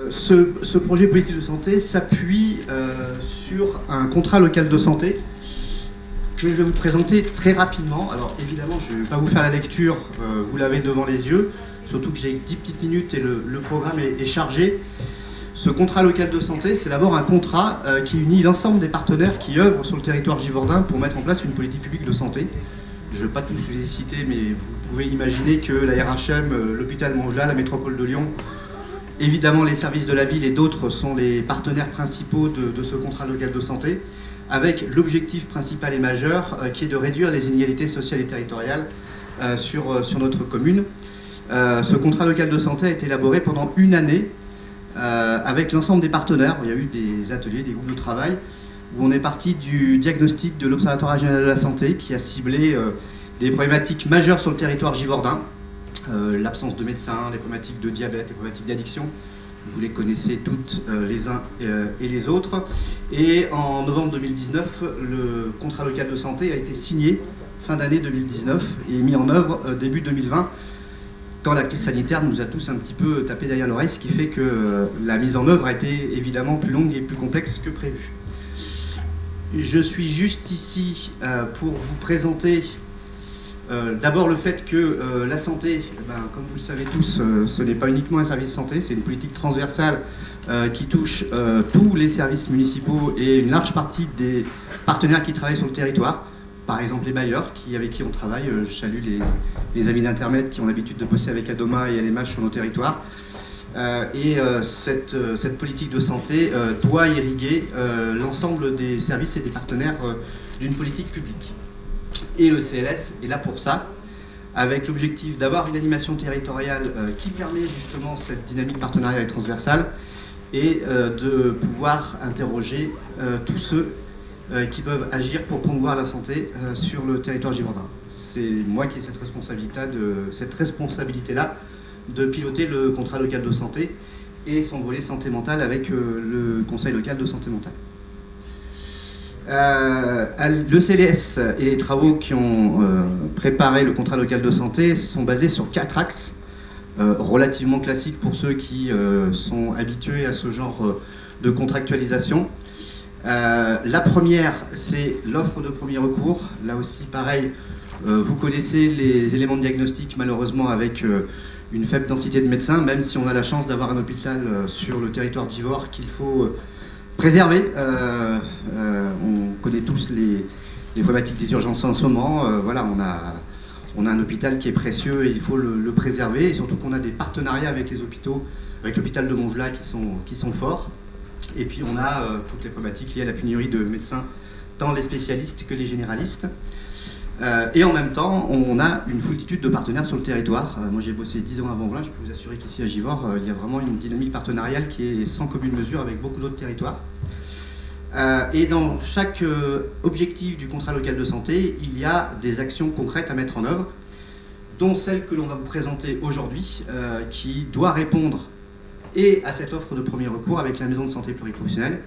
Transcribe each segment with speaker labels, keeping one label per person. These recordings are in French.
Speaker 1: Ce projet politique de santé s'appuie sur un contrat local de santé que je vais vous présenter très rapidement. Alors évidemment, je ne vais pas vous faire la lecture, vous l'avez devant les yeux, surtout que j'ai 10 petites minutes et le programme est chargé. Ce contrat local de santé, c'est d'abord un contrat qui unit l'ensemble des partenaires qui œuvrent sur le territoire givordin pour mettre en place une politique publique de santé. Je ne vais pas tous les citer, mais vous pouvez imaginer que la RHM, l'hôpital Montgelat, la métropole de Lyon, évidemment les services de la ville et d'autres sont les partenaires principaux de ce contrat local de santé, avec l'objectif principal et majeur qui est de réduire les inégalités sociales et territoriales sur notre commune. Ce contrat local de santé a été élaboré pendant une année avec l'ensemble des partenaires. Il y a eu des ateliers, des groupes de travail, où on est parti du diagnostic de l'Observatoire régional de la santé qui a ciblé des problématiques majeures sur le territoire givordin, l'absence de médecins, les problématiques de diabète, les problématiques d'addiction. Vous les connaissez toutes les uns et les autres. Et en novembre 2019, le contrat local de santé a été signé fin d'année 2019 et mis en œuvre début 2020, quand la crise sanitaire nous a tous un petit peu tapé derrière l'oreille, ce qui fait que la mise en œuvre a été évidemment plus longue et plus complexe que prévu. Je suis juste ici pour vous présenter d'abord le fait que la santé, comme vous le savez tous, ce n'est pas uniquement un service de santé, c'est une politique transversale qui touche tous les services municipaux et une large partie des partenaires qui travaillent sur le territoire. Par exemple les bailleurs avec qui on travaille. Je salue les amis d'Internet qui ont l'habitude de bosser avec Adoma et LMH sur nos territoires. Cette politique de santé doit irriguer l'ensemble des services et des partenaires d'une politique publique. Et le CLS est là pour ça, avec l'objectif d'avoir une animation territoriale qui permet justement cette dynamique partenariale et transversale et de pouvoir interroger tous ceux qui peuvent agir pour promouvoir la santé sur le territoire givordin. C'est moi qui ai cette responsabilité-là de piloter le contrat local de santé et son volet santé mentale avec le conseil local de santé mentale. Le CLS et les travaux qui ont préparé le contrat local de santé sont basés sur 4 axes relativement classiques pour ceux qui sont habitués à ce genre de contractualisation. La première, c'est l'offre de premier recours. Là aussi, pareil, vous connaissez les éléments de diagnostic, malheureusement, avec une faible densité de médecins, même si on a la chance d'avoir un hôpital sur le territoire de Givors qu'il faut préserver. On connaît tous les problématiques des urgences en ce moment. Voilà, on a un hôpital qui est précieux et il faut le préserver. Et surtout qu'on a des partenariats avec les hôpitaux, avec l'hôpital de Montgelat qui sont forts. Et puis on a toutes les problématiques liées à la pénurie de médecins, tant les spécialistes que les généralistes. Et en même temps, on a une foultitude de partenaires sur le territoire. Moi j'ai bossé 10 ans avant Velin, je peux vous assurer qu'ici à Givors, il y a vraiment une dynamique partenariale qui est sans commune mesure avec beaucoup d'autres territoires. Et dans chaque objectif du contrat local de santé, il y a des actions concrètes à mettre en œuvre, dont celle que l'on va vous présenter aujourd'hui, qui doit répondre et à cette offre de premier recours avec la maison de santé pluriprofessionnelle,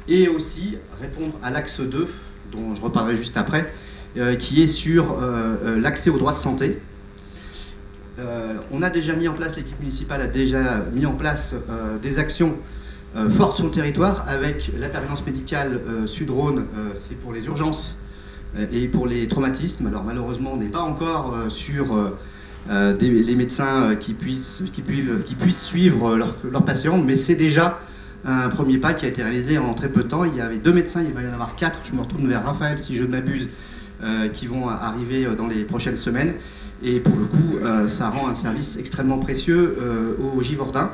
Speaker 1: et aussi répondre à l'axe 2, dont je reparlerai juste après, qui est sur l'accès aux droits de santé. On a déjà mis en place, l'équipe municipale a déjà mis en place des actions fortes sur le territoire avec la permanence médicale Sud-Rhône, c'est pour les urgences et pour les traumatismes. Alors malheureusement, on n'est pas encore sur les médecins qui puissent suivre leurs patients, mais c'est déjà un premier pas qui a été réalisé en très peu de temps. Il y avait 2 médecins, il va y en avoir 4, je me retourne vers Raphaël si je ne m'abuse, qui vont arriver dans les prochaines semaines. Et pour le coup, ça rend un service extrêmement précieux aux Givordins.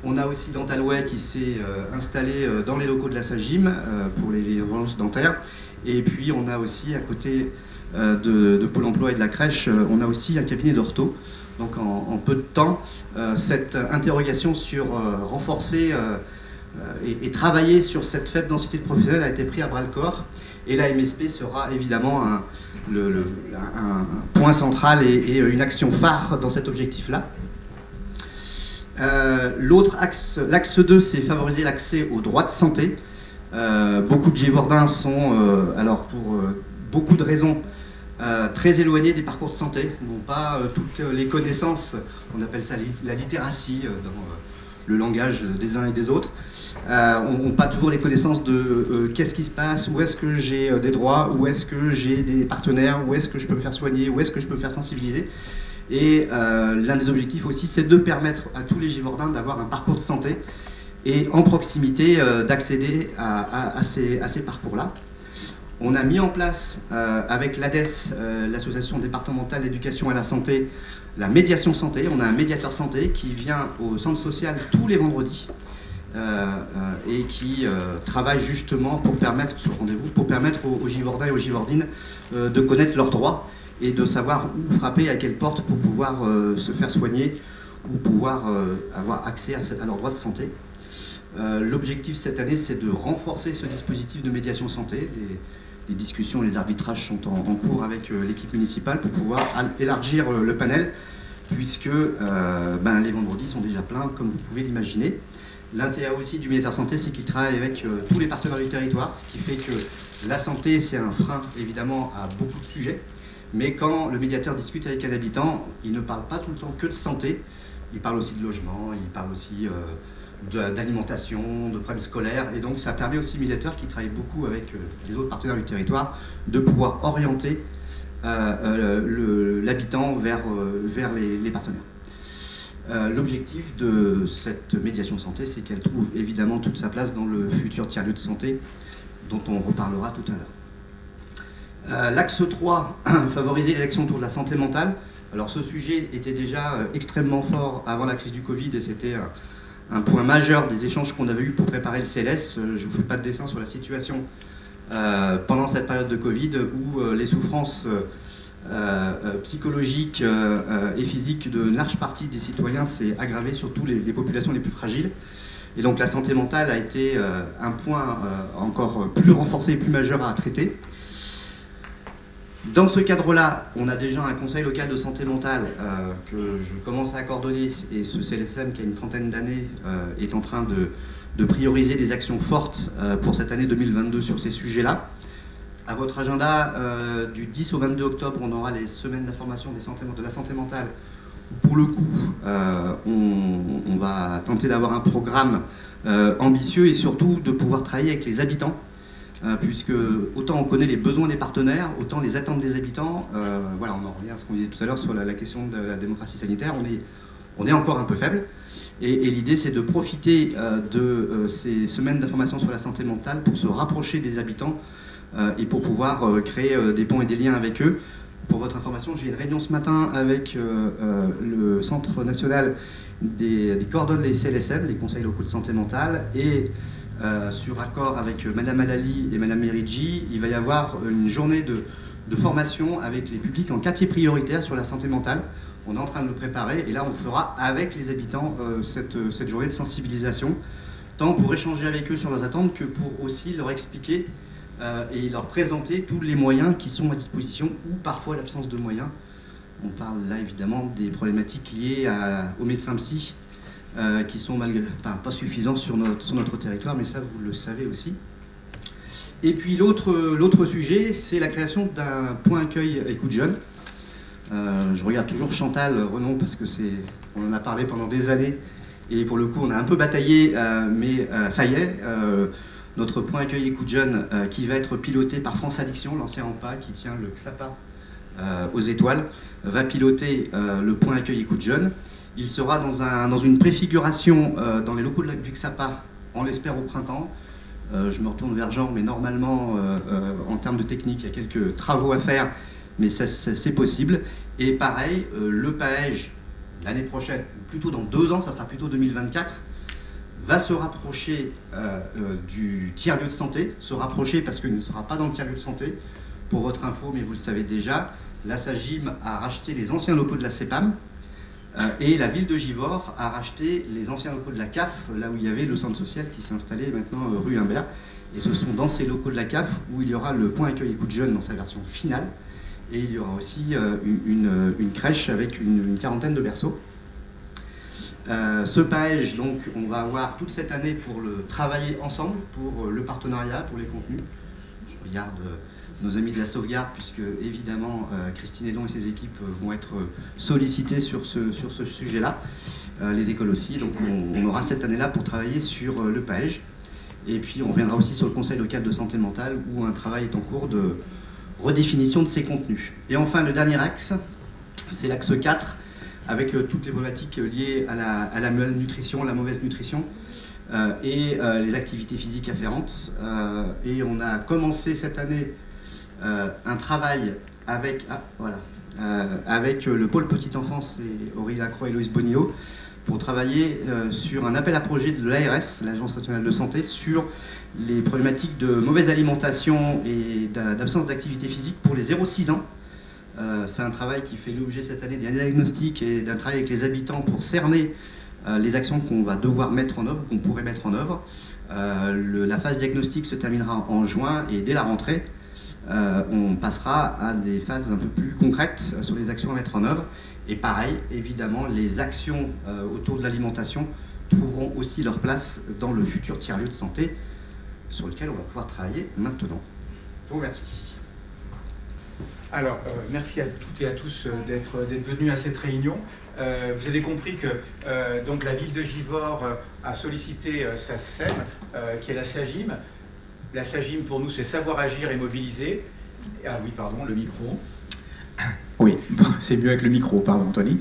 Speaker 1: On a aussi Dentalway qui s'est installé dans les locaux de la SAGIM pour les urgences dentaires. Et puis on a aussi à côté de Pôle emploi et de la crèche, on a aussi un cabinet d'ortho. Donc en peu de temps, cette interrogation sur renforcer et travailler sur cette faible densité de professionnels a été prise à bras-le-corps. Et la MSP sera évidemment un point central et une action phare dans cet objectif-là. L'autre axe, l'axe 2, c'est favoriser l'accès aux droits de santé. Beaucoup de Givordins sont, alors pour beaucoup de raisons, très éloignés des parcours de santé, n'ont pas toutes les connaissances, on appelle ça la littératie le langage des uns et des autres, n'ont pas toujours les connaissances de qu'est-ce qui se passe, où est-ce que j'ai des droits, où est-ce que j'ai des partenaires, où est-ce que je peux me faire soigner, où est-ce que je peux me faire sensibiliser. Et l'un des objectifs aussi, c'est de permettre à tous les Givordins d'avoir un parcours de santé et en proximité d'accéder à ces parcours-là. On a mis en place avec l'ADES, l'association départementale d'éducation à la santé, la médiation santé. On a un médiateur santé qui vient au centre social tous les vendredis et qui travaille justement pour permettre, sur rendez-vous, pour permettre aux Givordins et aux Givordines de connaître leurs droits et de savoir où frapper, à quelle porte pour pouvoir se faire soigner ou pouvoir avoir accès à leurs droits de santé. L'objectif cette année, c'est de renforcer ce dispositif de médiation santé. Les discussions, les arbitrages sont en cours avec l'équipe municipale pour pouvoir élargir le panel, puisque les vendredis sont déjà pleins, comme vous pouvez l'imaginer. L'intérêt aussi du médiateur santé, c'est qu'il travaille avec tous les partenaires du territoire, ce qui fait que la santé, c'est un frein, évidemment, à beaucoup de sujets. Mais quand le médiateur discute avec un habitant, il ne parle pas tout le temps que de santé, il parle aussi de logement, il parle aussi d'alimentation, de problèmes scolaires, et donc ça permet aussi au médiateur qui travaille beaucoup avec les autres partenaires du territoire de pouvoir orienter l'habitant vers les partenaires. L'objectif de cette médiation santé, c'est qu'elle trouve évidemment toute sa place dans le futur tiers-lieu de santé dont on reparlera tout à l'heure. L'axe 3, favoriser les actions autour de la santé mentale. Alors ce sujet était déjà extrêmement fort avant la crise du Covid et c'était un point majeur des échanges qu'on avait eus pour préparer le CLS. Je ne vous fais pas de dessin sur la situation pendant cette période de Covid où les souffrances psychologiques et physiques d'une large partie des citoyens s'est aggravée, surtout les populations les plus fragiles. Et donc la santé mentale a été un point encore plus renforcé et plus majeur à traiter. Dans ce cadre-là, on a déjà un conseil local de santé mentale que je commence à coordonner et ce CLSM qui a une trentaine d'années est en train de prioriser des actions fortes pour cette année 2022 sur ces sujets-là. À votre agenda, du 10 au 22 octobre, on aura les semaines d'information de la santé mentale. Pour le coup, on va tenter d'avoir un programme ambitieux et surtout de pouvoir travailler avec les habitants. Puisque autant on connaît les besoins des partenaires, autant les attentes des habitants. Voilà, on en revient à ce qu'on disait tout à l'heure sur la question de la démocratie sanitaire. On est encore un peu faible. Et l'idée, c'est de profiter de ces semaines d'information sur la santé mentale pour se rapprocher des habitants et pour pouvoir créer des ponts et des liens avec eux. Pour votre information, j'ai une réunion ce matin avec le Centre national qui coordonne les CLSM, les conseils locaux de santé mentale, et sur accord avec Madame Alali et Madame Meridji, il va y avoir une journée de formation avec les publics en quartier prioritaire sur la santé mentale. On est en train de le préparer et là on fera avec les habitants cette journée de sensibilisation, tant pour échanger avec eux sur leurs attentes que pour aussi leur expliquer et leur présenter tous les moyens qui sont à disposition ou parfois l'absence de moyens. On parle là évidemment des problématiques liées aux médecins psy, qui sont pas suffisants sur notre territoire, mais ça vous le savez aussi. Et puis l'autre sujet, c'est la création d'un point accueil écoute jeune. Je regarde toujours Chantal Renon parce que on en a parlé pendant des années et pour le coup on a un peu bataillé, mais ça y est, notre point accueil écoute jeune qui va être piloté par France Addiction, l'ancien AMPA qui tient le XAPA aux étoiles, va piloter le point accueil écoute jeune. Il sera dans une préfiguration dans les locaux du XAPA, on l'espère au printemps. Je me retourne vers Jean, mais normalement, en termes de technique, il y a quelques travaux à faire, mais c'est possible. Et pareil, le PAEJ, l'année prochaine, plutôt dans 2 ans, ça sera plutôt 2024, va se rapprocher du tiers-lieu de santé, parce qu'il ne sera pas dans le tiers-lieu de santé. Pour votre info, mais vous le savez déjà, la SAGIM a racheté les anciens locaux de la CEPAM, et la ville de Givors a racheté les anciens locaux de la CAF, là où il y avait le centre social qui s'est installé maintenant rue Humbert. Et ce sont dans ces locaux de la CAF où il y aura le point accueil écoute jeune dans sa version finale. Et il y aura aussi une crèche avec une quarantaine de berceaux. Ce PAEJ, donc, on va avoir toute cette année pour le travailler ensemble, pour le partenariat, pour les contenus. Je regarde nos amis de la sauvegarde, puisque évidemment Christine Edon et ses équipes vont être sollicitées sur ce sujet-là, les écoles aussi. Donc on aura cette année-là pour travailler sur le PAEJ. Et puis on reviendra aussi sur le Conseil local de santé mentale, où un travail est en cours de redéfinition de ses contenus. Et enfin, le dernier axe, c'est l'axe 4, avec toutes les problématiques liées à la malnutrition, la mauvaise nutrition, et les activités physiques afférentes. Et on a commencé cette année un travail avec le pôle petite enfance et Aurélie Lacroix et Loïs Bonillot pour travailler sur un appel à projet de l'ARS, l'Agence régionale de santé, sur les problématiques de mauvaise alimentation et d'absence d'activité physique pour les 0-6 ans. C'est un travail qui fait l'objet cette année d'un diagnostic et d'un travail avec les habitants pour cerner les actions qu'on va devoir mettre en œuvre, qu'on pourrait mettre en œuvre. La phase diagnostic se terminera en juin et dès la rentrée, on passera à des phases un peu plus concrètes sur les actions à mettre en œuvre. Et pareil, évidemment, les actions autour de l'alimentation trouveront aussi leur place dans le futur tiers-lieu de santé sur lequel on va pouvoir travailler maintenant. Je vous remercie.
Speaker 2: Alors, merci à toutes et à tous d'être venus à cette réunion. Vous avez compris que donc la ville de Givors a sollicité sa SEM, qui est la SAGIM. La SAGIM, pour nous, c'est savoir agir et mobiliser. Ah oui, pardon, le micro.
Speaker 3: Oui, c'est mieux avec le micro, pardon Anthony.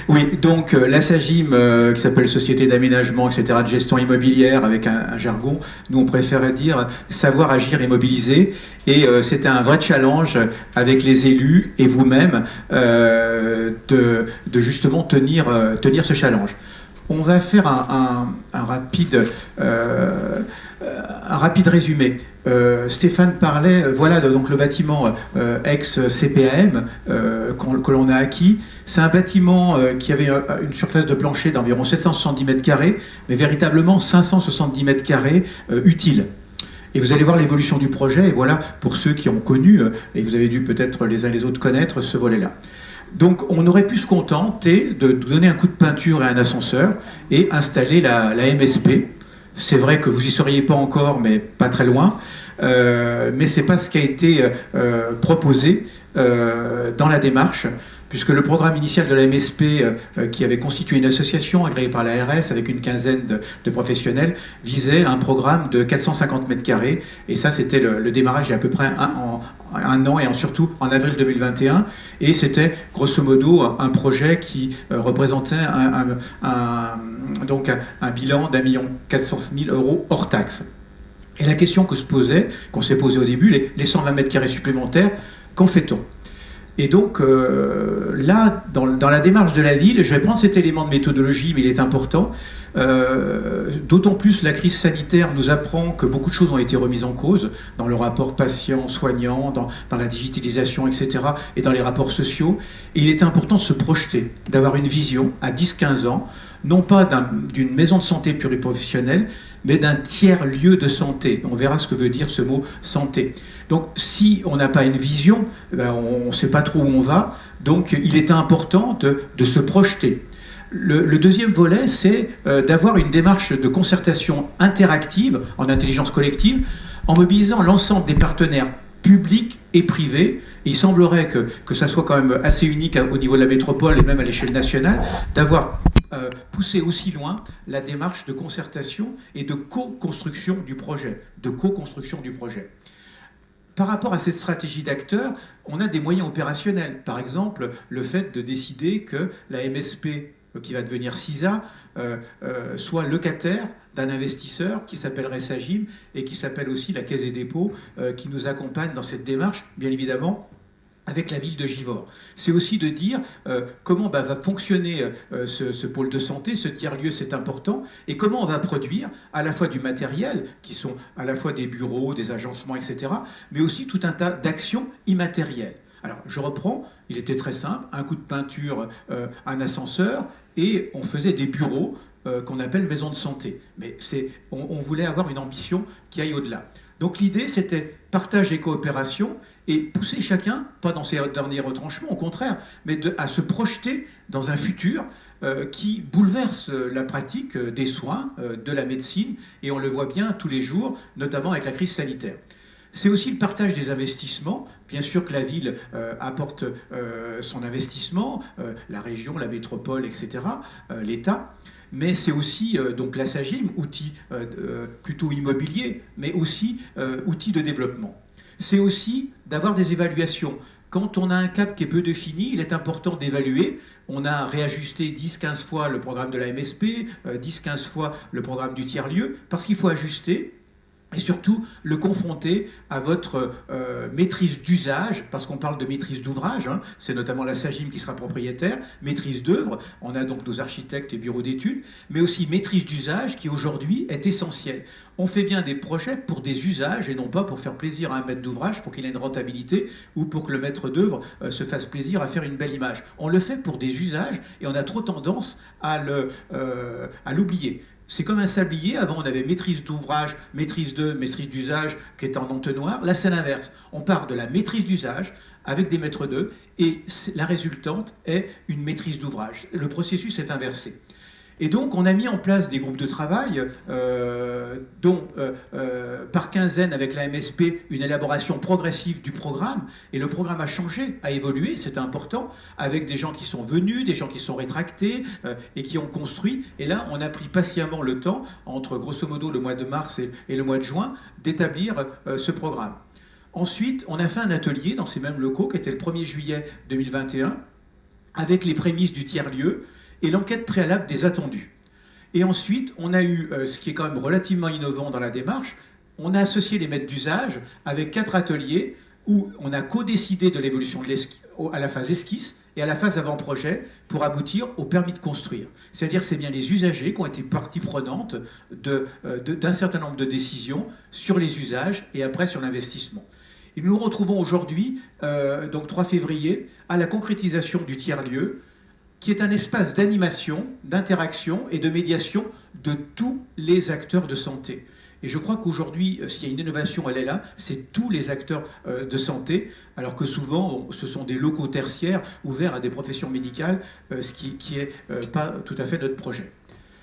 Speaker 3: Oui, donc la SAGIM, qui s'appelle Société d'aménagement, etc., de gestion immobilière, avec un jargon, nous on préférait dire savoir agir et mobiliser. Et c'était un vrai challenge avec les élus et vous-même de justement tenir ce challenge. On va faire un rapide résumé. Stéphane parlait, voilà donc le bâtiment ex-CPAM que l'on a acquis. C'est un bâtiment qui avait une surface de plancher d'environ 770 mètres carrés, mais véritablement 570 mètres carrés utiles. Et vous allez voir l'évolution du projet, et voilà pour ceux qui ont connu, et vous avez dû peut-être les uns les autres connaître ce volet-là. Donc on aurait pu se contenter de donner un coup de peinture et un ascenseur et installer la MSP. C'est vrai que vous n'y seriez pas encore, mais pas très loin. Mais ce n'est pas ce qui a été proposé dans la démarche, puisque le programme initial de la MSP, qui avait constitué une association agréée par l'ARS avec une quinzaine de professionnels, visait un programme de 450 mètres carrés. Et ça, c'était le démarrage il y a à peu près un an, et surtout en avril 2021. Et c'était grosso modo un projet qui représentait donc un bilan d'1 400 000 € hors taxe. Et la question qu'on s'est posée au début, les 120 mètres carrés supplémentaires, qu'en fait-on ? Et donc là, dans la démarche de la ville, je vais prendre cet élément de méthodologie, mais il est important. D'autant plus la crise sanitaire nous apprend que beaucoup de choses ont été remises en cause dans le rapport patient-soignant, dans la digitalisation, etc., et dans les rapports sociaux. Et il était important de se projeter, d'avoir une vision à 10-15 ans, non pas d'une maison de santé pluriprofessionnelle, mais d'un tiers-lieu de santé. On verra ce que veut dire ce mot « santé ». Donc, si on n'a pas une vision, on ne sait pas trop où on va. Donc, il est important de se projeter. Le deuxième volet, c'est d'avoir une démarche de concertation interactive, en intelligence collective, en mobilisant l'ensemble des partenaires publics et privés. Et il semblerait que ça soit quand même assez unique au niveau de la métropole et même à l'échelle nationale, d'avoir poussé aussi loin la démarche de concertation et de co-construction du projet. Par rapport à cette stratégie d'acteurs, on a des moyens opérationnels. Par exemple, le fait de décider que la MSP, qui va devenir CISA, soit locataire d'un investisseur qui s'appellerait SAGIM et qui s'appelle aussi la Caisse des dépôts, qui nous accompagne dans cette démarche, bien évidemment, avec la ville de Givors. C'est aussi de dire comment va fonctionner ce pôle de santé, ce tiers-lieu, c'est important, et comment on va produire à la fois du matériel, qui sont à la fois des bureaux, des agencements, etc., mais aussi tout un tas d'actions immatérielles. Alors, je reprends, il était très simple, un coup de peinture, un ascenseur, et on faisait des bureaux qu'on appelle maisons de santé. Mais on voulait avoir une ambition qui aille au-delà. Donc l'idée, c'était partage et coopération, et pousser chacun, pas dans ses derniers retranchements, au contraire, mais à se projeter dans un futur qui bouleverse la pratique des soins, de la médecine, et on le voit bien tous les jours, notamment avec la crise sanitaire. C'est aussi le partage des investissements. Bien sûr que la ville apporte son investissement, la région, la métropole, etc., l'État. Mais c'est aussi donc la SAGIM, outil plutôt immobilier, mais aussi outil de développement. C'est aussi d'avoir des évaluations. Quand on a un cap qui est peu défini, il est important d'évaluer. On a réajusté 10-15 fois le programme de la MSP, 10-15 fois le programme du tiers-lieu, parce qu'il faut ajuster et surtout le confronter à votre maîtrise d'usage, parce qu'on parle de maîtrise d'ouvrage, hein, c'est notamment la SAGIM qui sera propriétaire, maîtrise d'œuvre, on a donc nos architectes et bureaux d'études, mais aussi maîtrise d'usage qui aujourd'hui est essentielle. On fait bien des projets pour des usages et non pas pour faire plaisir à un maître d'ouvrage, pour qu'il ait une rentabilité ou pour que le maître d'œuvre se fasse plaisir à faire une belle image. On le fait pour des usages et on a trop tendance à l'oublier. C'est comme un sablier. Avant, on avait maîtrise d'ouvrage, maîtrise d'usage qui est en entonnoir. Là, c'est l'inverse. On part de la maîtrise d'usage avec des maîtres d'œuvre et la résultante est une maîtrise d'ouvrage. Le processus est inversé. Et donc, on a mis en place des groupes de travail, dont par quinzaine avec la MSP, une élaboration progressive du programme. Et le programme a changé, a évolué, c'est important, avec des gens qui sont venus, des gens qui sont rétractés et qui ont construit. Et là, on a pris patiemment le temps, entre grosso modo le mois de mars et le mois de juin, d'établir ce programme. Ensuite, on a fait un atelier dans ces mêmes locaux, qui était le 1er juillet 2021, avec les prémices du tiers-lieu, et l'enquête préalable des attendus. Et ensuite, on a eu, ce qui est quand même relativement innovant dans la démarche, on a associé les maîtres d'usage avec 4 ateliers où on a co-décidé de l'évolution à la phase esquisse et à la phase avant-projet pour aboutir au permis de construire. C'est-à-dire que c'est bien les usagers qui ont été partie prenante d'un certain nombre de décisions sur les usages et après sur l'investissement. Et nous nous retrouvons aujourd'hui, donc 3 février, à la concrétisation du tiers-lieu, qui est un espace d'animation, d'interaction et de médiation de tous les acteurs de santé. Et je crois qu'aujourd'hui, s'il y a une innovation, elle est là, c'est tous les acteurs de santé, alors que souvent, ce sont des locaux tertiaires ouverts à des professions médicales, ce qui n'est pas tout à fait notre projet.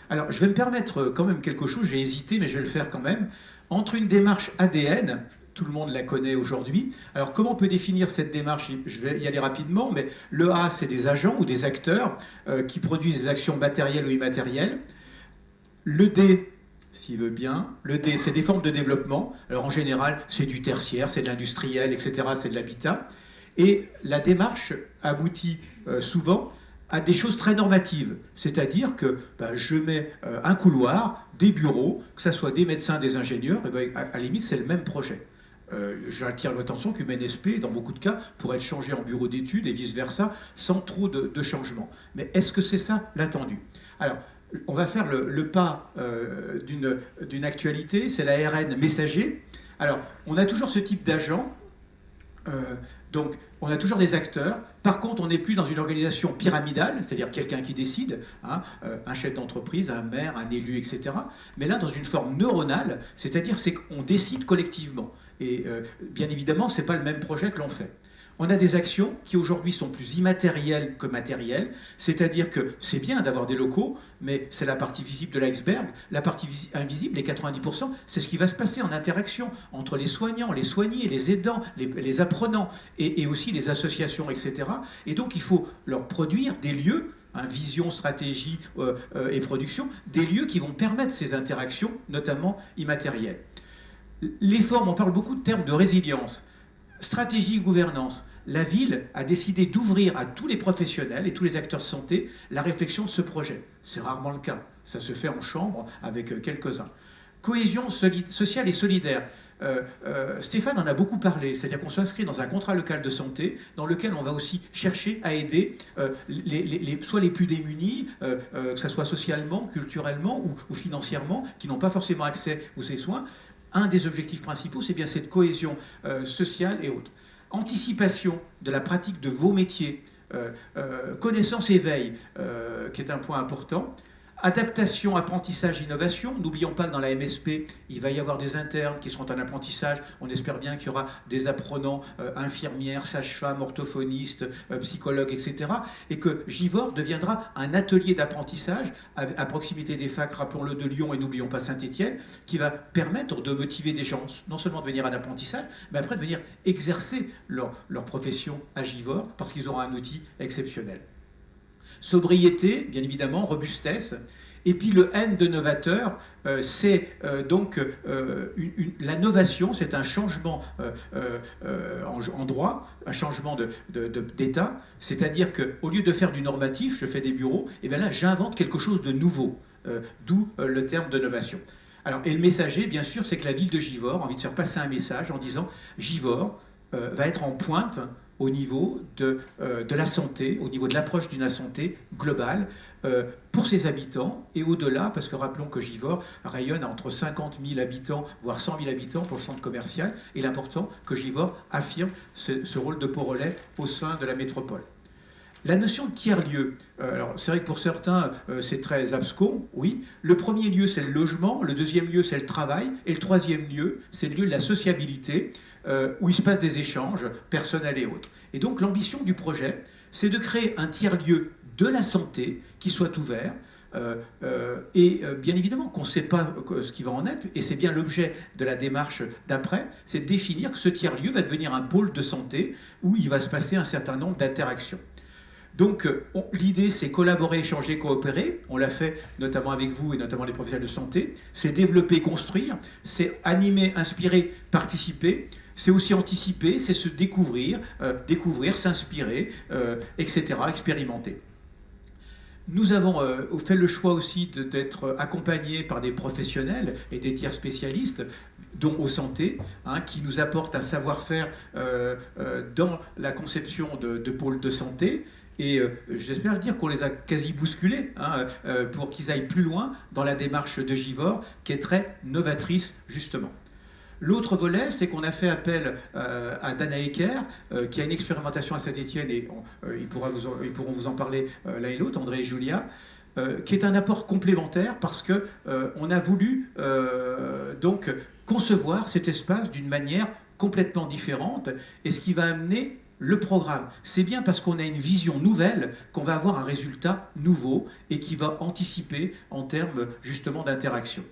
Speaker 3: Alors, je vais me permettre quand même quelque chose, j'ai hésité, mais je vais le faire quand même. Entre une démarche ADN, tout le monde la connaît aujourd'hui. Alors, comment on peut définir cette démarche? Je vais y aller rapidement, mais le A, c'est des agents ou des acteurs qui produisent des actions matérielles ou immatérielles. Le D, s'il veut bien, le D, c'est des formes de développement. Alors, en général, c'est du tertiaire, c'est de l'industriel, etc., c'est de l'habitat. Et la démarche aboutit souvent à des choses très normatives. C'est-à-dire que je mets un couloir, des bureaux, que ce soit des médecins, des ingénieurs, et à la limite, c'est le même projet. J'attire l'attention qu'une NSP, dans beaucoup de cas, pourrait être changée en bureau d'études et vice-versa, sans trop de changements. Mais est-ce que c'est ça l'attendu? Alors, on va faire le pas d'une actualité, c'est la RN messager. Alors, on a toujours ce type d'agent, donc on a toujours des acteurs. Par contre, on n'est plus dans une organisation pyramidale, c'est-à-dire quelqu'un qui décide, hein, un chef d'entreprise, un maire, un élu, etc. Mais là, dans une forme neuronale, c'est-à-dire c'est qu'on décide collectivement. Et bien évidemment, ce n'est pas le même projet que l'on fait. On a des actions qui aujourd'hui sont plus immatérielles que matérielles, c'est-à-dire que c'est bien d'avoir des locaux, mais c'est la partie visible de l'iceberg. La partie invisible, les 90%, c'est ce qui va se passer en interaction entre les soignants, les soignés, les aidants, les apprenants et aussi les associations, etc. Et donc il faut leur produire des lieux, vision, stratégie et production, des lieux qui vont permettre ces interactions, notamment immatérielles. Les formes, on parle beaucoup de termes de résilience. Stratégie et gouvernance. La ville a décidé d'ouvrir à tous les professionnels et tous les acteurs de santé la réflexion de ce projet. C'est rarement le cas. Ça se fait en chambre avec quelques-uns. Cohésion sociale et solidaire. Stéphane en a beaucoup parlé, c'est-à-dire qu'on s'inscrit dans un contrat local de santé dans lequel on va aussi chercher à aider soit les plus démunis, que ce soit socialement, culturellement ou financièrement, qui n'ont pas forcément accès aux soins. Un des objectifs principaux, c'est bien cette cohésion sociale et autres. Anticipation de la pratique de vos métiers, connaissance et veille, qui est un point important. Adaptation, apprentissage, innovation. N'oublions pas que dans la MSP, il va y avoir des internes qui seront en apprentissage. On espère bien qu'il y aura des apprenants, infirmières, sages-femmes, orthophonistes, psychologues, etc. Et que Givors deviendra un atelier d'apprentissage à proximité des facs, rappelons-le, de Lyon et n'oublions pas Saint-Étienne, qui va permettre de motiver des gens, non seulement de venir à l'apprentissage, mais après de venir exercer leur profession à Givors, parce qu'ils auront un outil exceptionnel. Sobriété, bien évidemment, robustesse. Et puis le N de novateur, c'est donc la novation, c'est un changement en droit, un changement d'état, c'est-à-dire qu'au lieu de faire du normatif, je fais des bureaux, et bien là j'invente quelque chose de nouveau, d'où le terme de novation. Alors, et le messager, bien sûr, c'est que la ville de Givors a envie de faire passer un message en disant Givors va être en pointe au niveau de la santé, au niveau de l'approche d'une santé globale pour ses habitants et au-delà, parce que rappelons que Givors rayonne à entre 50 000 habitants, voire 100 000 habitants pour le centre commercial, et il est important que Givors affirme ce rôle de pont relais au sein de la métropole. La notion de tiers-lieu, alors c'est vrai que pour certains c'est très abscon, oui. Le premier lieu c'est le logement, le deuxième lieu c'est le travail, et le troisième lieu c'est le lieu de la sociabilité, où il se passe des échanges personnels et autres. Et donc l'ambition du projet, c'est de créer un tiers-lieu de la santé qui soit ouvert, et bien évidemment qu'on ne sait pas ce qui va en être, et c'est bien l'objet de la démarche d'après, c'est de définir que ce tiers-lieu va devenir un pôle de santé où il va se passer un certain nombre d'interactions. Donc l'idée c'est collaborer, échanger, coopérer, on l'a fait notamment avec vous et notamment les professionnels de santé, c'est développer, construire, c'est animer, inspirer, participer, c'est aussi anticiper, c'est se découvrir, s'inspirer, etc., expérimenter. Nous avons fait le choix aussi d'être accompagnés par des professionnels et des tiers spécialistes, dont Eau Santé, qui nous apportent un savoir-faire dans la conception de pôles de santé. Et j'espère le dire qu'on les a quasi bousculés pour qu'ils aillent plus loin dans la démarche de Givors, qui est très novatrice, justement. L'autre volet, c'est qu'on a fait appel à Dana Ecker, qui a une expérimentation à Saint-Étienne, et ils pourront vous en parler l'un et l'autre, André et Julia, qui est un apport complémentaire parce qu'on a voulu donc concevoir cet espace d'une manière complètement différente, et ce qui va amener le programme. C'est bien parce qu'on a une vision nouvelle qu'on va avoir un résultat nouveau et qui va anticiper en termes justement d'interaction.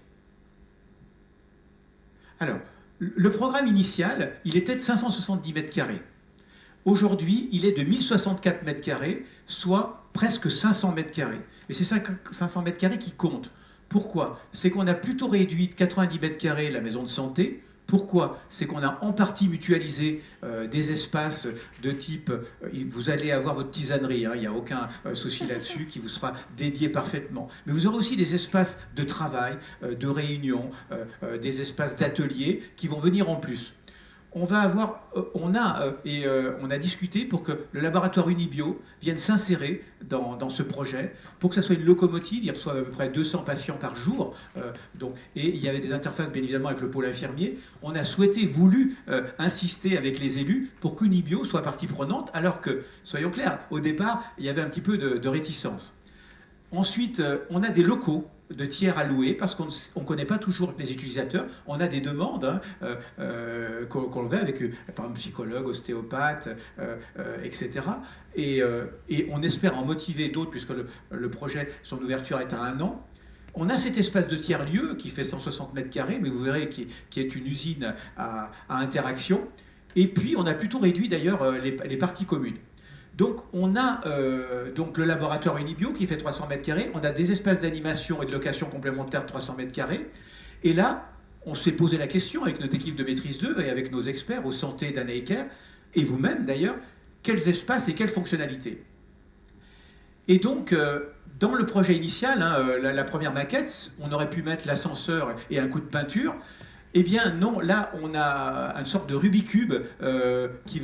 Speaker 3: Alors, le programme initial, il était de 570 mètres carrés. Aujourd'hui, il est de 1064 mètres carrés, soit presque 500 mètres carrés. Mais c'est 500 mètres carrés qui comptent. Pourquoi? C'est qu'on a plutôt réduit de 90 mètres carrés la maison de santé. Pourquoi? C'est qu'on a en partie mutualisé des espaces de type, vous allez avoir votre tisanerie, il n'y a aucun souci là-dessus, qui vous sera dédié parfaitement. Mais vous aurez aussi des espaces de travail, de réunion, des espaces d'atelier qui vont venir en plus. On a discuté pour que le laboratoire Unibio vienne s'insérer dans ce projet, pour que ça soit une locomotive. Il reçoit à peu près 200 patients par jour, et il y avait des interfaces bien évidemment avec le pôle infirmier. On a voulu insister avec les élus pour qu'Unibio soit partie prenante, alors que, soyons clairs, au départ, il y avait un petit peu de réticence. Ensuite, on a des locaux de tiers à louer, parce qu'on ne connaît pas toujours les utilisateurs. On a des demandes qu'on fait avec, par exemple, psychologues, ostéopathes, etc. Et on espère en motiver d'autres, puisque le projet, son ouverture est à 1 an. On a cet espace de tiers-lieu qui fait 160 mètres carrés, mais vous verrez qui est une usine à interaction. Et puis, on a plutôt réduit d'ailleurs les parties communes. Donc on a donc le laboratoire Unibio qui fait 300 mètres carrés, on a des espaces d'animation et de location complémentaires de 300 mètres carrés, et là on s'est posé la question avec notre équipe de maîtrise 2 et avec nos experts Eau Santé d'Anna Ecker, et vous-même d'ailleurs, quels espaces et quelles fonctionnalités. Et donc dans le projet initial, la première maquette, on aurait pu mettre l'ascenseur et un coup de peinture. Eh bien non, là on a une sorte de Rubik's Cube qui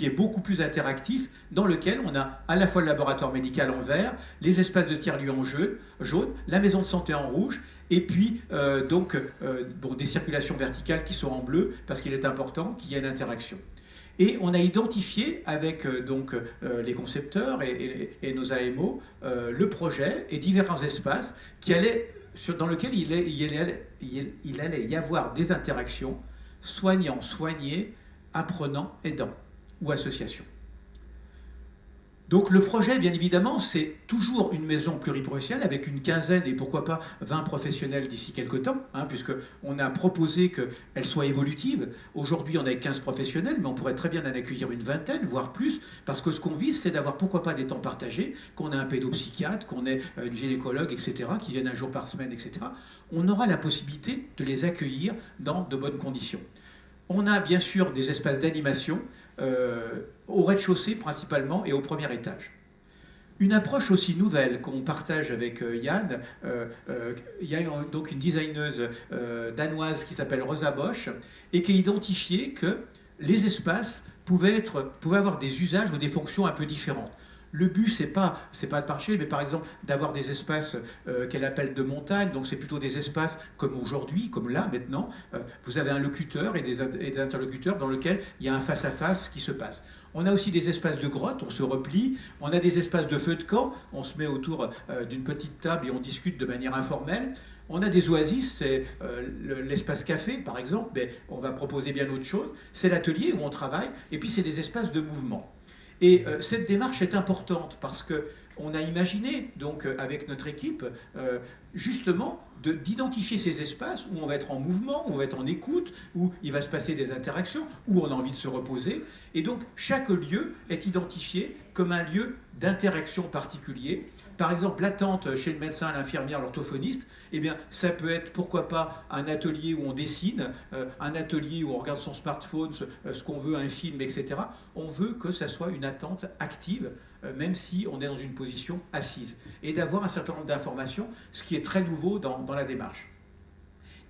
Speaker 3: est beaucoup plus interactif, dans lequel on a à la fois le laboratoire médical en vert, les espaces de tiers-lieu en jaune, la maison de santé en rouge, et puis des circulations verticales qui sont en bleu, parce qu'il est important qu'il y ait une interaction. Et on a identifié avec les concepteurs et nos AMO le projet et différents espaces dans lesquels il allait y avoir des interactions soignants, soignés, apprenants, aidants ou associations. Donc le projet, bien évidemment, c'est toujours une maison pluriprofessionnelle avec une quinzaine et pourquoi pas 20 professionnels d'ici quelques temps, puisqu'on a proposé qu'elle soit évolutive. Aujourd'hui, on a 15 professionnels, mais on pourrait très bien en accueillir une vingtaine, voire plus, parce que ce qu'on vise, c'est d'avoir pourquoi pas des temps partagés, qu'on ait un pédopsychiatre, qu'on ait une gynécologue, etc., qui viennent un jour par semaine, etc. On aura la possibilité de les accueillir dans de bonnes conditions. On a bien sûr des espaces d'animation au rez-de-chaussée principalement et au premier étage. Une approche aussi nouvelle qu'on partage avec Yann, il y a donc une designeuse danoise qui s'appelle Rosa Bosch et qui a identifié que les espaces pouvaient avoir des usages ou des fonctions un peu différentes. Le but, c'est pas de marcher, mais par exemple d'avoir des espaces qu'elle appelle de montagne, donc c'est plutôt des espaces comme aujourd'hui, comme là maintenant. Vous avez un locuteur et des interlocuteurs dans lesquels il y a un face-à-face qui se passe. On a aussi des espaces de grotte, on se replie. On a des espaces de feu de camp, on se met autour d'une petite table et on discute de manière informelle. On a des oasis, c'est l'espace café par exemple, mais on va proposer bien autre chose. C'est l'atelier où on travaille, et puis c'est des espaces de mouvement. Et cette démarche est importante parce qu'on a imaginé, donc, avec notre équipe, justement, d'identifier ces espaces où on va être en mouvement, où on va être en écoute, où il va se passer des interactions, où on a envie de se reposer. Et donc, chaque lieu est identifié comme un lieu d'interaction particulier. Par exemple, l'attente chez le médecin, l'infirmière, l'orthophoniste, eh bien, ça peut être, pourquoi pas, un atelier où on dessine, un atelier où on regarde son smartphone, ce qu'on veut, un film, etc. On veut que ça soit une attente active, même si on est dans une position assise. Et d'avoir un certain nombre d'informations, ce qui est très nouveau dans la démarche.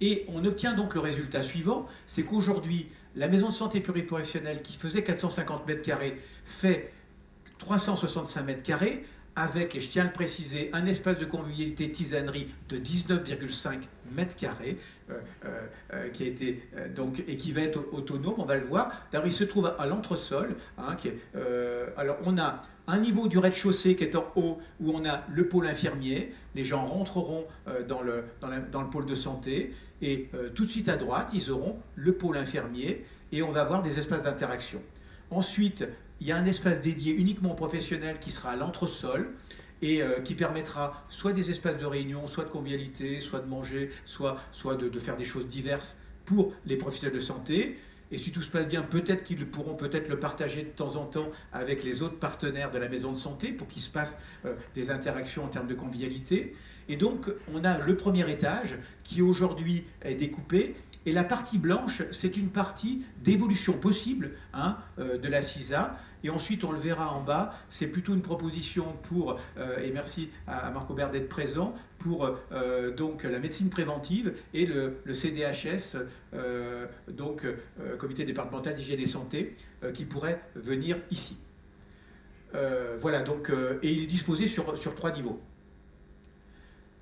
Speaker 3: Et on obtient donc le résultat suivant, c'est qu'aujourd'hui, la maison de santé pluriprofessionnelle qui faisait 450 mètres carrés fait 365 mètres carrés, avec, et je tiens à le préciser, un espace de convivialité tisanerie de 19,5 mètres carrés, qui a été, et qui va être autonome, on va le voir. D'ailleurs, il se trouve à l'entresol. Alors, on a un niveau du rez-de-chaussée qui est en haut, où on a le pôle infirmier. Les gens rentreront dans le pôle de santé, et tout de suite à droite, ils auront le pôle infirmier, et on va avoir des espaces d'interaction. Ensuite, il y a un espace dédié uniquement aux professionnels qui sera à l'entresol et qui permettra soit des espaces de réunion, soit de convivialité, soit de manger, soit de faire des choses diverses pour les professionnels de santé. Et si tout se passe bien, peut-être qu'ils pourront peut-être le partager de temps en temps avec les autres partenaires de la maison de santé pour qu'il se passe des interactions en termes de convivialité. Et donc, on a le premier étage qui aujourd'hui est découpé. Et la partie blanche, c'est une partie d'évolution possible de la CISA. Et ensuite, on le verra en bas, c'est plutôt une proposition pour, et merci à Marc Aubert d'être présent, pour donc la médecine préventive et le CDHS, Comité départemental d'hygiène et santé, qui pourrait venir ici. Voilà, donc, et il est disposé sur 3 niveaux.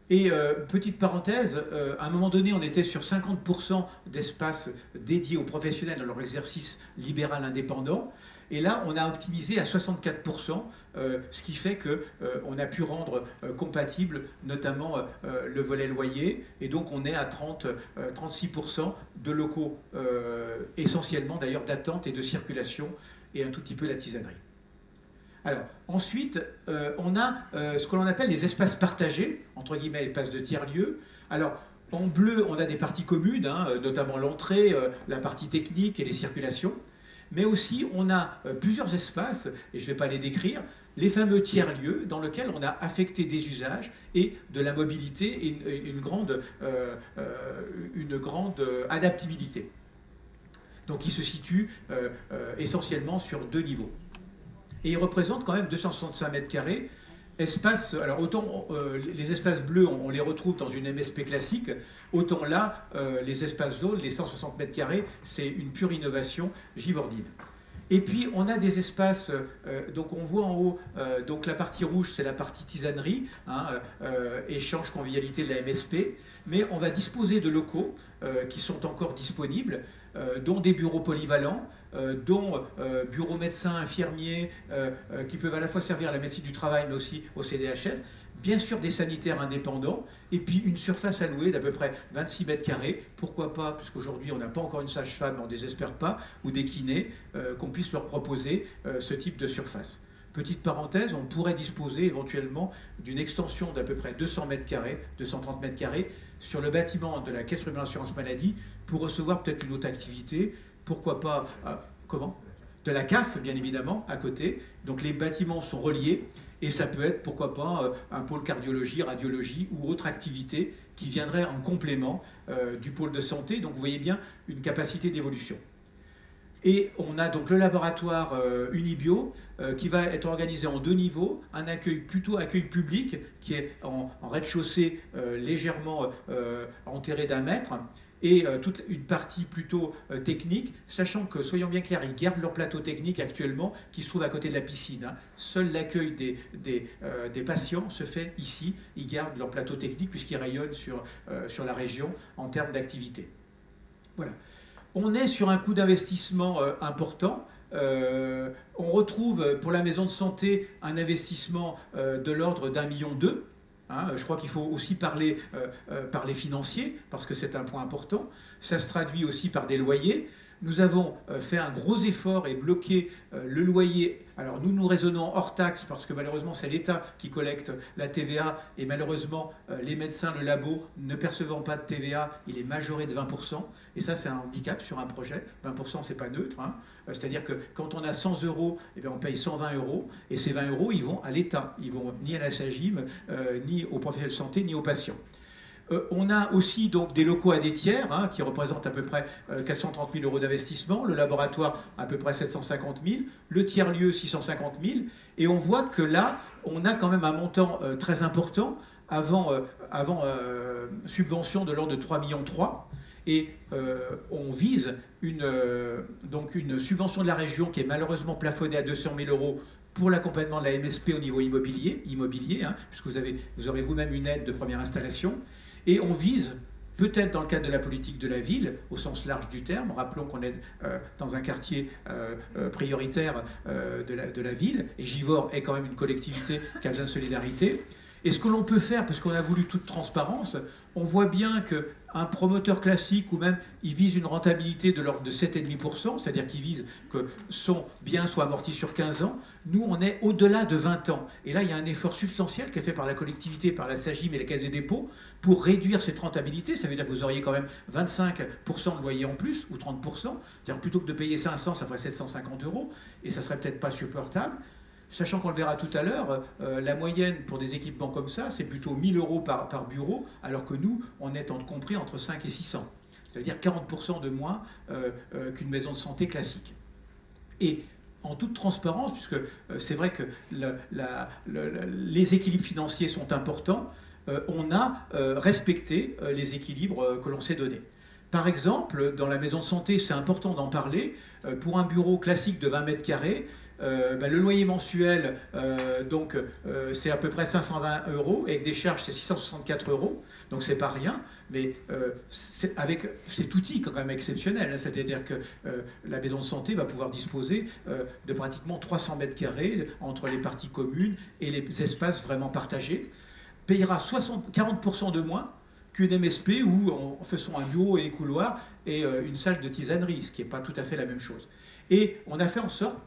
Speaker 3: Et petite parenthèse, à un moment donné, on était sur 50% d'espace dédiés aux professionnels dans leur exercice libéral indépendant. Et là, on a optimisé à 64%, ce qui fait qu'on a pu rendre compatible notamment le volet loyer. Et donc, on est à 36% de locaux, essentiellement d'ailleurs d'attente et de circulation, et un tout petit peu la tisanerie. Alors, ensuite, on a ce que l'on appelle les espaces partagés, entre guillemets, espaces de tiers-lieux. Alors, en bleu, on a des parties communes, notamment l'entrée, la partie technique et les circulations. Mais aussi, on a plusieurs espaces, et je ne vais pas les décrire, les fameux tiers-lieux dans lesquels on a affecté des usages et de la mobilité et une grande adaptabilité. Donc, ils se situent essentiellement sur 2 niveaux. Et il représente quand même 265 mètres carrés. Espace, alors autant les espaces bleus, on les retrouve dans une MSP classique, autant là, les espaces jaunes, les 160 mètres carrés, c'est une pure innovation givordine. Et puis on a des espaces, donc on voit en haut, donc la partie rouge c'est la partie tisanerie, hein, échange, convivialité de la MSP, mais on va disposer de locaux qui sont encore disponibles, dont des bureaux polyvalents, dont bureaux médecins, infirmiers, qui peuvent à la fois servir à la médecine du travail mais aussi au CDHS, bien sûr des sanitaires indépendants, et puis une surface allouée d'à peu près 26 mètres carrés, pourquoi pas, puisqu'aujourd'hui on n'a pas encore une sage-femme, on ne désespère pas, ou des kinés, qu'on puisse leur proposer ce type de surface. Petite parenthèse, on pourrait disposer éventuellement d'une extension d'à peu près 200 mètres carrés, 230 mètres carrés, sur le bâtiment de la Caisse primaire d'assurance maladie, pour recevoir peut-être une autre activité, pourquoi pas, comment ? De la CAF, bien évidemment, à côté. Donc les bâtiments sont reliés et ça peut être, pourquoi pas, un pôle cardiologie, radiologie ou autre activité qui viendrait en complément du pôle de santé. Donc vous voyez bien une capacité d'évolution. Et on a donc le laboratoire Unibio qui va être organisé en 2 niveaux, un accueil plutôt accueil public qui est en rez-de-chaussée légèrement enterré d'1 mètre, et toute une partie plutôt technique, sachant que, soyons bien clairs, ils gardent leur plateau technique actuellement qui se trouve à côté de la piscine. Hein. Seul l'accueil des patients se fait ici, ils gardent leur plateau technique puisqu'ils rayonnent sur la région en termes d'activité. Voilà. On est sur un coût d'investissement important. On retrouve pour la maison de santé un investissement de l'ordre d'1,2 million. Hein, je crois qu'il faut aussi parler financiers, parce que c'est un point important. Ça se traduit aussi par des loyers. Nous avons fait un gros effort et bloqué le loyer. Alors nous raisonnons hors taxe, parce que malheureusement c'est l'État qui collecte la TVA, et malheureusement les médecins, le labo, ne percevant pas de TVA, il est majoré de 20%, et ça c'est un handicap sur un projet. 20% c'est pas neutre, hein. C'est-à-dire que quand on a 100 euros, eh bien, on paye 120 euros, et ces 20 euros ils vont à l'État, ils vont ni à la SAGIM, ni aux professionnels de santé, ni aux patients. On a aussi donc des locaux à des tiers, hein, qui représentent à peu près 430 000 euros d'investissement, le laboratoire à peu près 750 000, le tiers-lieu 650 000, et on voit que là, on a quand même un montant très important, avant subvention de l'ordre de 3,3 millions, et on vise donc une subvention de la région qui est malheureusement plafonnée à 200 000 euros pour l'accompagnement de la MSP au niveau immobilier, hein, puisque vous aurez vous-même une aide de première installation. Et on vise, peut-être dans le cadre de la politique de la ville, au sens large du terme, rappelons qu'on est dans un quartier prioritaire de la ville, et Givors est quand même une collectivité qui a besoin de solidarité. Et ce que l'on peut faire, parce qu'on a voulu toute transparence, on voit bien qu'un promoteur classique, ou même il vise une rentabilité de l'ordre de 7,5%, c'est-à-dire qu'il vise que son bien soit amorti sur 15 ans. Nous, on est au-delà de 20 ans. Et là, il y a un effort substantiel qui est fait par la collectivité, par la SAGIM et la Caisse des dépôts, pour réduire cette rentabilité. Ça veut dire que vous auriez quand même 25% de loyer en plus, ou 30%. C'est-à-dire plutôt que de payer 500, ça ferait 750 euros, et ça serait peut-être pas supportable. Sachant qu'on le verra tout à l'heure, la moyenne pour des équipements comme ça, c'est plutôt 1 000 euros par bureau, alors que nous, on est compris entre 5 et 600. Ça veut dire 40% de moins qu'une maison de santé classique. Et en toute transparence, puisque c'est vrai que les équilibres financiers sont importants, on a respecté les équilibres que l'on s'est donnés. Par exemple, dans la maison de santé, c'est important d'en parler, pour un bureau classique de 20 mètres carrés, le loyer mensuel, c'est à peu près 520 euros, et avec des charges, c'est 664 euros, donc c'est pas rien, mais avec cet outil quand même exceptionnel, hein, c'est-à-dire que la maison de santé va pouvoir disposer de pratiquement 300 mètres carrés entre les parties communes et les espaces vraiment partagés, payera 40% de moins qu'une MSP où on faisant un bureau et des couloirs et une salle de tisanerie, ce qui n'est pas tout à fait la même chose. Et on a fait en sorte,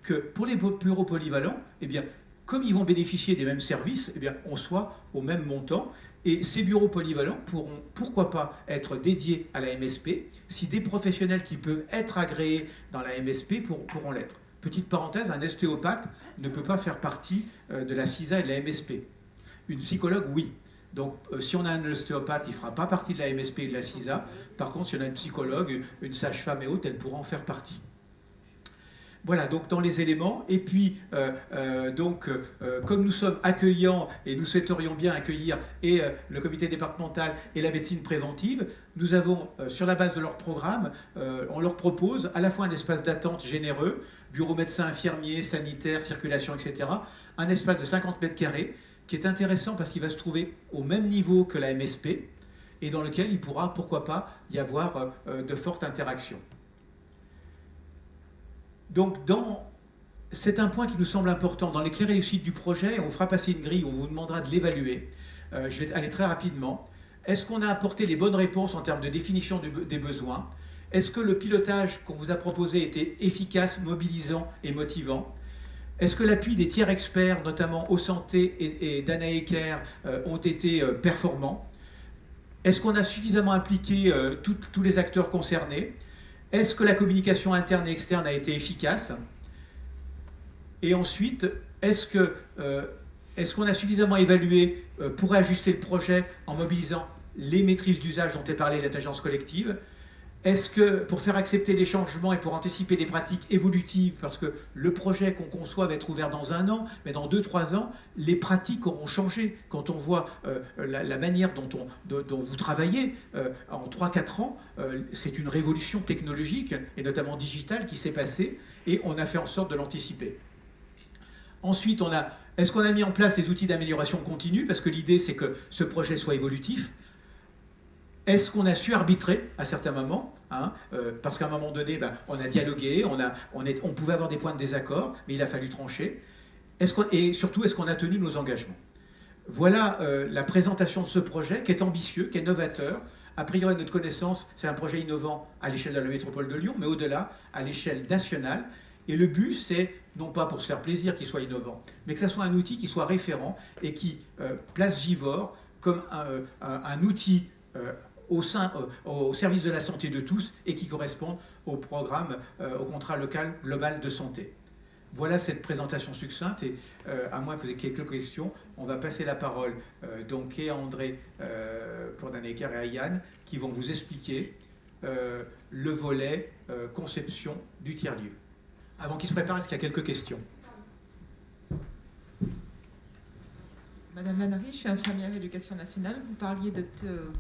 Speaker 3: que pour les bureaux polyvalents, eh bien, comme ils vont bénéficier des mêmes services, eh bien, on soit au même montant. Et ces bureaux polyvalents pourront, pourquoi pas, être dédiés à la MSP, si des professionnels qui peuvent être agréés dans la MSP pourront l'être. Petite parenthèse, un ostéopathe ne peut pas faire partie de la CISA et de la MSP. Une psychologue, oui. Donc, si on a un ostéopathe, il ne fera pas partie de la MSP et de la CISA. Par contre, si on a une psychologue, une sage-femme et autres, elle pourra en faire partie. Voilà, donc dans les éléments. Et puis, comme nous sommes accueillants et nous souhaiterions bien accueillir et le comité départemental et la médecine préventive, nous avons, sur la base de leur programme, on leur propose à la fois un espace d'attente généreux, bureau médecin, infirmier, sanitaire, circulation, etc., un espace de 50 mètres carrés qui est intéressant parce qu'il va se trouver au même niveau que la MSP et dans lequel il pourra, pourquoi pas, y avoir de fortes interactions. Donc, c'est un point qui nous semble important. Dans l'éclairé réussite du projet, on fera passer une grille, on vous demandera de l'évaluer. Je vais aller très rapidement. Est-ce qu'on a apporté les bonnes réponses en termes de définition des besoins? Est-ce que le pilotage qu'on vous a proposé était efficace, mobilisant et motivant? Est-ce que l'appui des tiers experts, notamment Eau Santé et d'Anna Ecker, ont été performants? Est-ce qu'on a suffisamment impliqué tous les acteurs concernés? Est-ce que la communication interne et externe a été efficace? Et ensuite, est-ce qu'on a suffisamment évalué pour ajuster le projet en mobilisant les maîtrises d'usage dont est parlé l'intelligence collective? Est-ce que pour faire accepter les changements et pour anticiper des pratiques évolutives, parce que le projet qu'on conçoit va être ouvert dans 1 an, mais dans 2-3 ans, les pratiques auront changé. Quand on voit la manière dont vous travaillez en 3-4 ans, c'est une révolution technologique et notamment digitale qui s'est passée et on a fait en sorte de l'anticiper. Ensuite, est-ce qu'on a mis en place des outils d'amélioration continue? Parce que l'idée, c'est que ce projet soit évolutif. Est-ce qu'on a su arbitrer à certains moments, parce qu'à un moment donné, on a dialogué, on pouvait avoir des points de désaccord, mais il a fallu trancher. Et surtout, est-ce qu'on a tenu nos engagements? Voilà la présentation de ce projet qui est ambitieux, qui est novateur. A priori, à notre connaissance, c'est un projet innovant à l'échelle de la métropole de Lyon, mais au-delà, à l'échelle nationale. Et le but, c'est, non pas pour se faire plaisir qu'il soit innovant, mais que ça soit un outil qui soit référent et qui place Givors comme un outil au service de la santé de tous et qui correspond au programme, au contrat local global de santé. Voilà cette présentation succincte et à moins que vous ayez quelques questions, on va passer la parole donc à André pour Daneker et à Yann qui vont vous expliquer le volet conception du tiers-lieu. Avant qu'ils se préparent, est-ce qu'il y a quelques questions?
Speaker 4: Madame Lannery, je suis infirmière éducation nationale. Vous parliez de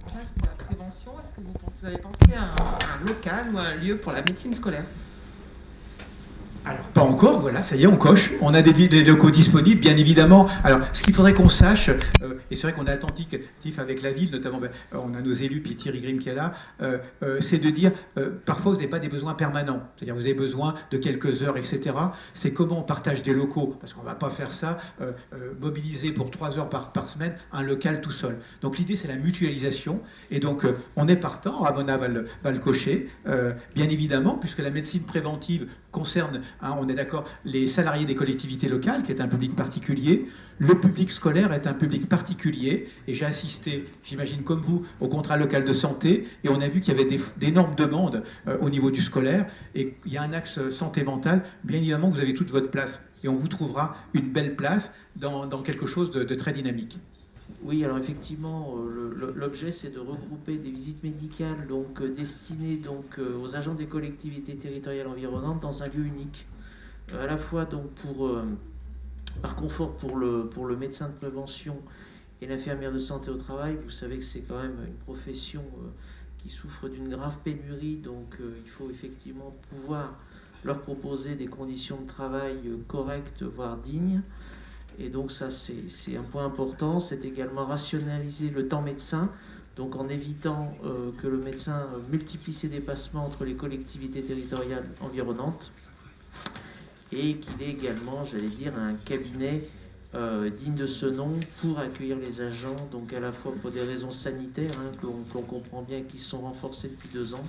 Speaker 4: classes pour la prévention. Est-ce que vous avez pensé à un local ou à un lieu pour la médecine scolaire?
Speaker 3: Alors, pas encore, voilà, ça y est, on coche. On a des locaux disponibles, bien évidemment. Alors, ce qu'il faudrait qu'on sache, et c'est vrai qu'on est attentif avec la ville, notamment, on a nos élus, puis Thierry Grimm qui est là, c'est de dire, parfois, vous n'avez pas des besoins permanents. C'est-à-dire, vous avez besoin de quelques heures, etc. C'est comment on partage des locaux, parce qu'on ne va pas faire ça, mobiliser pour 3 heures par semaine un local tout seul. Donc, l'idée, c'est la mutualisation. Et donc, on est partant, Ramona va le cocher, bien évidemment, puisque la médecine préventive concerne, on est d'accord, les salariés des collectivités locales, qui est un public particulier. Le public scolaire est un public particulier. Et j'ai assisté, j'imagine comme vous, au contrat local de santé. Et on a vu qu'il y avait d'énormes demandes au niveau du scolaire. Et il y a un axe santé mentale. Bien évidemment, vous avez toute votre place. Et on vous trouvera une belle place dans quelque chose de très dynamique.
Speaker 5: Oui, alors effectivement, l'objet c'est de regrouper des visites médicales destinées aux agents des collectivités territoriales environnantes dans un lieu unique. À la fois donc par confort pour le médecin de prévention et l'infirmière de santé au travail. Vous savez que c'est quand même une profession qui souffre d'une grave pénurie, donc il faut effectivement pouvoir leur proposer des conditions de travail correctes, voire dignes. Et donc ça, c'est un point important. C'est également rationaliser le temps médecin, donc en évitant que le médecin multiplie ses dépassements entre les collectivités territoriales environnantes, et qu'il ait également, j'allais dire, un cabinet digne de ce nom pour accueillir les agents, donc à la fois pour des raisons sanitaires, que l'on comprend bien, qui sont renforcées depuis 2 ans,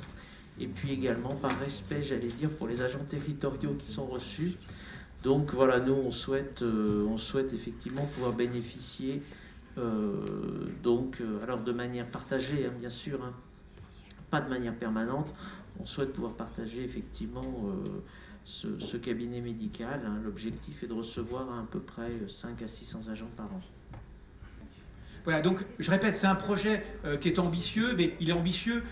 Speaker 5: et puis également par respect, j'allais dire, pour les agents territoriaux qui sont reçus. Donc voilà, nous on souhaite effectivement pouvoir bénéficier alors de manière partagée, bien sûr, pas de manière permanente. On souhaite pouvoir partager effectivement ce cabinet médical. L'objectif est de recevoir à peu près 5 à 600 agents par an.
Speaker 3: Voilà, donc je répète, c'est un projet qui est ambitieux, mais il est ambitieux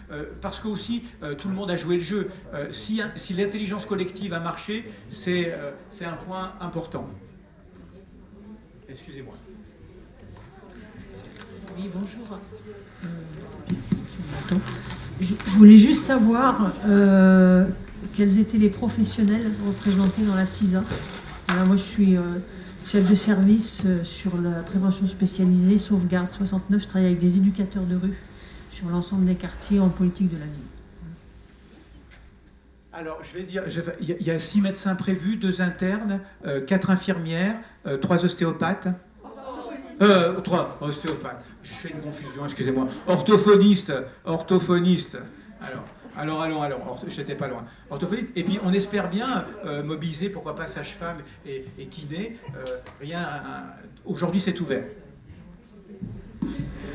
Speaker 3: parce que aussi tout le monde a joué le jeu. Si l'intelligence collective a marché, c'est un point important. Excusez-moi.
Speaker 6: Oui, bonjour. Je voulais juste savoir quels étaient les professionnels représentés dans la CISA. Alors moi, je suis chef de service sur la prévention spécialisée, sauvegarde 69. Je travaille avec des éducateurs de rue sur l'ensemble des quartiers en politique de la ville.
Speaker 3: Alors, je vais dire, il y a 6 médecins prévus, 2 internes, 4 infirmières, 3 ostéopathes. 3 ostéopathes. Je fais une confusion, excusez-moi. Orthophoniste. Alors, j'étais pas loin. Orthophoniste. Et puis, on espère bien mobiliser, pourquoi pas, sage-femme et kiné. Aujourd'hui, c'est ouvert.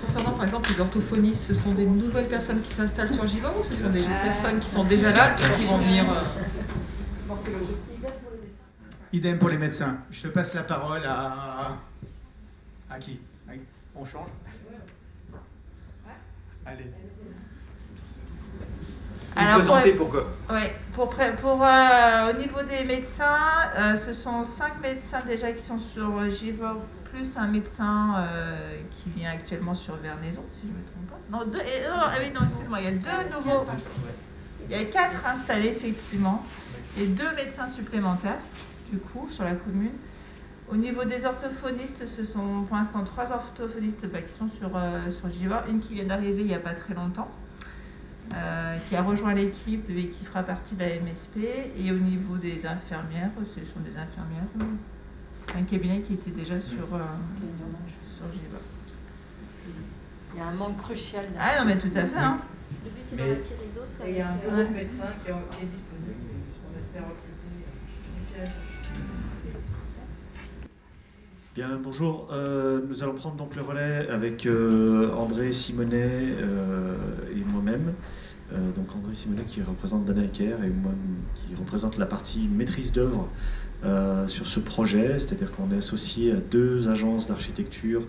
Speaker 4: Concernant par exemple les orthophonistes, ce sont des nouvelles personnes qui s'installent sur Givors ou ce sont des personnes qui sont déjà là et qui vont venir
Speaker 3: Idem pour les médecins. Je te passe la parole à qui? On change? Allez.
Speaker 7: Alors,
Speaker 2: Au
Speaker 7: niveau des médecins, ce sont 5 médecins déjà qui sont sur Givors, plus un médecin qui vient actuellement sur Vernaison, si je ne me trompe pas. Non, excuse-moi, il y a 2 nouveaux. Il y a 4 installés, effectivement, et 2 médecins supplémentaires, du coup, sur la commune. Au niveau des orthophonistes, ce sont pour l'instant 3 orthophonistes qui sont sur Givors, une qui vient d'arriver il n'y a pas très longtemps, qui a rejoint l'équipe et qui fera partie de la MSP. Et au niveau des infirmières, ce sont des infirmières, un cabinet qui était déjà sur Givors.
Speaker 6: Il y a un manque crucial.
Speaker 7: Ah non, mais tout à fait. Hein.
Speaker 4: il y a un bureau de médecin qui est disponible. On espère recruter.
Speaker 8: Bien, bonjour. Nous allons prendre donc le relais avec André Simonet et moi-même. Donc André Simonet qui représente Danaeker et moi qui représente la partie maîtrise d'œuvre sur ce projet. C'est-à-dire qu'on est associé à 2 agences d'architecture,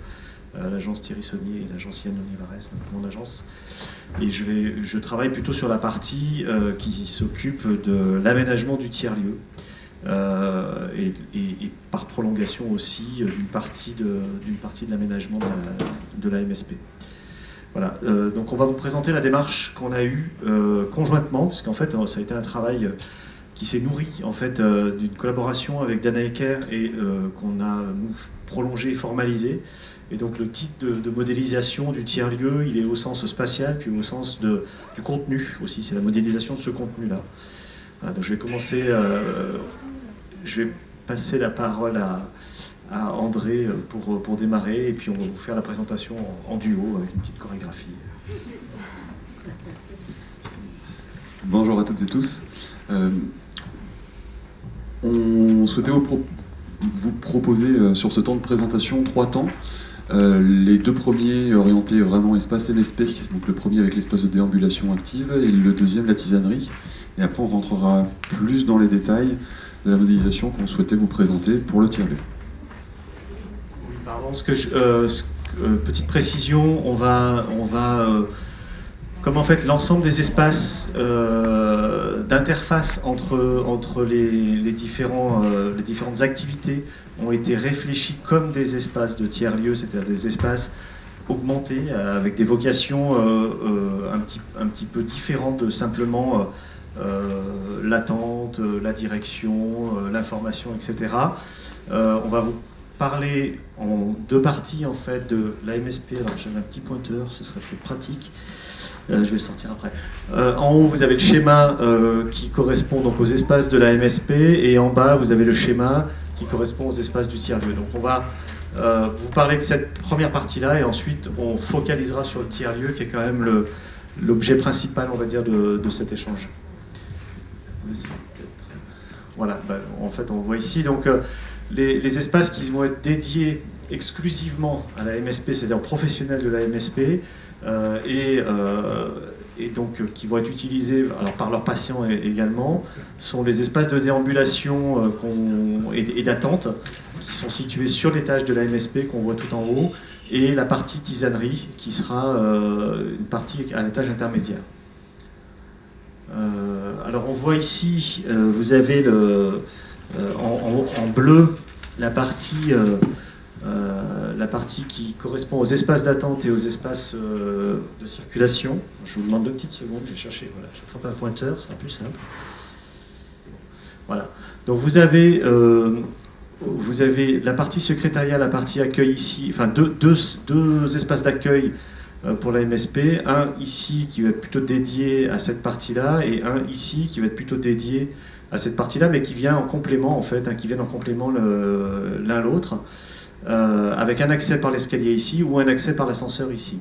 Speaker 8: l'agence Thierry Saunier et l'agence Yann Olivares, donc mon agence. Et je travaille plutôt sur la partie qui s'occupe de l'aménagement du tiers-lieu. Et par prolongation aussi d'une partie de l'aménagement de la MSP. Voilà, donc on va vous présenter la démarche qu'on a eue conjointement, parce qu'en fait ça a été un travail qui s'est nourri en fait d'une collaboration avec Danaeker et qu'on a nous, prolongé et formalisé. Et donc le titre de modélisation du tiers-lieu, il est au sens spatial, puis au sens du contenu aussi, c'est la modélisation de ce contenu-là. Voilà, donc je vais commencer... je vais passer la parole à André pour démarrer, et puis on va vous faire la présentation en duo avec une petite chorégraphie.
Speaker 9: Bonjour à toutes et tous. On souhaitait vous proposer sur ce temps de présentation 3 temps. Les 2 premiers orientés vraiment espace MSP, donc le premier avec l'espace de déambulation active et le deuxième la tisanerie. Et après on rentrera plus dans les détails de la modélisation qu'on souhaitait vous présenter pour le tiers-lieu.
Speaker 8: Oui, pardon, petite précision, on va comme en fait l'ensemble des espaces d'interface entre les différentes activités ont été réfléchis comme des espaces de tiers-lieu, c'est-à-dire des espaces augmentés avec des vocations un petit peu différentes de simplement l'attente, la direction, l'information, etc. On va vous parler en 2 parties en fait de la MSP. Alors j'avais un petit pointeur, ce serait peut-être pratique. Je vais le sortir après. En haut, vous avez le schéma qui correspond donc aux espaces de la MSP, et en bas, vous avez le schéma qui correspond aux espaces du tiers-lieu. Donc on va vous parler de cette première partie-là, et ensuite on focalisera sur le tiers-lieu, qui est quand même l'objet principal, on va dire, de cet échange. Voilà, en fait, on voit ici donc les espaces qui vont être dédiés exclusivement à la MSP, c'est-à-dire aux professionnels de la MSP, et donc qui vont être utilisés alors, par leurs patients également, sont les espaces de déambulation et d'attente qui sont situés sur l'étage de la MSP qu'on voit tout en haut, et la partie tisanerie qui sera une partie à l'étage intermédiaire. Alors on voit ici, vous avez en bleu la partie qui correspond aux espaces d'attente et aux espaces de circulation. Je vous demande 2 petites secondes, je vais chercher, voilà, j'attrape un pointeur, ce sera plus simple. Voilà. Donc vous avez la partie secrétariat, la partie accueil ici, enfin deux espaces d'accueil pour la MSP, un ici qui va être plutôt dédié à cette partie-là et un ici qui va être plutôt dédié à cette partie-là, mais qui vient en complément en fait, qui viennent en complément l'un l'autre, avec un accès par l'escalier ici ou un accès par l'ascenseur ici.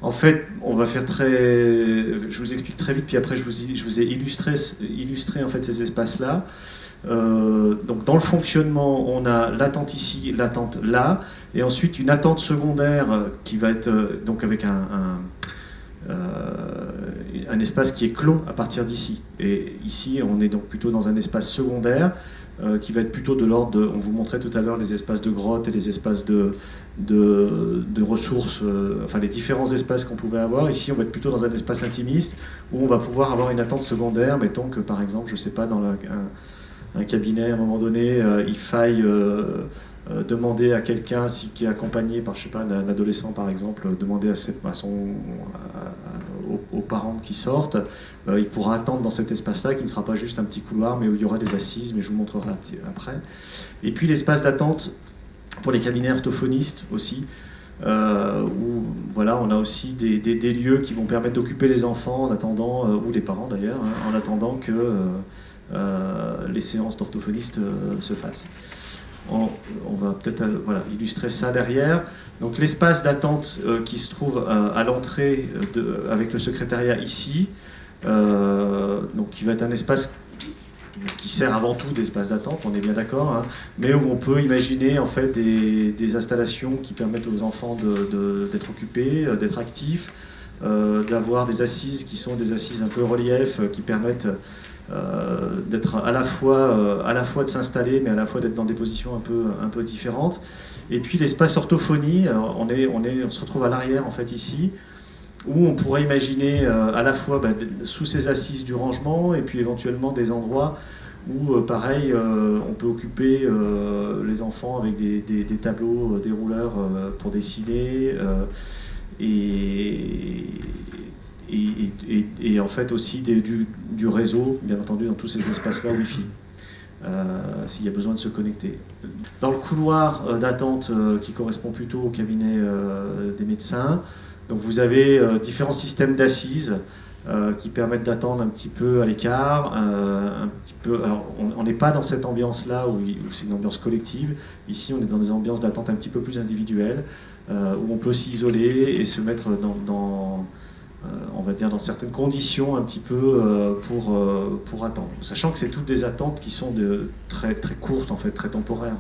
Speaker 8: En fait, on va faire je vous explique très vite, puis après je vous ai illustré en fait ces espaces-là. Donc dans le fonctionnement, on a l'attente ici, l'attente là, et ensuite une attente secondaire qui va être donc avec un espace qui est clos à partir d'ici. Et ici, on est donc plutôt dans un espace secondaire qui va être plutôt de l'ordre de... On vous montrait tout à l'heure les espaces de grotte et les espaces de ressources, enfin les différents espaces qu'on pouvait avoir. Ici, on va être plutôt dans un espace intimiste où on va pouvoir avoir une attente secondaire. Mettons que, par exemple, je ne sais pas, dans un cabinet, à un moment donné, il faille demander à quelqu'un qui est accompagné par, je sais pas, un adolescent par exemple, demander aux parents qui sortent, il pourra attendre dans cet espace-là, qui ne sera pas juste un petit couloir, mais où il y aura des assises, mais je vous montrerai après. Et puis l'espace d'attente pour les cabinets orthophonistes aussi, où voilà, on a aussi des lieux qui vont permettre d'occuper les enfants en attendant, ou les parents d'ailleurs, hein, en attendant que les séances d'orthophonistes se fassent. On va peut-être illustrer ça derrière. Donc l'espace d'attente qui se trouve à l'entrée avec le secrétariat ici, donc qui va être un espace qui sert avant tout d'espace d'attente, on est bien d'accord, hein, mais où on peut imaginer en fait des installations qui permettent aux enfants d'être occupés, d'être actifs, d'avoir des assises qui sont des assises un peu relief, qui permettent d'être à la fois de s'installer, mais à la fois d'être dans des positions un peu différentes. Et puis l'espace orthophonie, on se retrouve à l'arrière en fait ici, où on pourrait imaginer à la fois sous ces assises du rangement, et puis éventuellement des endroits où pareil on peut occuper les enfants avec des tableaux dérouleurs pour dessiner, et en fait aussi du réseau, bien entendu, dans tous ces espaces-là Wi-Fi, s'il y a besoin de se connecter. Dans le couloir d'attente qui correspond plutôt au cabinet des médecins, donc vous avez différents systèmes d'assises qui permettent d'attendre un petit peu à l'écart, un petit peu. Alors, on n'est pas dans cette ambiance-là où c'est une ambiance collective. Ici, on est dans des ambiances d'attente un petit peu plus individuelles, où on peut s'isoler et se mettre on va dire dans certaines conditions un petit peu pour attendre. Sachant que c'est toutes des attentes qui sont très, très courtes, en fait, très temporaires.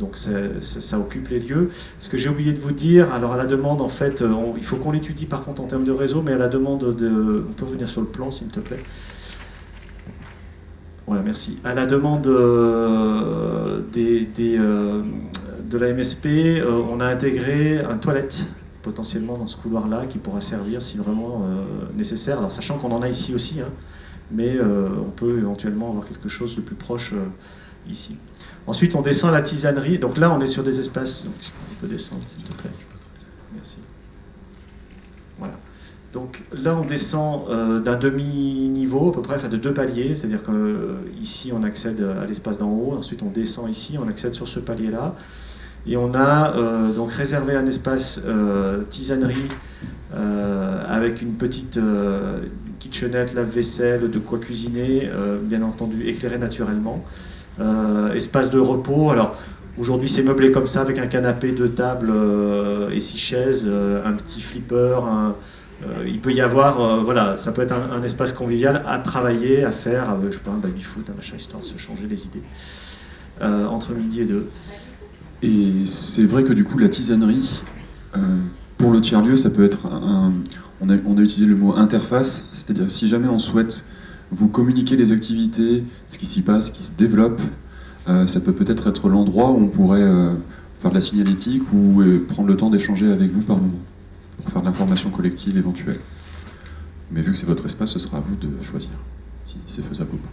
Speaker 8: Donc ça occupe les lieux. Ce que j'ai oublié de vous dire, alors à la demande, en fait, il faut qu'on l'étudie par contre en termes de réseau, mais à la demande on peut venir sur le plan s'il te plaît. Voilà, merci. À la demande de la MSP, on a intégré un toilette potentiellement dans ce couloir-là qui pourra servir si vraiment nécessaire. Alors sachant qu'on en a ici aussi, hein, mais on peut éventuellement avoir quelque chose de plus proche ici. Ensuite, on descend à la tisanerie. Donc là, on est sur des espaces. Donc, on peut descendre, s'il te plaît. Merci. Voilà. Donc là, on descend d'un demi-niveau, à peu près, enfin de 2 paliers. C'est-à-dire qu'ici, on accède à l'espace d'en haut. Ensuite, on descend ici, on accède sur ce palier-là. Et on a donc réservé un espace tisanerie avec une petite kitchenette, lave-vaisselle, de quoi cuisiner, bien entendu éclairé naturellement. Espace de repos. Alors aujourd'hui c'est meublé comme ça avec un canapé, 2 tables et 6 chaises, un petit flipper. Il peut y avoir, voilà, ça peut être un espace convivial à travailler, à faire, je sais pas, un baby-foot, un machin, histoire de se changer les idées entre midi et 2.
Speaker 9: Et c'est vrai que du coup la tisanerie, pour le tiers-lieu, ça peut être on a utilisé le mot interface, c'est-à-dire si jamais on souhaite vous communiquer les activités, ce qui s'y passe, ce qui se développe, ça peut être l'endroit où on pourrait faire de la signalétique ou prendre le temps d'échanger avec vous par moment, pour faire de l'information collective éventuelle. Mais vu que c'est votre espace, ce sera à vous de choisir si c'est faisable ou pas.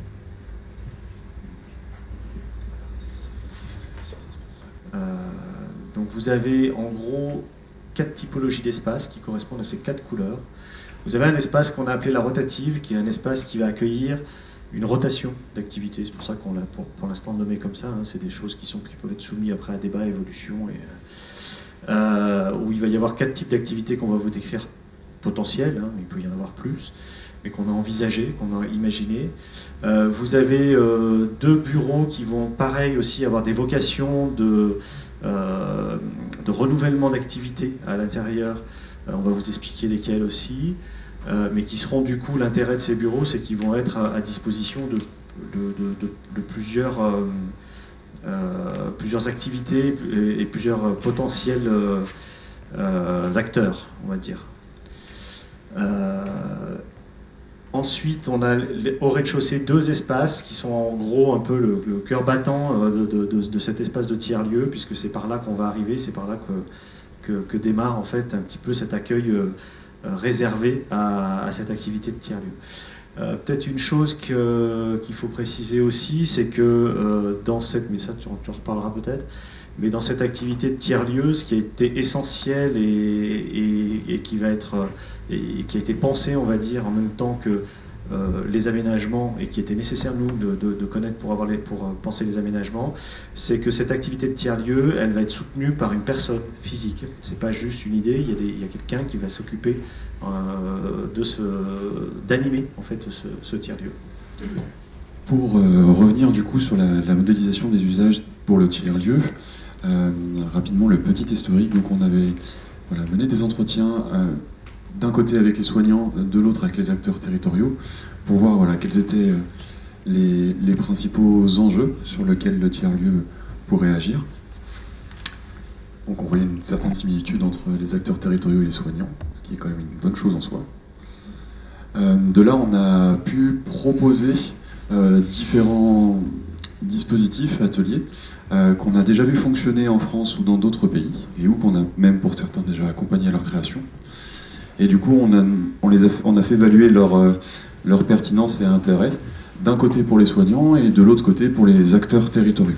Speaker 8: Donc vous avez en gros 4 typologies d'espace qui correspondent à ces 4 couleurs. Vous avez un espace qu'on a appelé la rotative, qui est un espace qui va accueillir une rotation d'activités. C'est pour ça qu'on l'a pour l'instant nommé comme ça. Hein. C'est des choses qui peuvent être soumises après à débat, évolution, où il va y avoir 4 types d'activités qu'on va vous décrire potentielles, hein, il peut y en avoir plus, mais qu'on a envisagé, qu'on a imaginé. Vous avez 2 bureaux qui vont pareil aussi avoir des vocations de renouvellement d'activités à l'intérieur. On va vous expliquer lesquels aussi, mais qui seront du coup, l'intérêt de ces bureaux, c'est qu'ils vont être à disposition de plusieurs activités et plusieurs potentiels acteurs, on va dire. Ensuite, on a au rez-de-chaussée 2 espaces qui sont en gros un peu le cœur battant de cet espace de tiers-lieu, puisque c'est par là qu'on va arriver, c'est par là que démarre en fait un petit peu cet accueil réservé à cette activité de tiers-lieu. Peut-être une chose qu'il faut préciser aussi, c'est que dans cette, mais ça tu en reparleras peut-être, mais dans cette activité de tiers-lieu, ce qui a été essentiel et qui va être et qui a été pensé, on va dire, en même temps que les aménagements et qui était nécessaire nous de connaître pour penser les aménagements, c'est que cette activité de tiers-lieu, elle va être soutenue par une personne physique. C'est pas juste une idée, il y a quelqu'un qui va s'occuper d'animer en fait ce tiers-lieu.
Speaker 9: Pour revenir du coup sur la modélisation des usages pour le tiers-lieu, rapidement le petit historique. Donc on avait mené des entretiens d'un côté avec les soignants, de l'autre avec les acteurs territoriaux, pour voir quels étaient les principaux enjeux sur lesquels le tiers-lieu pourrait agir. Donc on voyait une certaine similitude entre les acteurs territoriaux et les soignants, ce qui est quand même une bonne chose en soi. De là, on a pu proposer différents dispositifs, ateliers, qu'on a déjà vu fonctionner en France ou dans d'autres pays, et où qu'on a même pour certains déjà accompagné à leur création. Et du coup, on a fait évaluer leur pertinence et intérêt, d'un côté pour les soignants et de l'autre côté pour les acteurs territoriaux.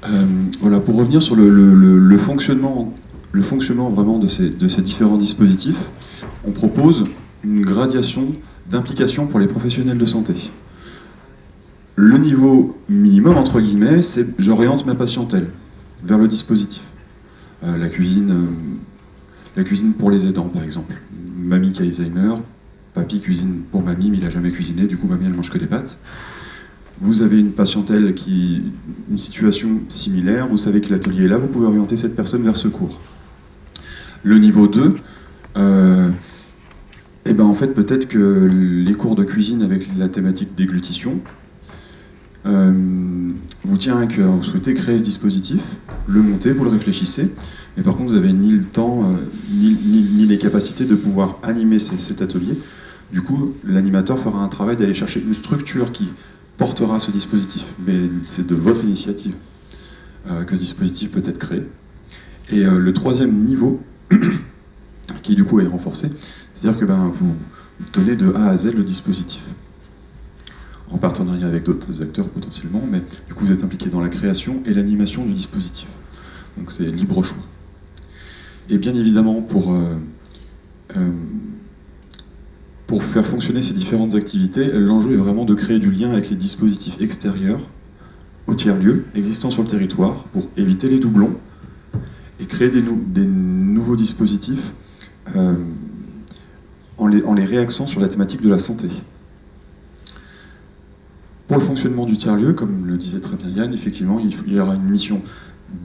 Speaker 9: Pour revenir sur le fonctionnement vraiment de ces différents dispositifs, on propose une gradation d'implication pour les professionnels de santé. Le niveau minimum, entre guillemets, c'est j'oriente ma patientèle vers le dispositif. La cuisine pour les aidants, par exemple. Mamie qui a Alzheimer, papy cuisine pour mamie, mais il n'a jamais cuisiné, du coup mamie elle mange que des pâtes. Vous avez une patientèle une situation similaire, vous savez que l'atelier est là, vous pouvez orienter cette personne vers ce cours. Le niveau 2, en fait peut-être que les cours de cuisine avec la thématique déglutition vous tient à cœur, vous souhaitez créer ce dispositif, le monter, vous le réfléchissez, mais par contre vous n'avez ni le temps ni les capacités de pouvoir animer cet atelier. Du coup, l'animateur fera un travail d'aller chercher une structure qui portera ce dispositif, mais c'est de votre initiative que ce dispositif peut être créé. Et le troisième niveau, qui du coup est renforcé, c'est-à-dire que vous tenez de A à Z le dispositif, en partenariat avec d'autres acteurs potentiellement, mais du coup vous êtes impliqué dans la création et l'animation du dispositif. Donc c'est libre choix. Et bien évidemment, pour faire fonctionner ces différentes activités, l'enjeu est vraiment de créer du lien avec les dispositifs extérieurs au tiers-lieu existants sur le territoire pour éviter les doublons et créer des nouveaux dispositifs en les réaxant sur la thématique de la santé. Pour le fonctionnement du tiers-lieu, comme le disait très bien Yann, effectivement, il y aura une mission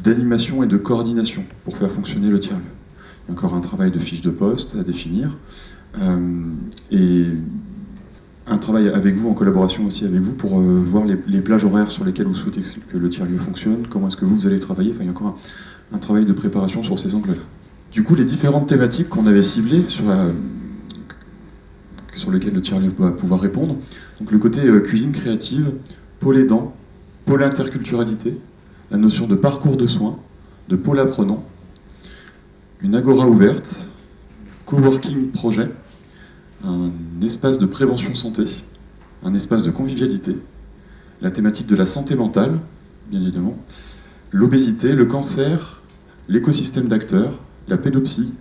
Speaker 9: d'animation et de coordination pour faire fonctionner le tiers-lieu. Il y a encore un travail de fiche de poste à définir, et un travail avec vous, en collaboration aussi avec vous, pour voir les plages horaires sur lesquelles vous souhaitez que le tiers-lieu fonctionne, comment est-ce que vous allez travailler, il y a encore un travail de préparation sur ces angles-là. Du coup, les différentes thématiques qu'on avait ciblées sur lesquelles le tiers-lieu va pouvoir répondre, donc le côté cuisine créative, pôle aidant, pôle interculturalité, la notion de parcours de soins, de pôle apprenant, une agora ouverte, coworking projet, un espace de prévention santé, un espace de convivialité, la thématique de la santé mentale, bien évidemment, l'obésité, le cancer, l'écosystème d'acteurs, la pédopsie,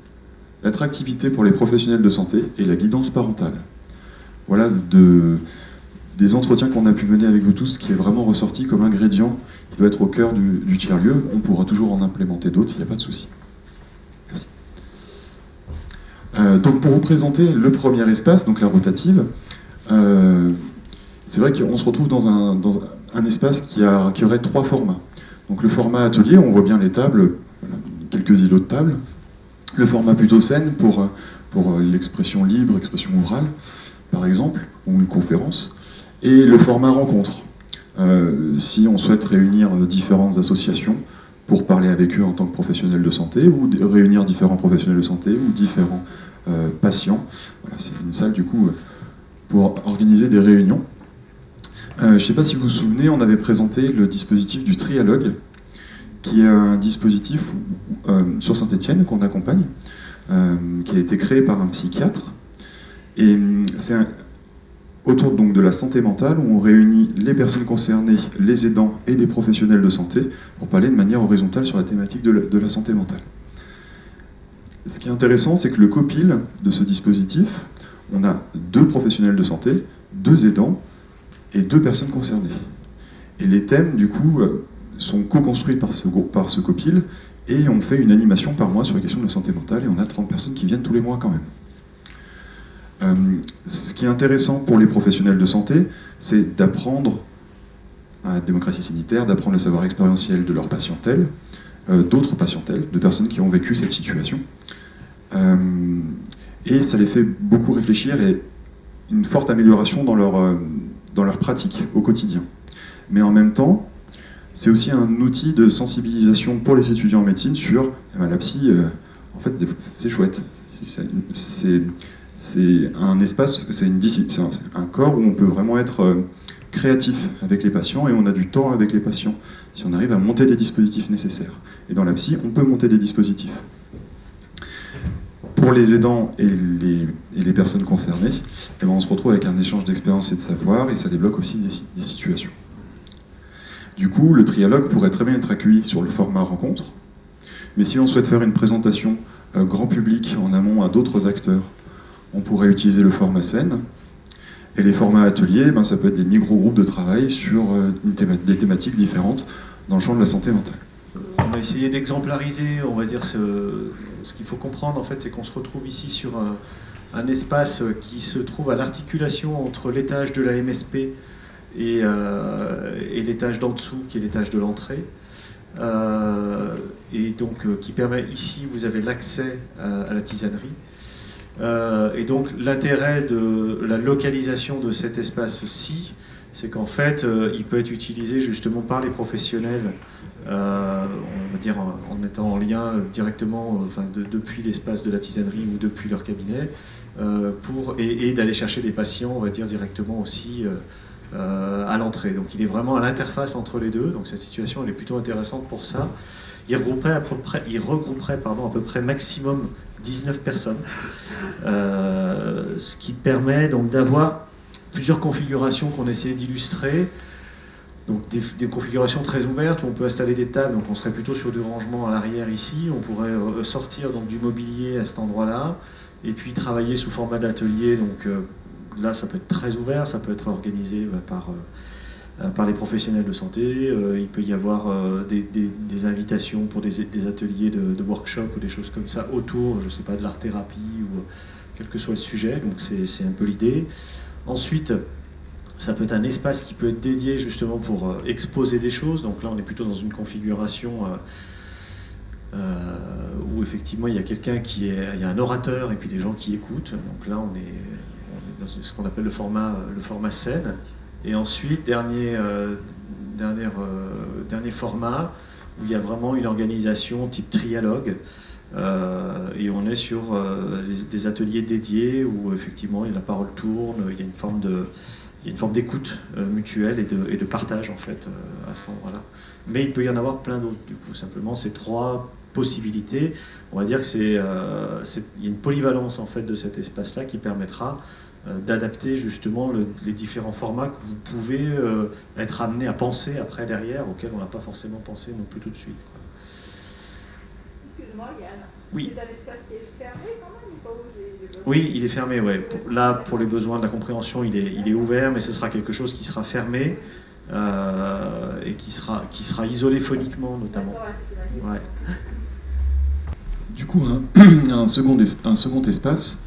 Speaker 9: l'attractivité pour les professionnels de santé et la guidance parentale. Voilà des entretiens qu'on a pu mener avec vous tous, qui est vraiment ressorti comme ingrédient qui doit être au cœur du tiers-lieu. On pourra toujours en implémenter d'autres, il n'y a pas de souci. Merci. Donc pour vous présenter le premier espace, donc la rotative, c'est vrai qu'on se retrouve dans un espace qui aurait 3 formats. Donc le format atelier, on voit bien les tables, voilà, quelques îlots de tables. Le format plutôt scène pour l'expression libre, expression orale, par exemple, ou une conférence. Et le format rencontre, si on souhaite réunir différentes associations pour parler avec eux en tant que professionnels de santé, ou réunir différents professionnels de santé, ou différents patients. Voilà, c'est une salle, du coup, pour organiser des réunions. Je ne sais pas si vous vous souvenez, on avait présenté le dispositif du trialogue, qui est un dispositif sur Saint-Étienne qu'on accompagne, qui a été créé par un psychiatre. Et c'est autour donc de la santé mentale, où on réunit les personnes concernées, les aidants et des professionnels de santé, pour parler de manière horizontale sur la thématique de la santé mentale. Ce qui est intéressant, c'est que le copil de ce dispositif, on a 2 professionnels de santé, 2 aidants et 2 personnes concernées. Et les thèmes, du coup, sont co-construits par ce copil, et on fait une animation par mois sur la question de la santé mentale, et on a 30 personnes qui viennent tous les mois quand même. Ce qui est intéressant pour les professionnels de santé, c'est d'apprendre à la démocratie sanitaire, d'apprendre le savoir expérientiel de leur patientèle, d'autres patientèles, de personnes qui ont vécu cette situation. Et ça les fait beaucoup réfléchir, et une forte amélioration dans leur pratique au quotidien. Mais en même temps, c'est aussi un outil de sensibilisation pour les étudiants en médecine sur la psy, en fait, c'est chouette. C'est un espace, c'est un corps où on peut vraiment être créatif avec les patients, et on a du temps avec les patients, si on arrive à monter des dispositifs nécessaires. Et dans la psy, on peut monter des dispositifs. Pour les aidants et les personnes concernées, et on se retrouve avec un échange d'expérience et de savoir, et ça débloque aussi des situations. Du coup, le trialogue pourrait très bien être accueilli sur le format rencontre, mais si on souhaite faire une présentation grand public en amont à d'autres acteurs, on pourrait utiliser le format scène. Et les formats ateliers, ça peut être des micro-groupes de travail sur des thématiques différentes dans le champ de la santé mentale.
Speaker 8: On a essayé d'exemplariser, on va dire, ce qu'il faut comprendre, en fait, c'est qu'on se retrouve ici sur un espace qui se trouve à l'articulation entre l'étage de la MSP et l'étage d'en dessous, qui est l'étage de l'entrée. Et donc, qui permet, ici, vous avez l'accès à la tisanerie. Et donc l'intérêt de la localisation de cet espace-ci, c'est qu'en fait, il peut être utilisé justement par les professionnels, on va dire en étant en lien directement, depuis l'espace de la tisanerie ou depuis leur cabinet, et d'aller chercher des patients, on va dire directement aussi à l'entrée. Donc il est vraiment à l'interface entre les deux. Donc cette situation, elle est plutôt intéressante pour ça. Il regrouperait à peu près maximum 19 personnes, ce qui permet donc d'avoir plusieurs configurations qu'on a essayé d'illustrer. Donc des configurations très ouvertes où on peut installer des tables, donc on serait plutôt sur du rangement à l'arrière ici, on pourrait sortir donc du mobilier à cet endroit-là, et puis travailler sous format d'atelier. Donc là ça peut être très ouvert, ça peut être organisé par les professionnels de santé, il peut y avoir des invitations pour des ateliers de workshop ou des choses comme ça autour, je sais pas, de l'art-thérapie ou quel que soit le sujet, donc c'est un peu l'idée. Ensuite, ça peut être un espace qui peut être dédié justement pour exposer des choses, donc là on est plutôt dans une configuration où effectivement il y a il y a un orateur et puis des gens qui écoutent, donc là on est dans ce qu'on appelle le format scène. Et ensuite, dernier format, où il y a vraiment une organisation type trialogue, et on est sur des ateliers dédiés où effectivement la parole tourne, il y a une forme il y a une forme d'écoute mutuelle et de partage en fait à ce moment-là. Mais il peut y en avoir plein d'autres du coup. Simplement ces 3 possibilités, on va dire que il y a une polyvalence en fait de cet espace-là qui permettra d'adapter justement les différents formats que vous pouvez être amené à penser après derrière, auxquels on n'a pas forcément pensé non plus tout de suite, quoi.
Speaker 7: Excuse-moi, Yann.
Speaker 8: Oui.
Speaker 7: C'est un espace qui est fermé quand même ou pas?
Speaker 8: Oui, il est fermé, ouais. Là, pour les besoins de la compréhension, il est ouvert, mais ce sera quelque chose qui sera fermé et qui sera isolé phoniquement, notamment. Ouais.
Speaker 9: Du coup, un second espace.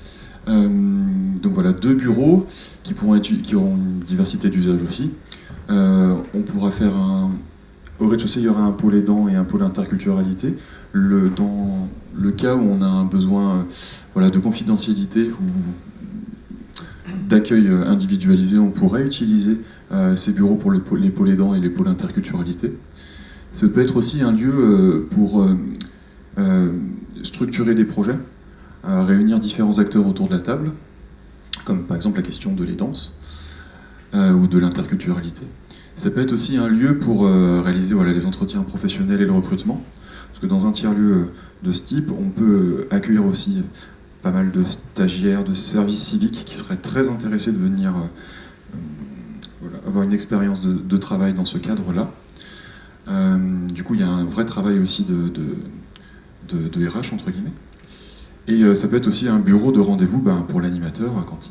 Speaker 9: Donc voilà, 2 bureaux qui auront une diversité d'usages aussi. On pourra faire au rez-de-chaussée, il y aura un pôle aidant et un pôle interculturalité. Dans le cas où on a un besoin de confidentialité ou d'accueil individualisé, on pourrait utiliser ces bureaux pour les pôles aidants et les pôles interculturalité. Ça peut être aussi un lieu pour structurer des projets, réunir différents acteurs autour de la table, comme par exemple la question de l'aidance ou de l'interculturalité. Ça peut être aussi un lieu pour réaliser les entretiens professionnels et le recrutement, parce que dans un tiers-lieu de ce type, on peut accueillir aussi pas mal de stagiaires, de services civiques qui seraient très intéressés de venir avoir une expérience de travail dans ce cadre-là. Du coup, il y a un vrai travail aussi de RH, entre guillemets. Et ça peut être aussi un bureau de rendez-vous pour l'animateur quand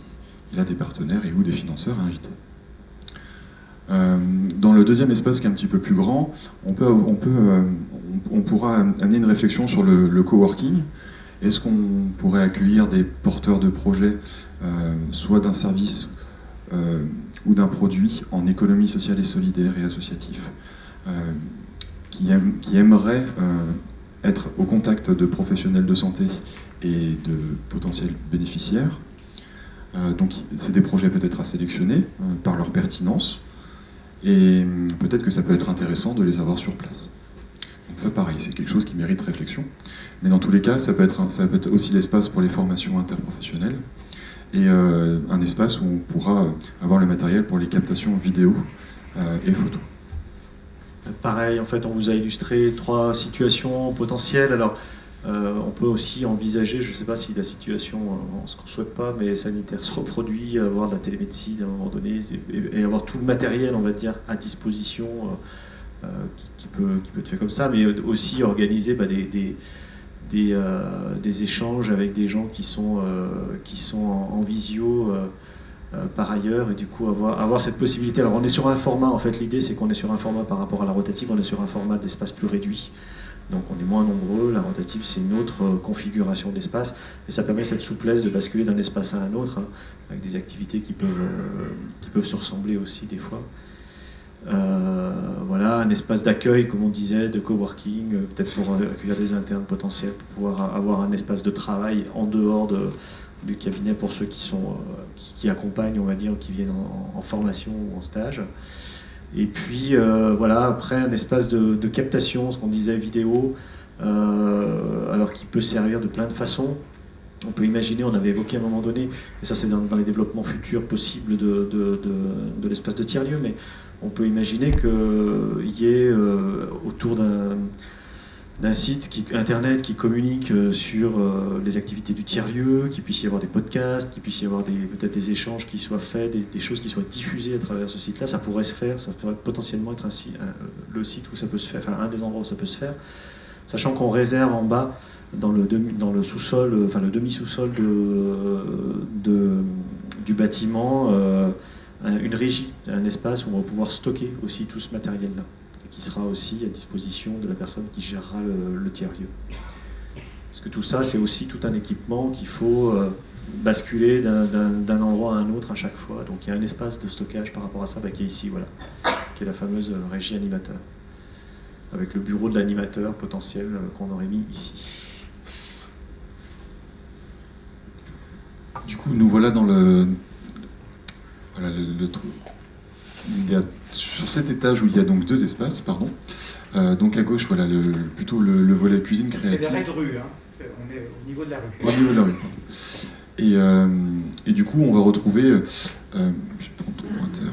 Speaker 9: il a des partenaires et ou des financeurs à inviter. Dans le deuxième espace qui est un petit peu plus grand, on pourra amener une réflexion sur le coworking. Est-ce qu'on pourrait accueillir des porteurs de projets, soit d'un service ou d'un produit en économie sociale et solidaire et associatif, qui aimeraient être au contact de professionnels de santé et de potentiels bénéficiaires. Donc c'est des projets peut-être à sélectionner par leur pertinence. Et peut-être que ça peut être intéressant de les avoir sur place. Donc ça, pareil, c'est quelque chose qui mérite réflexion. Mais dans tous les cas, ça peut être aussi l'espace pour les formations interprofessionnelles et un espace où on pourra avoir le matériel pour les captations vidéo et photos.
Speaker 8: Pareil, en fait, on vous a illustré 3 situations potentielles. Alors, on peut aussi envisager, je ne sais pas si la situation, ce qu'on ne souhaite pas, mais sanitaire se reproduit, avoir de la télémédecine à un moment donné, et avoir tout le matériel, on va dire, à disposition, qui peut être fait comme ça, mais aussi organiser des échanges avec des gens qui sont en visio par ailleurs, et du coup avoir cette possibilité. Alors on est sur un format, en fait, l'idée c'est qu'on est sur un format par rapport à la rotative, on est sur un format d'espace plus réduit. Donc on est moins nombreux, la rotative c'est une autre configuration d'espace, et ça permet cette souplesse de basculer d'un espace à un autre, avec des activités qui peuvent se ressembler aussi des fois. Voilà, un espace d'accueil, comme on disait, de coworking, peut-être pour accueillir des internes potentiels, pour pouvoir avoir un espace de travail en dehors du cabinet pour ceux qui accompagnent, on va dire, qui viennent en formation ou en stage. Et puis voilà, après un espace de captation, ce qu'on disait vidéo, alors qui peut servir de plein de façons. On peut imaginer, on avait évoqué à un moment donné, et ça c'est dans les développements futurs possibles de l'espace de tiers-lieu, mais on peut imaginer qu'il y ait autour d'un site internet qui communique sur les activités du tiers-lieu, qu'il puisse y avoir des podcasts, qu'il puisse y avoir peut-être des échanges qui soient faits, des choses qui soient diffusées à travers ce site-là. Ça pourrait se faire, ça pourrait potentiellement être le site où ça peut se faire, enfin un des endroits où ça peut se faire, sachant qu'on réserve en bas, dans le sous-sol, enfin le demi-sous-sol du bâtiment, une régie, un espace où on va pouvoir stocker aussi tout ce matériel-là, qui sera aussi à disposition de la personne qui gérera le tiers-lieu. Parce que tout ça, c'est aussi tout un équipement qu'il faut basculer d'un endroit à un autre à chaque fois. Donc il y a un espace de stockage par rapport à ça qui est ici, voilà, qui est la fameuse régie animateur, avec le bureau de l'animateur potentiel qu'on aurait mis ici.
Speaker 9: Du coup, nous voilà dans le truc. Sur cet étage où il y a donc 2 espaces, pardon. Donc à gauche, voilà plutôt le volet cuisine créative.
Speaker 2: C'est des raies de rue, hein. On est au niveau de la rue.
Speaker 9: Au niveau de la rue, pardon. Et du coup, on va retrouver, je vais prendre ton pointeur.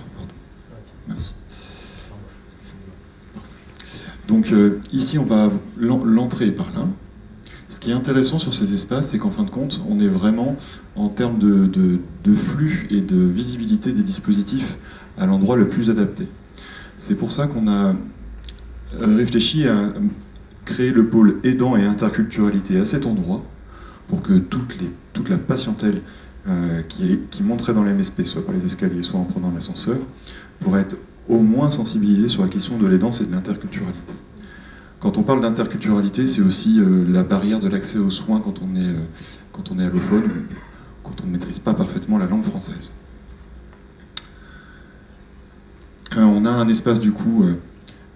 Speaker 9: Donc ici, on va l'entrée est par là. Ce qui est intéressant sur ces espaces, c'est qu'en fin de compte, on est vraiment en termes de flux et de visibilité des dispositifs à l'endroit le plus adapté. C'est pour ça qu'on a réfléchi à créer le pôle aidant et interculturalité à cet endroit, pour que toute la patientèle qui monterait dans les MSP, soit par les escaliers, soit en prenant l'ascenseur, pourrait être au moins sensibilisée sur la question de l'aidance et de l'interculturalité. Quand on parle d'interculturalité, c'est aussi la barrière de l'accès aux soins quand on est allophone, quand on ne maîtrise pas parfaitement la langue française. On a un espace du coup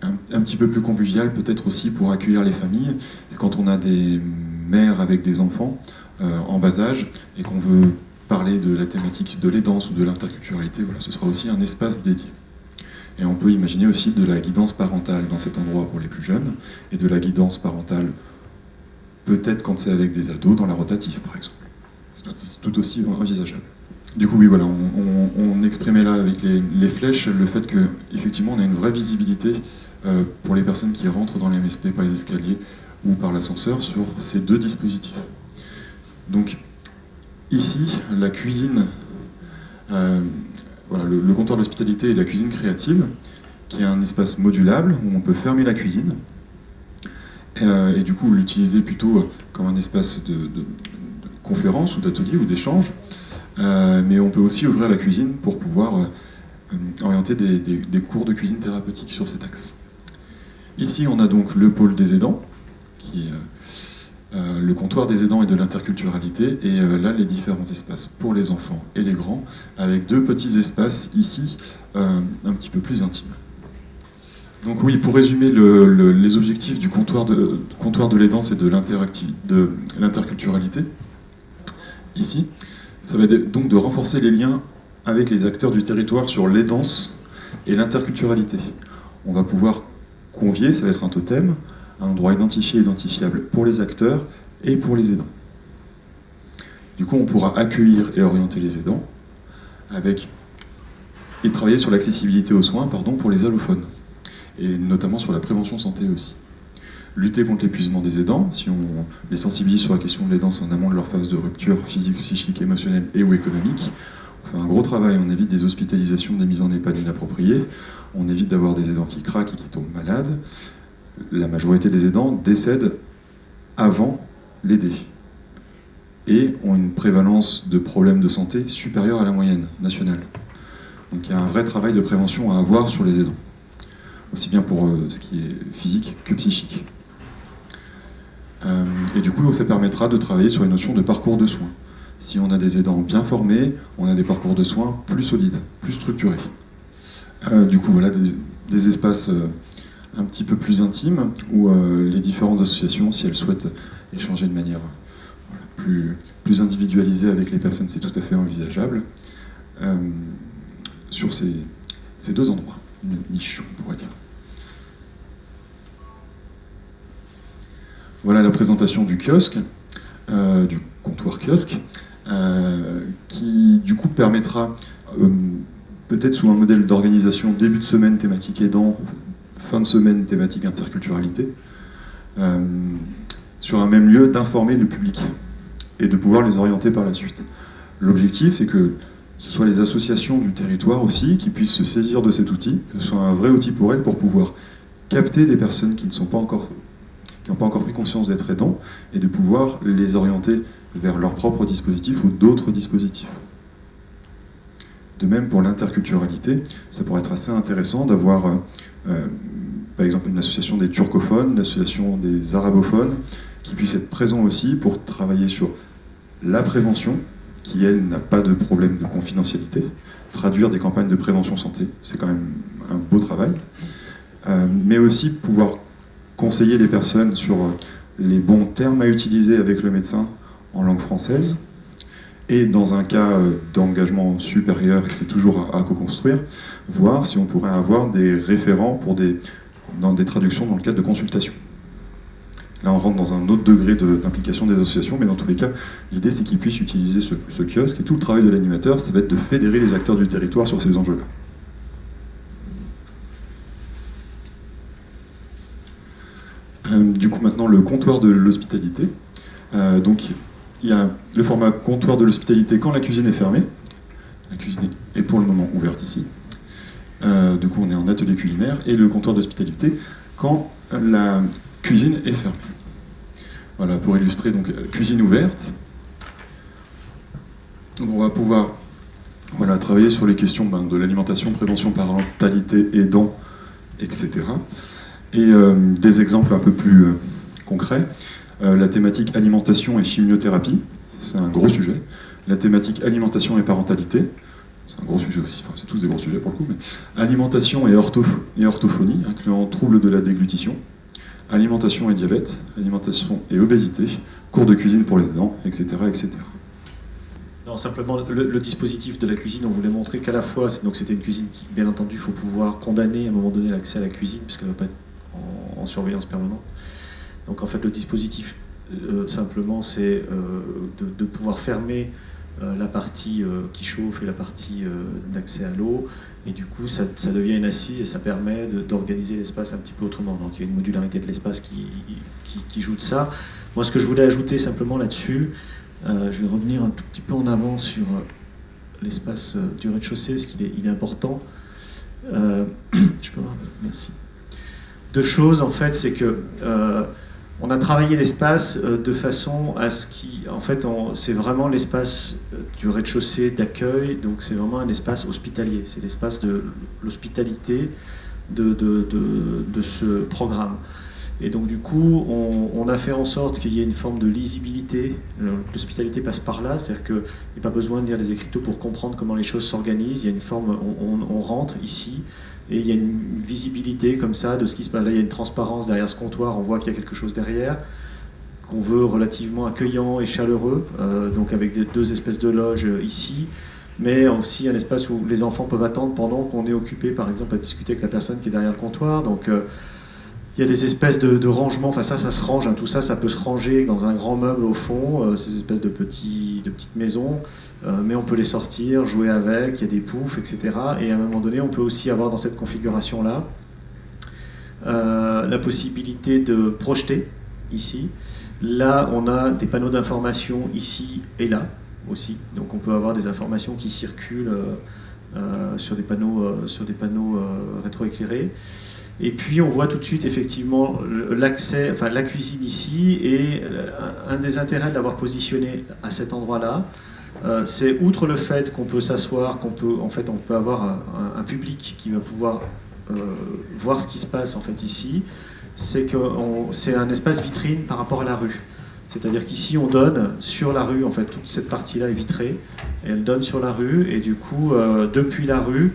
Speaker 9: un petit peu plus convivial, peut-être aussi pour accueillir les familles. Quand on a des mères avec des enfants en bas âge et qu'on veut parler de la thématique de l'aidance ou de l'interculturalité, voilà, ce sera aussi un espace dédié. Et on peut imaginer aussi de la guidance parentale dans cet endroit pour les plus jeunes, et de la guidance parentale peut-être quand c'est avec des ados dans la rotative par exemple. C'est tout aussi envisageable. Du coup oui, voilà, on exprimait là avec les flèches le fait qu'effectivement on a une vraie visibilité pour les personnes qui rentrent dans les MSP par les escaliers ou par l'ascenseur sur ces deux dispositifs. Donc ici, la cuisine, voilà, le comptoir d'hospitalité et la cuisine créative, qui est un espace modulable où on peut fermer la cuisine et du coup l'utiliser plutôt comme un espace de conférence ou d'atelier ou d'échange, mais on peut aussi ouvrir la cuisine pour pouvoir orienter des cours de cuisine thérapeutique sur cet axe. Ici on a donc le pôle des aidants, qui est le comptoir des aidants et de l'interculturalité, et là les différents espaces pour les enfants et les grands, avec deux petits espaces ici un petit peu plus intimes. Donc oui, pour résumer les objectifs du comptoir de l'aidance et de l'interculturalité, ici, ça va donc de renforcer les liens avec les acteurs du territoire sur l'aidance et l'interculturalité. On va pouvoir convier, ça va être un totem, un endroit identifié et identifiable pour les acteurs et pour les aidants. Du coup, on pourra accueillir et orienter les aidants et travailler sur l'accessibilité aux soins pour les allophones, et notamment sur la prévention santé aussi. Lutter contre l'épuisement des aidants, si on les sensibilise sur la question de l'aidance en amont de leur phase de rupture physique, psychique, émotionnelle et ou économique. On fait un gros travail, on évite des hospitalisations, des mises en EHPAD inappropriées, on évite d'avoir des aidants qui craquent et qui tombent malades. La majorité des aidants décèdent avant l'aider et ont une prévalence de problèmes de santé supérieure à la moyenne nationale. Donc il y a un vrai travail de prévention à avoir sur les aidants, aussi bien pour ce qui est physique que psychique. Et du coup, ça permettra de travailler sur une notion de parcours de soins. Si on a des aidants bien formés, on a des parcours de soins plus solides, plus structurés. Du coup, voilà des espaces un petit peu plus intimes où les différentes associations, si elles souhaitent échanger de manière plus individualisée avec les personnes, c'est tout à fait envisageable. Sur ces deux endroits, une niche, on pourrait dire. Voilà la présentation du kiosque, du comptoir kiosque, qui du coup permettra, peut-être sous un modèle d'organisation début de semaine thématique aidant, fin de semaine thématique interculturalité, sur un même lieu d'informer le public et de pouvoir les orienter par la suite. L'objectif, c'est que ce soit les associations du territoire aussi qui puissent se saisir de cet outil, que ce soit un vrai outil pour elles pour pouvoir capter des personnes qui n'ont pas encore pris conscience d'être aidants et de pouvoir les orienter vers leur propre dispositif ou d'autres dispositifs. De même pour l'interculturalité, ça pourrait être assez intéressant d'avoir par exemple une association des turcophones, une association des arabophones, qui puissent être présents aussi pour travailler sur la prévention, qui elle n'a pas de problème de confidentialité, traduire des campagnes de prévention santé, c'est quand même un beau travail, mais aussi pouvoir conseiller les personnes sur les bons termes à utiliser avec le médecin en langue française, et dans un cas d'engagement supérieur, et c'est toujours à co-construire, voir si on pourrait avoir des référents dans des traductions dans le cadre de consultations. Là, on rentre dans un autre degré d'implication des associations, mais dans tous les cas, l'idée c'est qu'ils puissent utiliser ce kiosque, et tout le travail de l'animateur, ça va être de fédérer les acteurs du territoire sur ces enjeux-là. Du coup, maintenant, le comptoir de l'hospitalité. Donc, il y a le format comptoir de l'hospitalité quand la cuisine est fermée. La cuisine est pour le moment ouverte ici. Du coup, on est en atelier culinaire. Et le comptoir d'hospitalité quand la cuisine est fermée. Voilà, pour illustrer, donc, cuisine ouverte. Donc, on va pouvoir travailler sur les questions de l'alimentation, prévention, parentalité, aidants, etc. Et des exemples un peu plus concrets. La thématique alimentation et chimiothérapie, c'est un gros sujet. La thématique alimentation et parentalité, c'est un gros sujet aussi, enfin, c'est tous des gros sujets pour le coup, mais alimentation et orthophonie, incluant troubles de la déglutition, alimentation et diabète, alimentation et obésité, cours de cuisine pour les aidants, etc. etc.
Speaker 8: Non, simplement, le dispositif de la cuisine, on voulait montrer qu'à la fois, c'était une cuisine qui, bien entendu, il faut pouvoir condamner à un moment donné l'accès à la cuisine, puisqu'elle ne va pas être en surveillance permanente. Donc en fait, le dispositif, simplement, c'est de pouvoir fermer la partie qui chauffe et la partie d'accès à l'eau, et du coup, ça devient une assise et ça permet d'organiser l'espace un petit peu autrement. Donc il y a une modularité de l'espace qui joue de ça. Moi, ce que je voulais ajouter simplement là-dessus, je vais revenir un tout petit peu en avant sur l'espace du rez-de-chaussée, parce qu'il est important. Je peux voir, merci. Deux choses, en fait, c'est que on a travaillé l'espace de façon à ce en fait, c'est vraiment l'espace du rez-de-chaussée d'accueil, donc c'est vraiment un espace hospitalier, c'est l'espace de l'hospitalité de ce programme. Et donc du coup, on a fait en sorte qu'il y ait une forme de lisibilité. L'hospitalité passe par là, c'est-à-dire qu'il n'y a pas besoin de lire des écriteaux pour comprendre comment les choses s'organisent. Il y a une forme, on rentre ici, et il y a une visibilité comme ça de ce qui se passe. Là, il y a une transparence derrière ce comptoir, on voit qu'il y a quelque chose derrière, qu'on veut relativement accueillant et chaleureux, donc avec deux espèces de loges ici, mais aussi un espace où les enfants peuvent attendre pendant qu'on est occupé, par exemple, à discuter avec la personne qui est derrière le comptoir. Donc, il y a des espèces de rangements, enfin ça se range, tout ça, ça peut se ranger dans un grand meuble au fond, ces espèces de petites maisons, mais on peut les sortir, jouer avec, il y a des poufs, etc. Et à un moment donné, on peut aussi avoir dans cette configuration-là la possibilité de projeter, ici. Là, on a des panneaux d'information ici et là aussi, donc on peut avoir des informations qui circulent sur des panneaux rétroéclairés. Et puis on voit tout de suite effectivement l'accès, enfin la cuisine ici, et un des intérêts de l'avoir positionné à cet endroit-là, c'est outre le fait qu'on peut s'asseoir, on peut avoir un public qui va pouvoir voir ce qui se passe en fait ici, c'est que c'est un espace vitrine par rapport à la rue. C'est-à-dire qu'ici on donne sur la rue, en fait toute cette partie-là est vitrée, et elle donne sur la rue, et du coup depuis la rue,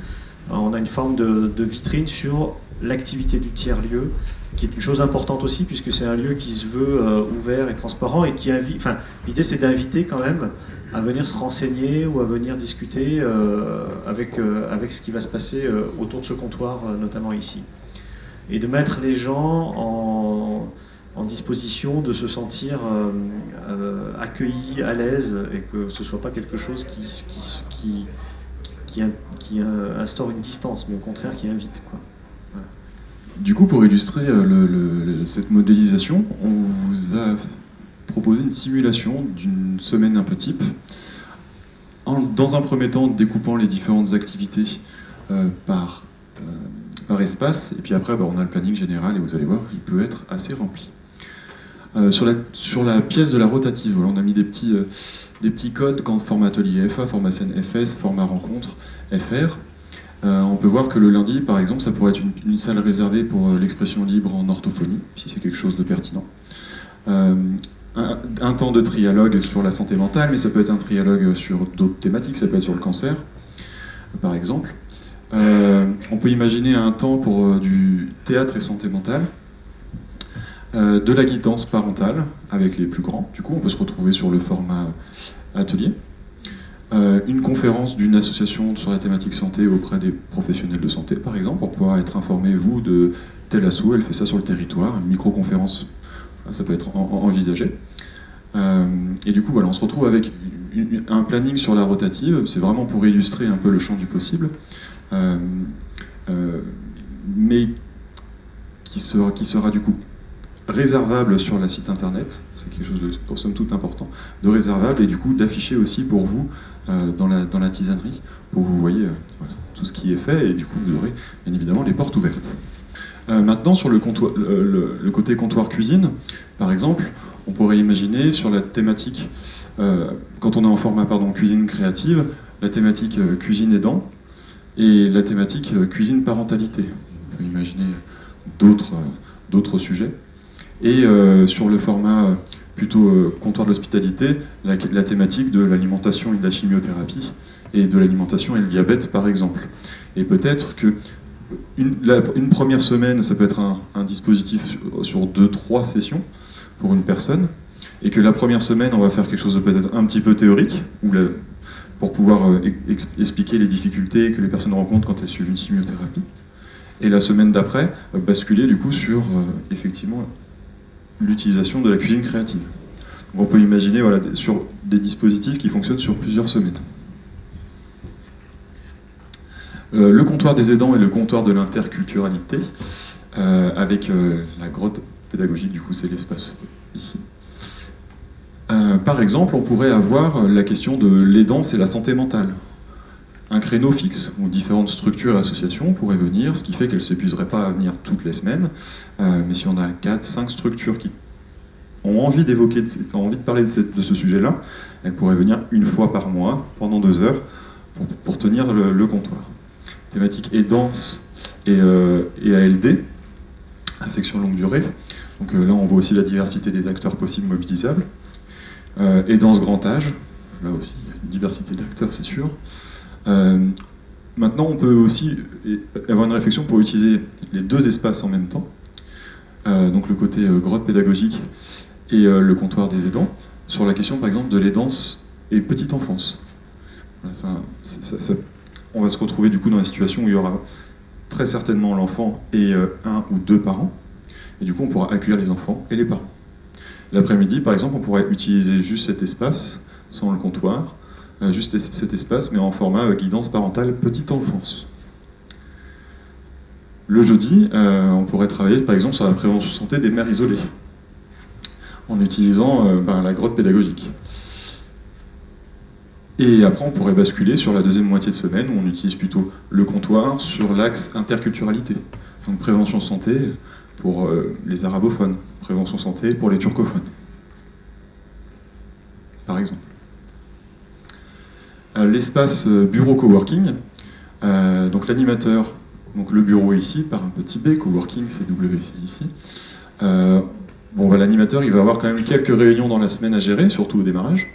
Speaker 8: on a une forme de vitrine sur l'activité du tiers-lieu, qui est une chose importante aussi, puisque c'est un lieu qui se veut ouvert et transparent, et qui invite. Enfin, l'idée c'est d'inviter quand même à venir se renseigner ou à venir discuter avec ce qui va se passer autour de ce comptoir, notamment ici. Et de mettre les gens en disposition de se sentir accueillis, à l'aise, et que ce ne soit pas quelque chose qui instaure une distance, mais au contraire qui invite, quoi. Voilà.
Speaker 9: Du coup, pour illustrer cette modélisation, on vous a proposé une simulation d'une semaine un peu type, dans un premier temps découpant les différentes activités par espace, et puis après on a le planning général, et vous allez voir, il peut être assez rempli. Sur la pièce de la rotative, voilà, on a mis des petits codes quand format atelier FA, format scène FS, format rencontre FR. On peut voir que le lundi, par exemple, ça pourrait être une salle réservée pour l'expression libre en orthophonie, si c'est quelque chose de pertinent. Un temps de trialogue sur la santé mentale, mais ça peut être un trialogue sur d'autres thématiques, ça peut être sur le cancer, par exemple. On peut imaginer un temps pour du théâtre et santé mentale, de la guidance parentale avec les plus grands, du coup on peut se retrouver sur le format atelier, une conférence d'une association sur la thématique santé auprès des professionnels de santé par exemple, pour pouvoir être informé, vous, de tel asso, elle fait ça sur le territoire, une micro-conférence, ça peut être envisagé. Et du coup voilà, on se retrouve avec un planning sur la rotative, c'est vraiment pour illustrer un peu le champ du possible, mais qui sera du coup réservable sur la site internet, c'est quelque chose de, pour somme toute important, de réservable, et du coup d'afficher aussi pour vous dans la tisanerie, pour que vous voyez voilà, tout ce qui est fait, et du coup vous aurez bien évidemment les portes ouvertes. Maintenant sur le côté comptoir cuisine, par exemple, on pourrait imaginer sur la thématique, quand on est en format cuisine créative, la thématique cuisine aidant, et la thématique cuisine parentalité. On peut imaginer d'autres sujets. Et sur le format plutôt comptoir de l'hospitalité, la thématique de l'alimentation et de la chimiothérapie, et de l'alimentation et le diabète par exemple. Et peut-être que une première semaine, ça peut être un dispositif sur 2-3 sessions pour une personne, et que la première semaine, on va faire quelque chose de peut-être un petit peu théorique, pour pouvoir expliquer les difficultés que les personnes rencontrent quand elles suivent une chimiothérapie. Et la semaine d'après, basculer du coup sur effectivement l'utilisation de la cuisine créative. Donc on peut imaginer voilà, sur des dispositifs qui fonctionnent sur plusieurs semaines. Le comptoir des aidants et le comptoir de l'interculturalité, avec la grotte pédagogique, du coup c'est l'espace ici. Par exemple, on pourrait avoir la question de l'aidance et la santé mentale. Un créneau fixe, où différentes structures et associations pourraient venir, ce qui fait qu'elles ne s'épuiseraient pas à venir toutes les semaines. Mais si on a 4-5 structures qui ont envie d'évoquer, ont envie de parler de ce sujet-là, elles pourraient venir une fois par mois, pendant 2 heures, pour tenir le comptoir. Thématique aidance et ALD, affection longue durée. Donc là, on voit aussi la diversité des acteurs possibles mobilisables. Aidance grand âge, là aussi, il y a une diversité d'acteurs, c'est sûr. Maintenant, on peut aussi avoir une réflexion pour utiliser les 2 espaces en même temps. Donc le côté grotte pédagogique et le comptoir des aidants, sur la question par exemple de l'aidance et petite enfance. Voilà, on va se retrouver du coup dans une situation où il y aura très certainement l'enfant et 1 ou 2 parents, et du coup on pourra accueillir les enfants et les parents. L'après-midi par exemple on pourrait utiliser juste cet espace, sans le comptoir, juste cet espace mais en format guidance parentale petite enfance. Le jeudi, on pourrait travailler par exemple sur la prévention santé des mères isolées, en utilisant la grotte pédagogique. Et après, on pourrait basculer sur la deuxième moitié de semaine, où on utilise plutôt le comptoir sur l'axe interculturalité. Donc prévention santé pour les arabophones, prévention santé pour les turcophones, par exemple. L'espace bureau coworking, donc l'animateur, donc le bureau ici, par un petit b, coworking, c'est WC ici. L'animateur, il va avoir quand même quelques réunions dans la semaine à gérer, surtout au démarrage.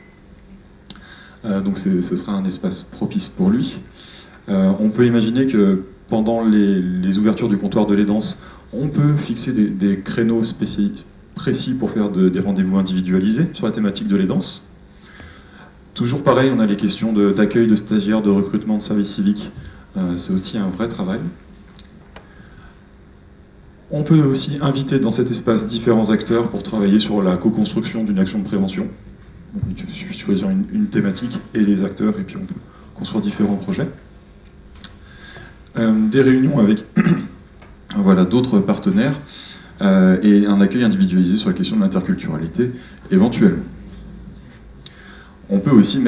Speaker 9: Donc ce sera un espace propice pour lui. On peut imaginer que pendant les ouvertures du comptoir de l'aidance, on peut fixer des créneaux précis pour faire des rendez-vous individualisés sur la thématique de l'aidance. Toujours pareil, on a les questions d'accueil de stagiaires, de recrutement de services civiques. C'est aussi un vrai travail. On peut aussi inviter dans cet espace différents acteurs pour travailler sur la co-construction d'une action de prévention. Il suffit de choisir une thématique et les acteurs, et puis on peut construire différents projets. Des réunions avec d'autres partenaires et un accueil individualisé sur la question de l'interculturalité éventuellement. On peut aussi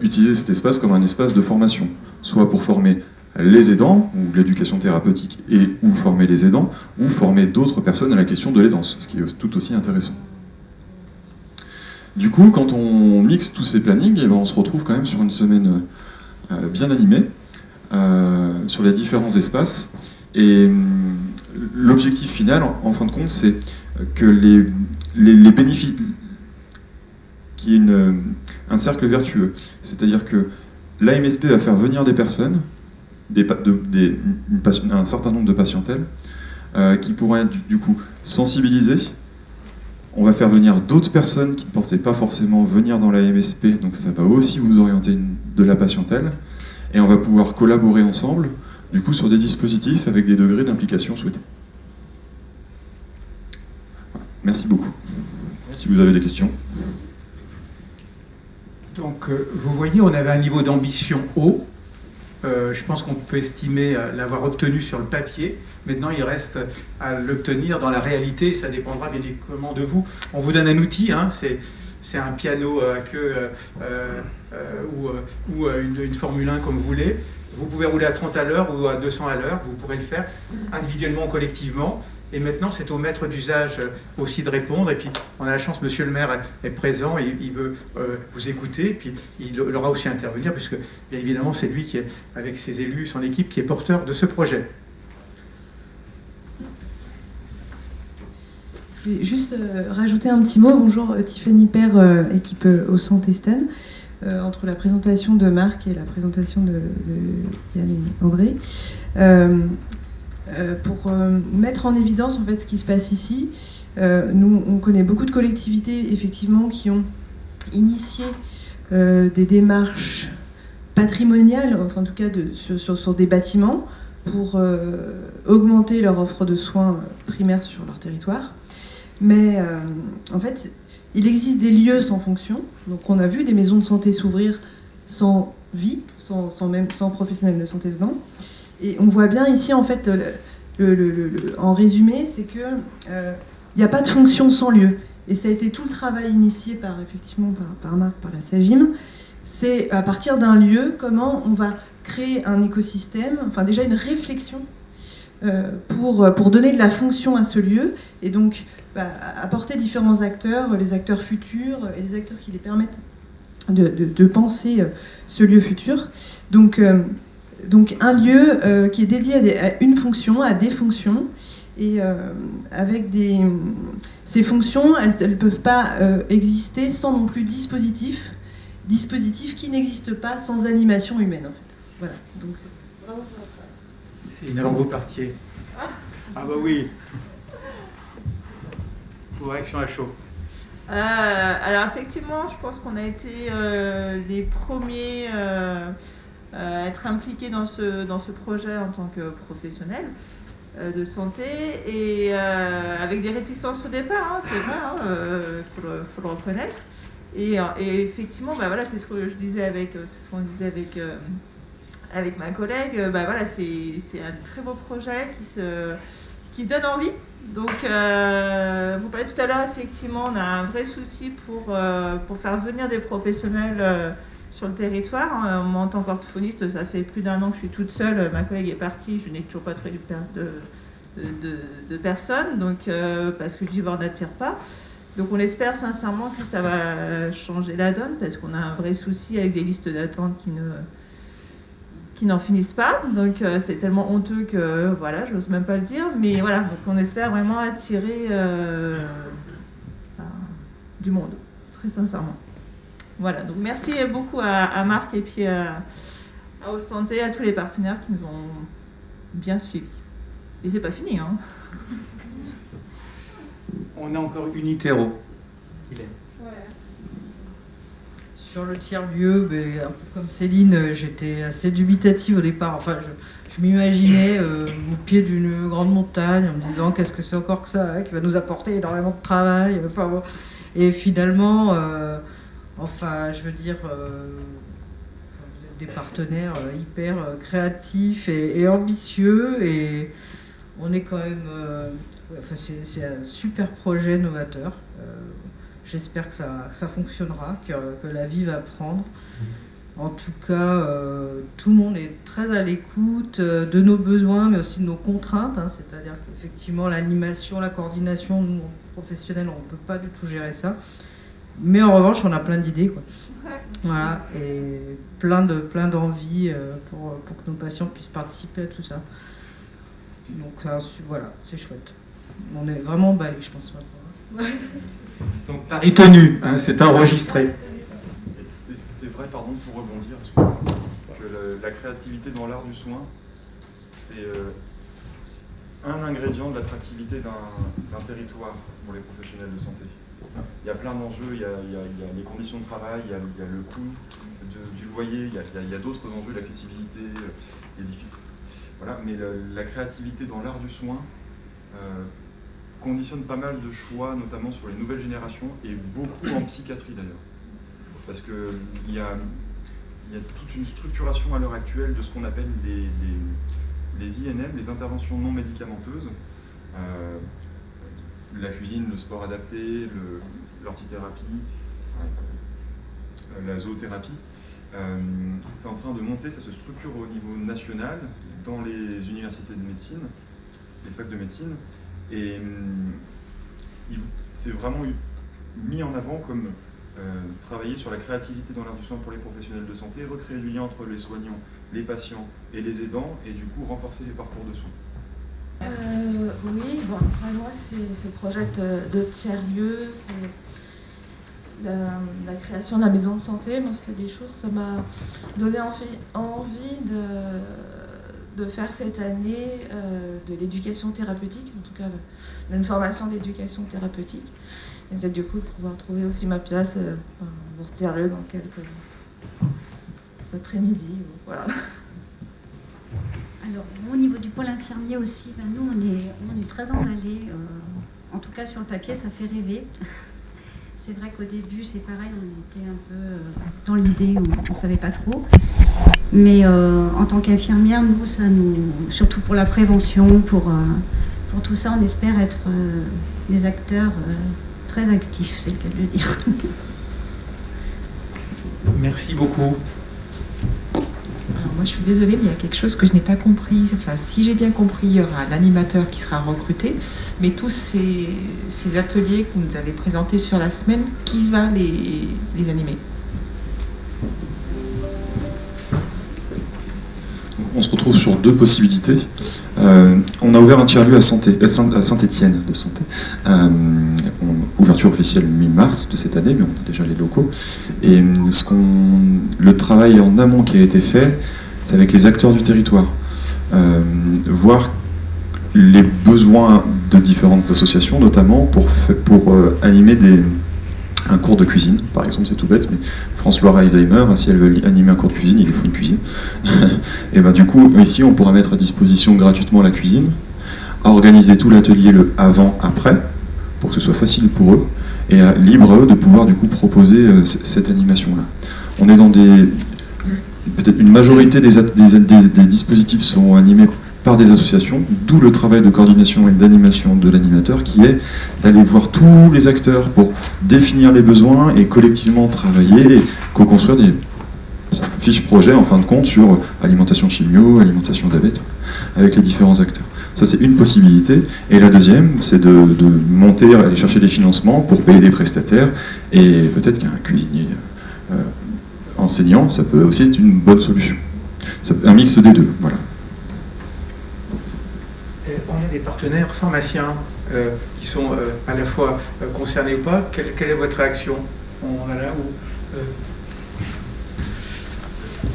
Speaker 9: utiliser cet espace comme un espace de formation, soit pour former les aidants, ou l'éducation thérapeutique, ou former les aidants, ou former d'autres personnes à la question de l'aidance, ce qui est tout aussi intéressant. Du coup, quand on mixe tous ces plannings, on se retrouve quand même sur une semaine bien animée, sur les différents espaces. Et l'objectif final, en fin de compte, c'est que les bénéfices, qu'il y ait un cercle vertueux. C'est-à-dire que l'AMSP va faire venir des personnes, un certain nombre de patientèles, qui pourraient du coup sensibiliser. On va faire venir d'autres personnes qui ne pensaient pas forcément venir dans la MSP, donc ça va aussi vous orienter de la patientèle. Et on va pouvoir collaborer ensemble, du coup, sur des dispositifs avec des degrés d'implication souhaités. Voilà. Merci beaucoup. Si vous avez des questions.
Speaker 3: Donc, vous voyez, on avait un niveau d'ambition haut,
Speaker 2: Je pense qu'on peut estimer l'avoir obtenu sur le papier. Maintenant, il reste à l'obtenir dans la réalité. Ça dépendra bien évidemment de vous. On vous donne un outil, hein, c'est un piano à queue ou une Formule 1 comme vous voulez. Vous pouvez rouler à 30 à l'heure ou à 200 à l'heure. Vous pourrez le faire individuellement ou collectivement. Et maintenant, c'est au maître d'usage aussi de répondre. Et puis, on a la chance, monsieur le maire est présent, et il veut vous écouter. Et puis, il aura aussi à intervenir, puisque, bien évidemment, c'est lui qui est, avec ses élus, son équipe, qui est porteur de ce projet.
Speaker 10: Je vais juste rajouter un petit mot. Bonjour, Tiffany Père, équipe au Santé Sten. Entre la présentation de Marc et la présentation de Yann et André. Pour mettre en évidence en fait ce qui se passe ici, nous on connaît beaucoup de collectivités effectivement qui ont initié des démarches patrimoniales, enfin en tout cas sur des bâtiments pour augmenter leur offre de soins primaires sur leur territoire. Mais en fait, il existe des lieux sans fonction. Donc on a vu des maisons de santé s'ouvrir sans vie, sans professionnels de santé dedans. Et on voit bien ici, en fait, en résumé, c'est que il n'y a pas de fonction sans lieu. Et ça a été tout le travail initié par Marc, par la SAGIM. C'est à partir d'un lieu, comment on va créer un écosystème, enfin déjà une réflexion pour donner de la fonction à ce lieu, et donc apporter différents acteurs, les acteurs futurs et des acteurs qui les permettent de penser ce lieu futur. Donc un lieu qui est dédié à une fonction, à des fonctions, et avec ces fonctions, elles ne peuvent pas exister sans non plus dispositifs qui n'existent pas sans animation humaine en fait. Voilà. Donc,
Speaker 2: c'est une langue au partier. Ah bah oui. Correction à chaud.
Speaker 7: Alors effectivement, je pense qu'on a été les premiers à être impliqués dans ce projet en tant que professionnel de santé, et avec des réticences au départ, hein, c'est vrai, faut le reconnaître. Et effectivement, voilà, c'est ce que je disais c'est ce qu'on disait avec ma collègue. Voilà, c'est un très beau projet qui donne envie. Donc, vous parlez tout à l'heure, effectivement, on a un vrai souci pour faire venir des professionnels sur le territoire. Moi, en tant qu'orthophoniste, ça fait plus d'1 an que je suis toute seule. Ma collègue est partie, je n'ai toujours pas trouvé de personnes, donc, parce que Givors n'attire pas. Donc, on espère sincèrement que ça va changer la donne, parce qu'on a un vrai souci avec des listes d'attente qui n'en finissent pas. Donc, c'est tellement honteux que, voilà, je n'ose même pas le dire. Mais voilà, donc on espère vraiment attirer du monde, très sincèrement. Voilà, donc merci beaucoup à Marc et puis à Haute Santé, à tous les partenaires qui nous ont bien suivis. Et c'est pas fini, hein.
Speaker 2: On a encore Unitéro.
Speaker 11: Sur le tiers-lieu, un peu comme Céline, j'étais assez dubitative au départ. Enfin, je m'imaginais au pied d'une grande montagne en me disant qu'est-ce que c'est encore que ça, qui va nous apporter énormément de travail. Enfin, bon. Et finalement, je veux dire, vous êtes des partenaires hyper créatifs et ambitieux, et on est quand même... c'est un super projet novateur. J'espère que ça fonctionnera, que la vie va prendre. En tout cas, tout le monde est très à l'écoute de nos besoins, mais aussi de nos contraintes. Hein, c'est-à-dire qu'effectivement, l'animation, la coordination, nous, professionnels, on ne peut pas du tout gérer ça. Mais en revanche, on a plein d'idées, quoi. Voilà, et plein d'envie pour que nos patients puissent participer à tout ça. Donc voilà, c'est chouette. On est vraiment emballés, je pense, maintenant.
Speaker 2: Donc Paris tenu, hein, c'est enregistré.
Speaker 9: C'est vrai, pardon, pour rebondir, que la créativité dans l'art du soin, c'est un ingrédient de l'attractivité d'un territoire pour les professionnels de santé. Il y a plein d'enjeux, il y a les conditions de travail, il y a le coût du loyer, il y a d'autres enjeux, l'accessibilité, les difficultés. Voilà, mais la créativité dans l'art du soin conditionne pas mal de choix, notamment sur les nouvelles générations, et beaucoup en psychiatrie d'ailleurs. Parce qu'il y a
Speaker 12: il y a toute une structuration à l'heure actuelle de ce qu'on appelle les INM, les interventions non médicamenteuses. La cuisine, le sport adapté, l'ortithérapie, la zoothérapie. C'est en train de monter, ça se structure au niveau national dans les universités de médecine, les facs de médecine, et c'est vraiment mis en avant comme travailler sur la créativité dans l'art du soin pour les professionnels de santé, recréer du lien entre les soignants, les patients et les aidants, et du coup renforcer les parcours de soins.
Speaker 13: Oui, bon, après moi, c'est ce projet de tiers-lieu, c'est la création de la maison de santé. Moi, c'était des choses, ça m'a donné envie de faire cette année de l'éducation thérapeutique, en tout cas d'une formation d'éducation thérapeutique. Et peut-être du coup de pouvoir trouver aussi ma place dans ce tiers-lieu dans cet après-midi. Voilà.
Speaker 14: Alors, au niveau du pôle infirmier aussi, nous, on est très emballés. En tout cas, sur le papier, ça fait rêver. C'est vrai qu'au début, c'est pareil, on était un peu dans l'idée où on ne savait pas trop. Mais en tant qu'infirmière, nous, surtout pour la prévention, pour tout ça, on espère être des acteurs très actifs, c'est le cas de le dire.
Speaker 3: Merci beaucoup.
Speaker 4: Alors moi, je suis désolée, mais il y a quelque chose que je n'ai pas compris. Enfin, si j'ai bien compris, il y aura un animateur qui sera recruté, mais tous ces ateliers que vous nous avez présentés sur la semaine, qui va les animer?
Speaker 9: On se retrouve sur deux possibilités. On a ouvert un tiers-lieu à Saint-Étienne de Santé. Ouverture officielle mi-mars de cette année, mais on a déjà les locaux. Et le travail en amont qui a été fait, c'est avec les acteurs du territoire. Voir les besoins de différentes associations, notamment pour animer un cours de cuisine, par exemple, c'est tout bête, mais France-Loire Alzheimer, si elle veut animer un cours de cuisine, il lui faut une cuisine. Et ben du coup, ici, on pourra mettre à disposition gratuitement la cuisine, organiser tout l'atelier le avant-après, pour que ce soit facile pour eux, et libre à eux de pouvoir du coup proposer cette animation-là. On est dans peut-être une majorité des dispositifs sont animés par des associations, d'où le travail de coordination et d'animation de l'animateur qui est d'aller voir tous les acteurs pour définir les besoins et collectivement travailler et co-construire des fiches projets en fin de compte sur alimentation chimio, alimentation diabète, avec les différents acteurs. Ça, c'est une possibilité. Et la deuxième, c'est de monter, aller chercher des financements pour payer des prestataires. Et peut-être qu'un cuisinier enseignant, ça peut aussi être une bonne solution. Un mix des deux, voilà.
Speaker 3: On a des partenaires pharmaciens qui sont à la fois concernés ou pas. Quelle est votre réaction? On a là où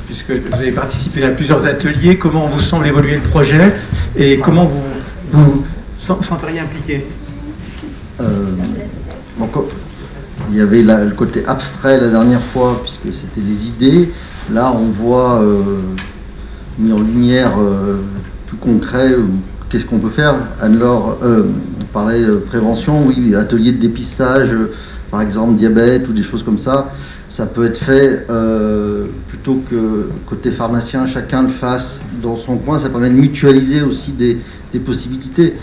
Speaker 3: puisque vous avez participé à plusieurs ateliers, comment vous semble évoluer le projet et comment vous vous senteriez impliqué?
Speaker 15: Il y avait le côté abstrait la dernière fois, puisque c'était les idées. Là, on voit mis en lumière plus concret, qu'est-ce qu'on peut faire. Anne-Laure parlait prévention, oui, atelier de dépistage, par exemple diabète ou des choses comme ça. Ça peut être fait plutôt que côté pharmacien, chacun le fasse dans son coin. Ça permet de mutualiser aussi des possibilités.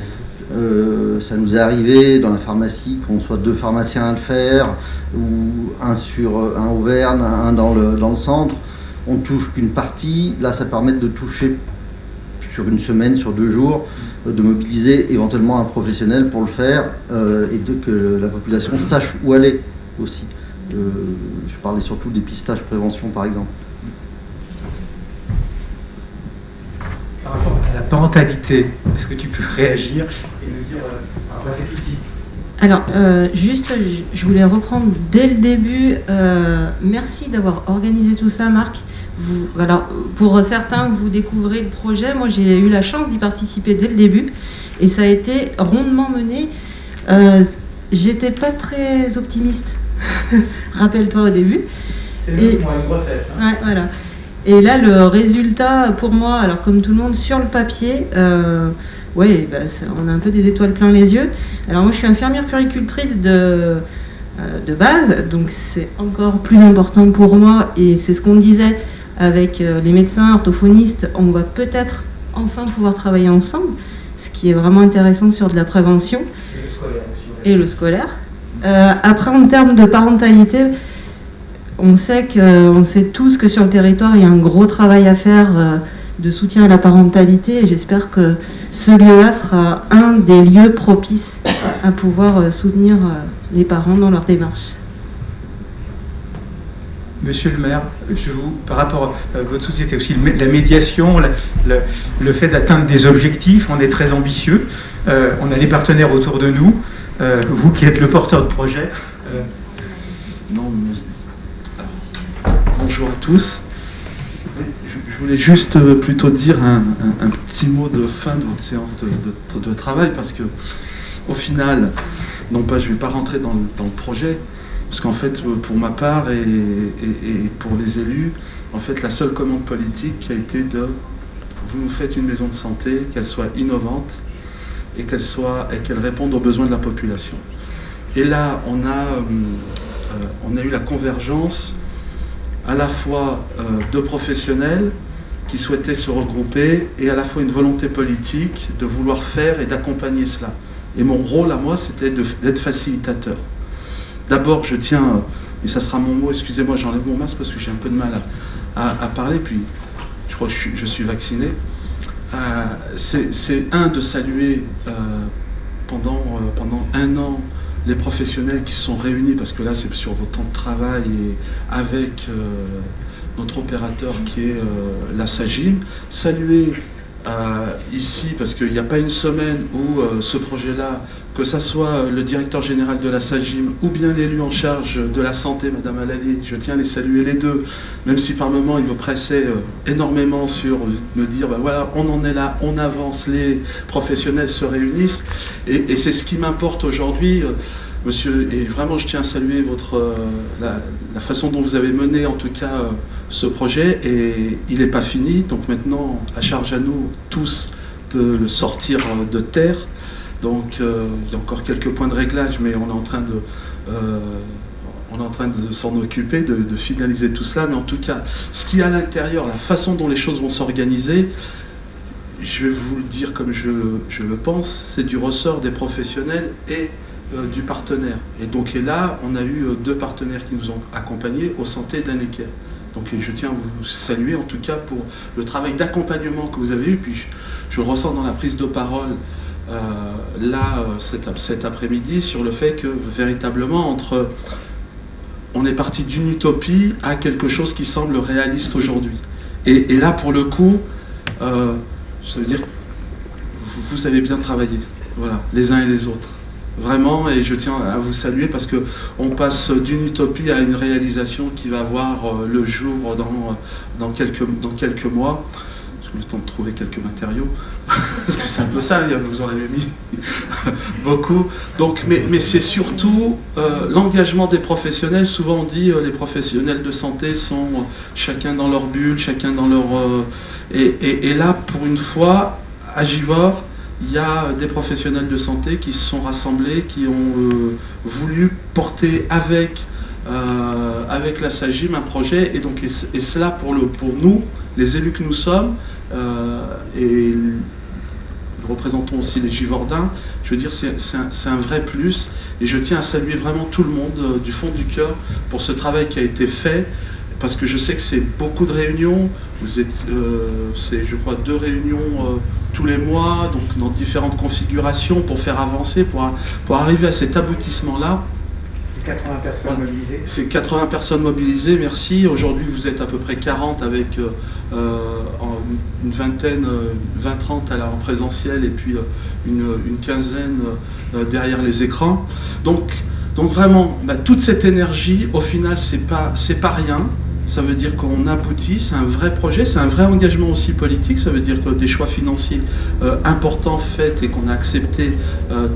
Speaker 15: Ça nous est arrivé dans la pharmacie qu'on soit deux pharmaciens à le faire, ou un Auvergne, un dans le centre. On touche qu'une partie. Là, ça permet de toucher sur une semaine, sur 2 jours, de mobiliser éventuellement un professionnel pour le faire et que la population sache où aller aussi. Je parlais surtout des dépistage prévention par exemple.
Speaker 3: Par rapport à la parentalité, est-ce que tu peux réagir et nous dire par rapport à cet outil?
Speaker 16: Alors, juste, je voulais reprendre dès le début. Merci d'avoir organisé tout ça, Marc. Alors, pour certains, vous découvrez le projet. Moi, j'ai eu la chance d'y participer dès le début. Et ça a été rondement mené. J'étais pas très optimiste. Rappelle-toi au début.
Speaker 3: C'est une grossesse. Hein.
Speaker 16: Ouais, voilà. Et là, le résultat, pour moi, alors comme tout le monde, sur le papier, oui, on a un peu des étoiles plein les yeux. Alors moi, je suis infirmière puéricultrice de base, donc c'est encore plus important pour moi. Et c'est ce qu'on disait avec les médecins, orthophonistes, on va peut-être enfin pouvoir travailler ensemble, ce qui est vraiment intéressant sur de la prévention et le scolaire. Après, en termes de parentalité, on sait tous que sur le territoire, il y a un gros travail à faire de soutien à la parentalité, et j'espère que ce lieu-là sera un des lieux propices à pouvoir soutenir les parents dans leur démarche.
Speaker 3: Monsieur le maire, par rapport à votre société aussi, la médiation, le fait d'atteindre des objectifs, on est très ambitieux, on a les partenaires autour de nous, vous qui êtes le porteur de projet.
Speaker 17: Non, bonjour à tous. Je voulais juste plutôt dire un petit mot de fin de votre séance de travail, parce que au final, non pas, je ne vais pas rentrer dans le projet, parce qu'en fait, pour ma part et pour les élus, en fait, la seule commande politique a été vous nous faites une maison de santé, qu'elle soit innovante et qu'elle réponde aux besoins de la population. Et là, on a eu la convergence à la fois de professionnels qui souhaitaient se regrouper et à la fois une volonté politique de vouloir faire et d'accompagner cela. Et mon rôle à moi, c'était d'être facilitateur. D'abord, je tiens, et ça sera mon mot, excusez-moi, j'enlève mon masque parce que j'ai un peu de mal à parler, puis je crois que je suis vacciné. C'est de saluer pendant un an les professionnels qui se sont réunis, parce que là c'est sur vos temps de travail, et avec notre opérateur qui est la SAGIM. Saluer ici, parce qu'il n'y a pas une semaine où ce projet-là, que ça soit le directeur général de la SAGIM ou bien l'élu en charge de la santé, Madame Alali, je tiens à les saluer les deux, même si par moments ils me pressaient énormément sur me dire, ben voilà, on en est là, on avance, les professionnels se réunissent, et c'est ce qui m'importe aujourd'hui. Monsieur, et vraiment je tiens à saluer la façon dont vous avez mené en tout cas ce projet, et il n'est pas fini, donc maintenant à charge à nous tous de le sortir de terre. Donc il y a encore quelques points de réglage, mais on est en train de s'en occuper, de finaliser tout cela. Mais en tout cas, ce qui est à l'intérieur, la façon dont les choses vont s'organiser, je vais vous le dire comme je le pense, c'est du ressort des professionnels et du partenaire. Et donc là, on a eu deux partenaires qui nous ont accompagnés, Eau Santé et Dannecker. Donc je tiens à vous saluer en tout cas pour le travail d'accompagnement que vous avez eu. Puis je le ressens dans la prise de parole cet après-midi, sur le fait que véritablement on est parti d'une utopie à quelque chose qui semble réaliste aujourd'hui. Et là pour le coup, ça veut dire que vous avez bien travaillé, voilà, les uns et les autres. Vraiment, et je tiens à vous saluer parce qu'on passe d'une utopie à une réalisation qui va voir le jour dans quelques mois. Parce que le temps de trouver quelques matériaux, parce que c'est un peu ça, vous en avez mis beaucoup. Donc, mais c'est surtout l'engagement des professionnels. Souvent on dit les professionnels de santé sont chacun dans leur bulle, chacun dans leur... Et là, pour une fois, à Givors, il y a des professionnels de santé qui se sont rassemblés, qui ont voulu porter avec la SAGIM un projet, et donc et cela pour nous, les élus que nous sommes, et nous représentons aussi les Givordains, je veux dire c'est un vrai plus, et je tiens à saluer vraiment tout le monde du fond du cœur pour ce travail qui a été fait, parce que je sais que c'est beaucoup de réunions, c'est je crois 2 réunions tous les mois, donc dans différentes configurations pour faire avancer, pour arriver à cet aboutissement-là.
Speaker 2: C'est 80 personnes mobilisées.
Speaker 17: C'est 80 personnes mobilisées, merci. Aujourd'hui, vous êtes à peu près 40 avec une vingtaine, 20-30 en présentiel, et puis une quinzaine derrière les écrans. Donc vraiment, toute cette énergie, au final, c'est pas rien. Ça veut dire qu'on aboutit, c'est un vrai projet, c'est un vrai engagement aussi politique, ça veut dire que des choix financiers importants faits et qu'on a acceptés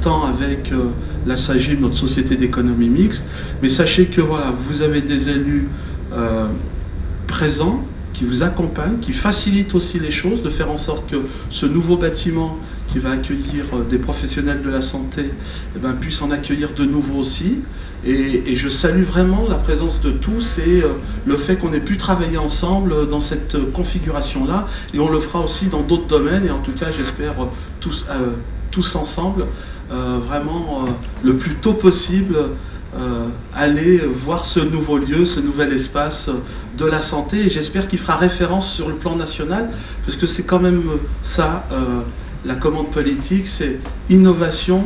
Speaker 17: tant avec la SAGIM, notre société d'économie mixte, mais sachez que voilà, vous avez des élus présents, qui vous accompagnent, qui facilitent aussi les choses, de faire en sorte que ce nouveau bâtiment qui va accueillir des professionnels de la santé puisse en accueillir de nouveaux aussi. Et je salue vraiment la présence de tous et le fait qu'on ait pu travailler ensemble dans cette configuration-là. Et on le fera aussi dans d'autres domaines. Et en tout cas, j'espère tous ensemble, vraiment le plus tôt possible, aller voir ce nouveau lieu, ce nouvel espace de la santé. Et j'espère qu'il fera référence sur le plan national, parce que c'est quand même ça, la commande politique, c'est innovation,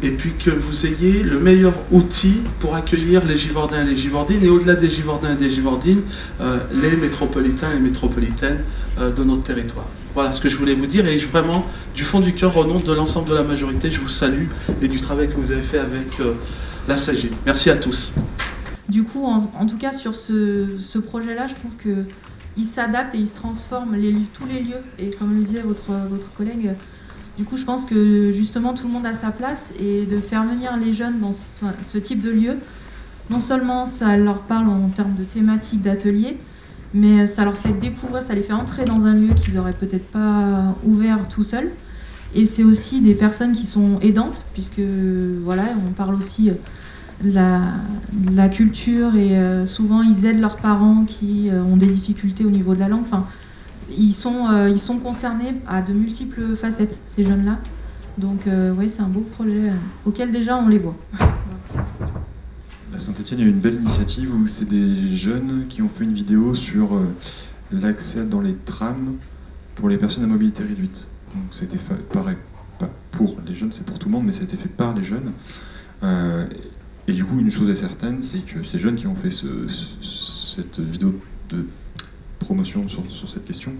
Speaker 17: et puis que vous ayez le meilleur outil pour accueillir les Givordins et les Givordines, et au-delà des Givordins et des Givordines, les métropolitains et métropolitaines de notre territoire. Voilà ce que je voulais vous dire, et vraiment, du fond du cœur, au nom de l'ensemble de la majorité, je vous salue, et du travail que vous avez fait avec la SAGI. Merci à tous.
Speaker 16: Du coup, en tout cas, sur ce projet-là, je trouve qu'il s'adapte et il se transforme tous les lieux. Et comme le disait votre collègue, du coup, je pense que justement, tout le monde a sa place, et de faire venir les jeunes dans ce type de lieu, non seulement ça leur parle en termes de thématiques, d'ateliers, mais ça leur fait découvrir, ça les fait entrer dans un lieu qu'ils n'auraient peut-être pas ouvert tout seuls. Et c'est aussi des personnes qui sont aidantes, puisque voilà, on parle aussi de la culture, et souvent ils aident leurs parents qui ont des difficultés au niveau de la langue. Enfin, ils sont concernés à de multiples facettes, ces jeunes-là. Donc oui, c'est un beau projet auquel déjà on les voit.
Speaker 9: À Saint-Etienne, il y a eu une belle initiative où c'est des jeunes qui ont fait une vidéo sur l'accès dans les trams pour les personnes à mobilité réduite. Donc c'était pareil, pas pour les jeunes, c'est pour tout le monde, mais ça a été fait par les jeunes. Et du coup, une chose est certaine, c'est que ces jeunes qui ont fait cette vidéo de promotion sur cette question,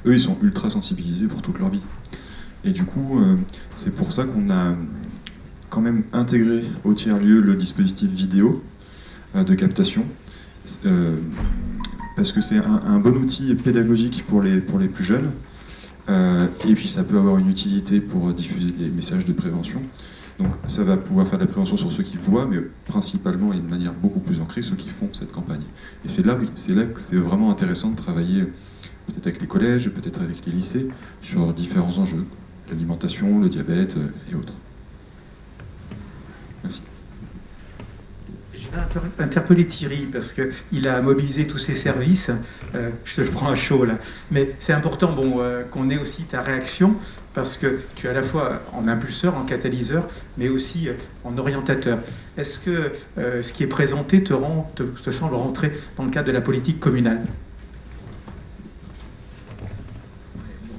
Speaker 9: eux, ils sont ultra sensibilisés pour toute leur vie. Et du coup, c'est pour ça qu'on a quand même intégré au tiers-lieu le dispositif vidéo de captation, parce que c'est un bon outil pédagogique pour les plus jeunes, et puis ça peut avoir une utilité pour diffuser des messages de prévention. Donc ça va pouvoir faire de la prévention sur ceux qui voient, mais principalement et de manière beaucoup plus ancrée, ceux qui font cette campagne. Et c'est là que c'est vraiment intéressant de travailler peut-être avec les collèges, peut-être avec les lycées, sur différents enjeux, l'alimentation, le diabète et autres. Merci.
Speaker 3: Je vais interpeller Thierry parce qu'il a mobilisé tous ses services. Je te le prends à chaud là. Mais c'est important qu'on ait aussi ta réaction, parce que tu es à la fois en impulseur, en catalyseur, mais aussi en orientateur. Est-ce que ce qui est présenté te semble rentrer dans le cadre de la politique communale ?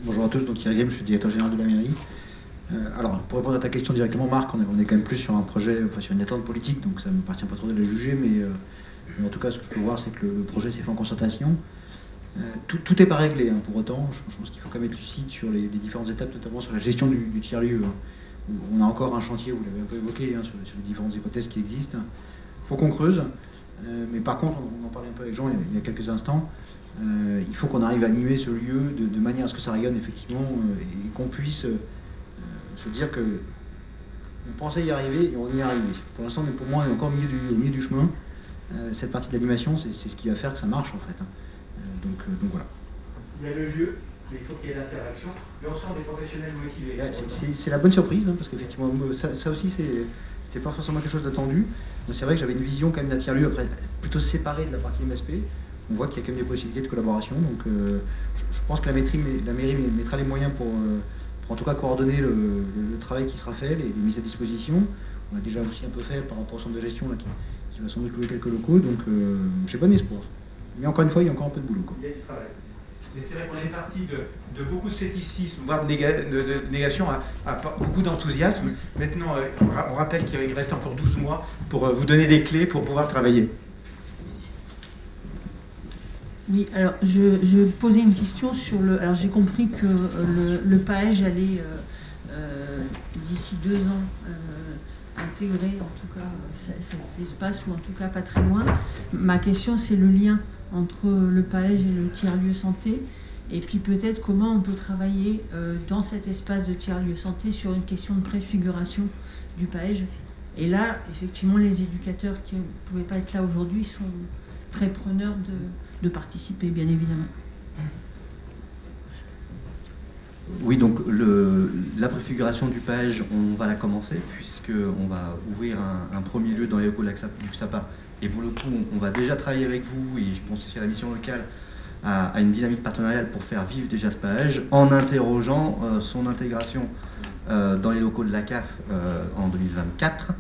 Speaker 18: Bonjour à tous, donc Thierry Game, je suis directeur général de la mairie. Alors, pour répondre à ta question directement, Marc, on est quand même plus sur un projet, enfin sur une attente politique, donc ça ne m'appartient pas trop de la juger, mais en tout cas, ce que je peux voir, c'est que le projet s'est fait en concertation. Tout n'est pas réglé, pour autant. Je pense qu'il faut quand même être lucide sur les différentes étapes, notamment sur la gestion du tiers-lieu. Où on a encore un chantier, vous l'avez un peu évoqué, sur les différentes hypothèses qui existent. Il faut qu'on creuse, mais par contre, on en parlait un peu avec Jean il y a quelques instants, il faut qu'on arrive à animer ce lieu de manière à ce que ça rayonne effectivement, et qu'on puisse se dire que on pensait y arriver et on y est arrivé. Pour l'instant, pour moi, on est encore au milieu du chemin. Cette partie de l'animation, c'est ce qui va faire que ça marche en fait. Donc voilà.
Speaker 3: Il y a le lieu, mais il faut qu'il y ait l'interaction, mais on sent des professionnels motivés.
Speaker 18: C'est la bonne surprise, parce qu'effectivement, ça aussi, c'était pas forcément quelque chose d'attendu. C'est vrai que j'avais une vision quand même d'un tiers-lieu après plutôt séparée de la partie MSP. On voit qu'il y a quand même des possibilités de collaboration. Donc je pense que la mairie mettra les moyens pour en tout cas coordonner le travail qui sera fait, les mises à disposition. On a déjà aussi un peu fait par rapport au centre de gestion là, qui va sans doute louer quelques locaux, donc j'ai bon espoir. Mais encore une fois, il y a encore un peu de boulot.
Speaker 3: Il y a du travail. Mais c'est vrai qu'on est parti de beaucoup de scepticisme, voire de négation, à beaucoup d'enthousiasme. Maintenant, on rappelle qu'il reste encore 12 mois pour vous donner des clés pour pouvoir travailler.
Speaker 6: Oui, alors je posais une question sur le... Alors j'ai compris que le PAEJ allait, d'ici 2 ans, intégrer en tout cas cet espace, ou en tout cas patrimoine. Ma question, c'est le lien entre le PAEJ et le tiers-lieu santé, et puis peut-être comment on peut travailler dans cet espace de tiers-lieu santé sur une question de préfiguration du PAEJ. Et là, effectivement, les éducateurs qui ne pouvaient pas être là aujourd'hui sont très preneurs de participer, bien évidemment.
Speaker 18: Oui, donc
Speaker 1: la préfiguration du PAEJ, on va la commencer, puisqu'on va ouvrir un premier lieu dans les locaux du XAPA. Et pour le coup, on va déjà travailler avec vous, et je pense aussi à la mission locale, à une dynamique partenariale pour faire vivre déjà ce PAEJ, en interrogeant son intégration dans les locaux de la CAF en 2024.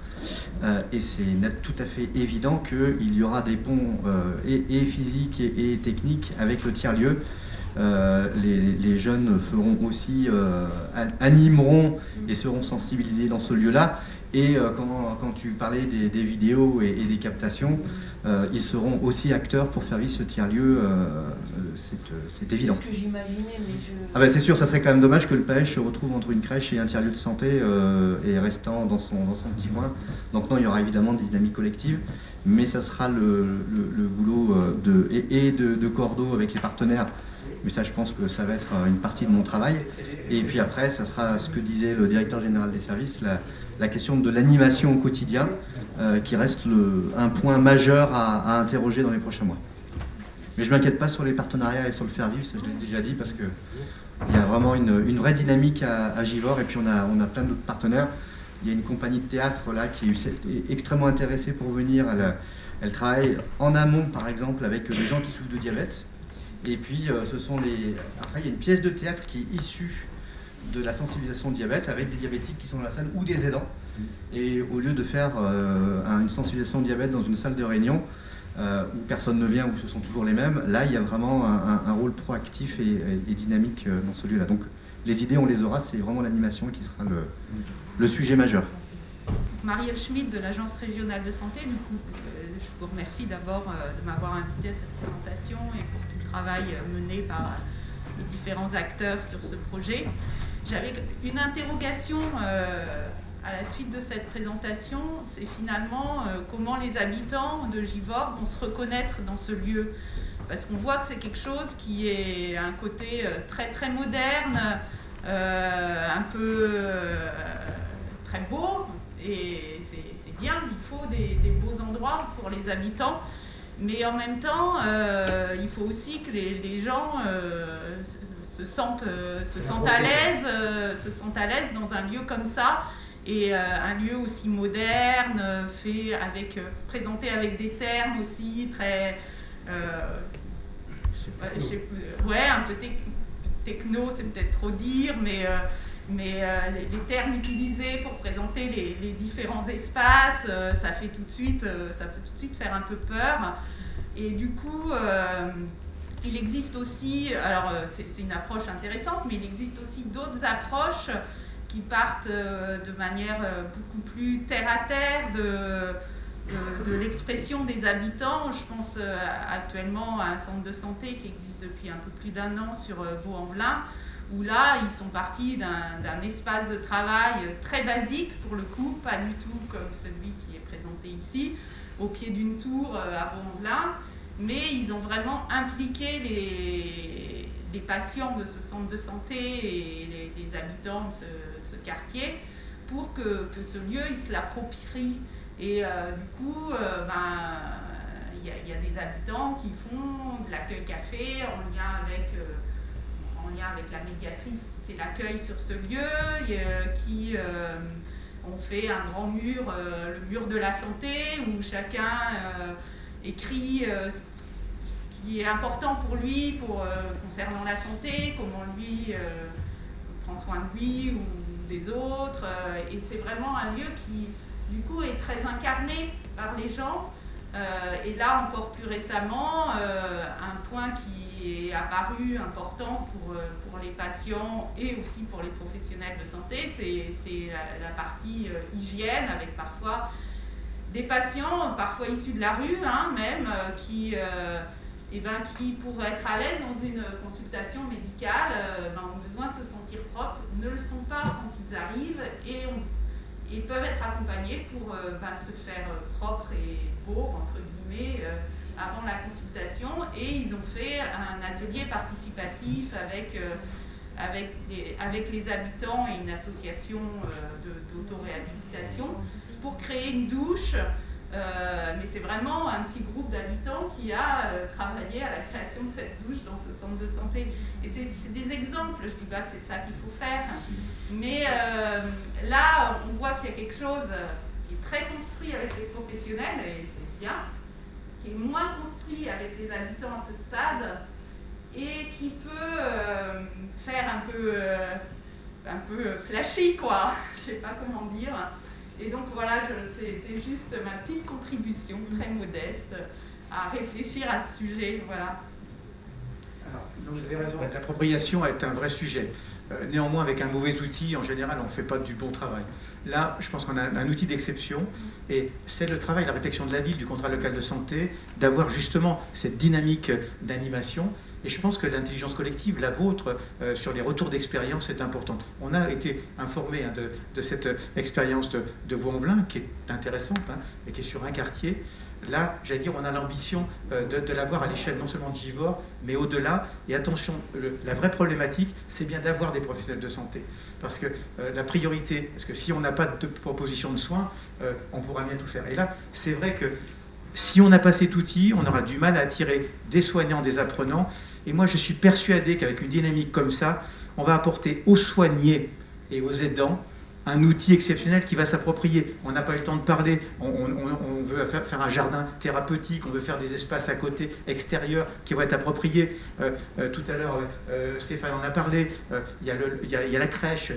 Speaker 1: Et c'est tout à fait évident qu'il y aura des ponts et physiques et techniques avec le tiers-lieu. Les jeunes feront aussi, animeront et seront sensibilisés dans ce lieu-là. Et quand tu parlais des vidéos et des captations, ils seront aussi acteurs pour faire vivre ce tiers-lieu, c'est évident.
Speaker 6: C'est ce que j'imaginais, mais
Speaker 1: Ah ben c'est sûr, ça serait quand même dommage que le PAEJ se retrouve entre une crèche et un tiers-lieu de santé et restant dans son petit coin. Donc non, il y aura évidemment des dynamiques collectives, mais ça sera le boulot de Cordeau avec les partenaires. Mais ça, je pense que ça va être une partie de mon travail. Et puis après, ça sera ce que disait le directeur général des services, la question de l'animation au quotidien, qui reste un point majeur à interroger dans les prochains mois. Mais je ne m'inquiète pas sur les partenariats et sur le faire vivre, ça je l'ai déjà dit, parce qu'il y a vraiment une vraie dynamique à Givors, et puis on a plein d'autres partenaires. Il y a une compagnie de théâtre là, qui est extrêmement intéressée pour venir. Elle travaille en amont, par exemple, avec des gens qui souffrent de diabète. Et puis, après, il y a une pièce de théâtre qui est issue de la sensibilisation au diabète, avec des diabétiques qui sont dans la salle ou des aidants. Et au lieu de faire une sensibilisation au diabète dans une salle de réunion, où personne ne vient, où ce sont toujours les mêmes, là, il y a vraiment un rôle proactif et dynamique dans ce lieu-là. Donc, les idées, on les aura, c'est vraiment l'animation qui sera le sujet majeur.
Speaker 19: Marielle Schmidt de l'Agence régionale de santé, du coup, je vous remercie d'abord de m'avoir invité à cette présentation et pour tout le travail mené par les différents acteurs sur ce projet. J'avais une interrogation à la suite de cette présentation, c'est finalement comment les habitants de Givors vont se reconnaître dans ce lieu. Parce qu'on voit que c'est quelque chose qui est un côté très très moderne, un peu très beau, et c'est bien, il faut des beaux endroits pour les habitants, mais en même temps, il faut aussi que les gens se sentent à l'aise dans un lieu comme ça, et un lieu aussi moderne, présenté avec des termes aussi très... un peu techno, c'est peut-être trop dire, mais les termes utilisés pour présenter les différents espaces, ça peut tout de suite faire un peu peur. Et du coup, il existe aussi, alors c'est une approche intéressante, mais il existe aussi d'autres approches qui partent de manière beaucoup plus terre-à-terre de l'expression des habitants. Je pense actuellement à un centre de santé qui existe depuis un peu plus d'1 an sur Vaux-en-Velin, où là, ils sont partis d'un espace de travail très basique, pour le coup, pas du tout comme celui qui est présenté ici, au pied d'une tour à Vaux-en-Velin, mais ils ont vraiment impliqué les patients de ce centre de santé et les habitants de ce quartier pour que ce lieu, ils se l'approprient. Et du coup, il y a des habitants qui font de l'accueil café en lien avec la médiatrice qui fait l'accueil sur ce lieu, qui ont fait un grand mur, le mur de la santé, où chacun écrit ce qui est important pour lui concernant la santé, comment lui prend soin de lui ou des autres. Et c'est vraiment un lieu qui, du coup, est très incarné par les gens. Et là, encore plus récemment, un point qui est apparu important pour les patients et aussi pour les professionnels de santé, c'est la partie hygiène, avec parfois des patients, parfois issus de la rue, même, qui, pour être à l'aise dans une consultation médicale, ont besoin de se sentir propres, ne le sont pas quand ils arrivent, et peuvent être accompagnés pour se faire propre et beau, entre guillemets, avant la consultation. Et ils ont fait un atelier participatif avec les habitants et une association d'autoréhabilitation pour créer une douche Mais c'est vraiment un petit groupe d'habitants qui a travaillé à la création de cette douche dans ce centre de santé. Et c'est des exemples, je ne dis pas que c'est ça qu'il faut faire, mais là, on voit qu'il y a quelque chose qui est très construit avec les professionnels, et c'est bien, qui est moins construit avec les habitants à ce stade, et qui peut faire un peu flashy, quoi. Je ne sais pas comment dire. Et donc voilà, c'était juste ma petite contribution, très modeste, à réfléchir à ce sujet. Voilà.
Speaker 3: Alors, vous avez raison, l'appropriation est un vrai sujet. Néanmoins, avec un mauvais outil, en général, on ne fait pas du bon travail. Là, je pense qu'on a un outil d'exception, et c'est le travail, la réflexion de la ville, du contrat local de santé, d'avoir justement cette dynamique d'animation. Et je pense que l'intelligence collective, la vôtre, sur les retours d'expérience est importante. On a été informé de cette expérience de Vaux-en-Velin, qui est intéressante, et qui est sur un quartier. Là, j'allais dire, on a l'ambition de l'avoir à l'échelle non seulement de Givors, mais au-delà. Et attention, la vraie problématique, c'est bien d'avoir des professionnels de santé. Parce que la priorité, parce que si on n'a pas de proposition de soins, on pourra bien tout faire. Et là, c'est vrai que si on n'a pas cet outil, on aura du mal à attirer des soignants, des apprenants. Et moi, je suis persuadé qu'avec une dynamique comme ça, on va apporter aux soignés et aux aidants un outil exceptionnel qui va s'approprier. On n'a pas eu le temps de parler, on veut faire un jardin thérapeutique, on veut faire des espaces à côté, extérieurs, qui vont être appropriés. Tout à l'heure, Stéphane en a parlé, il y a la crèche,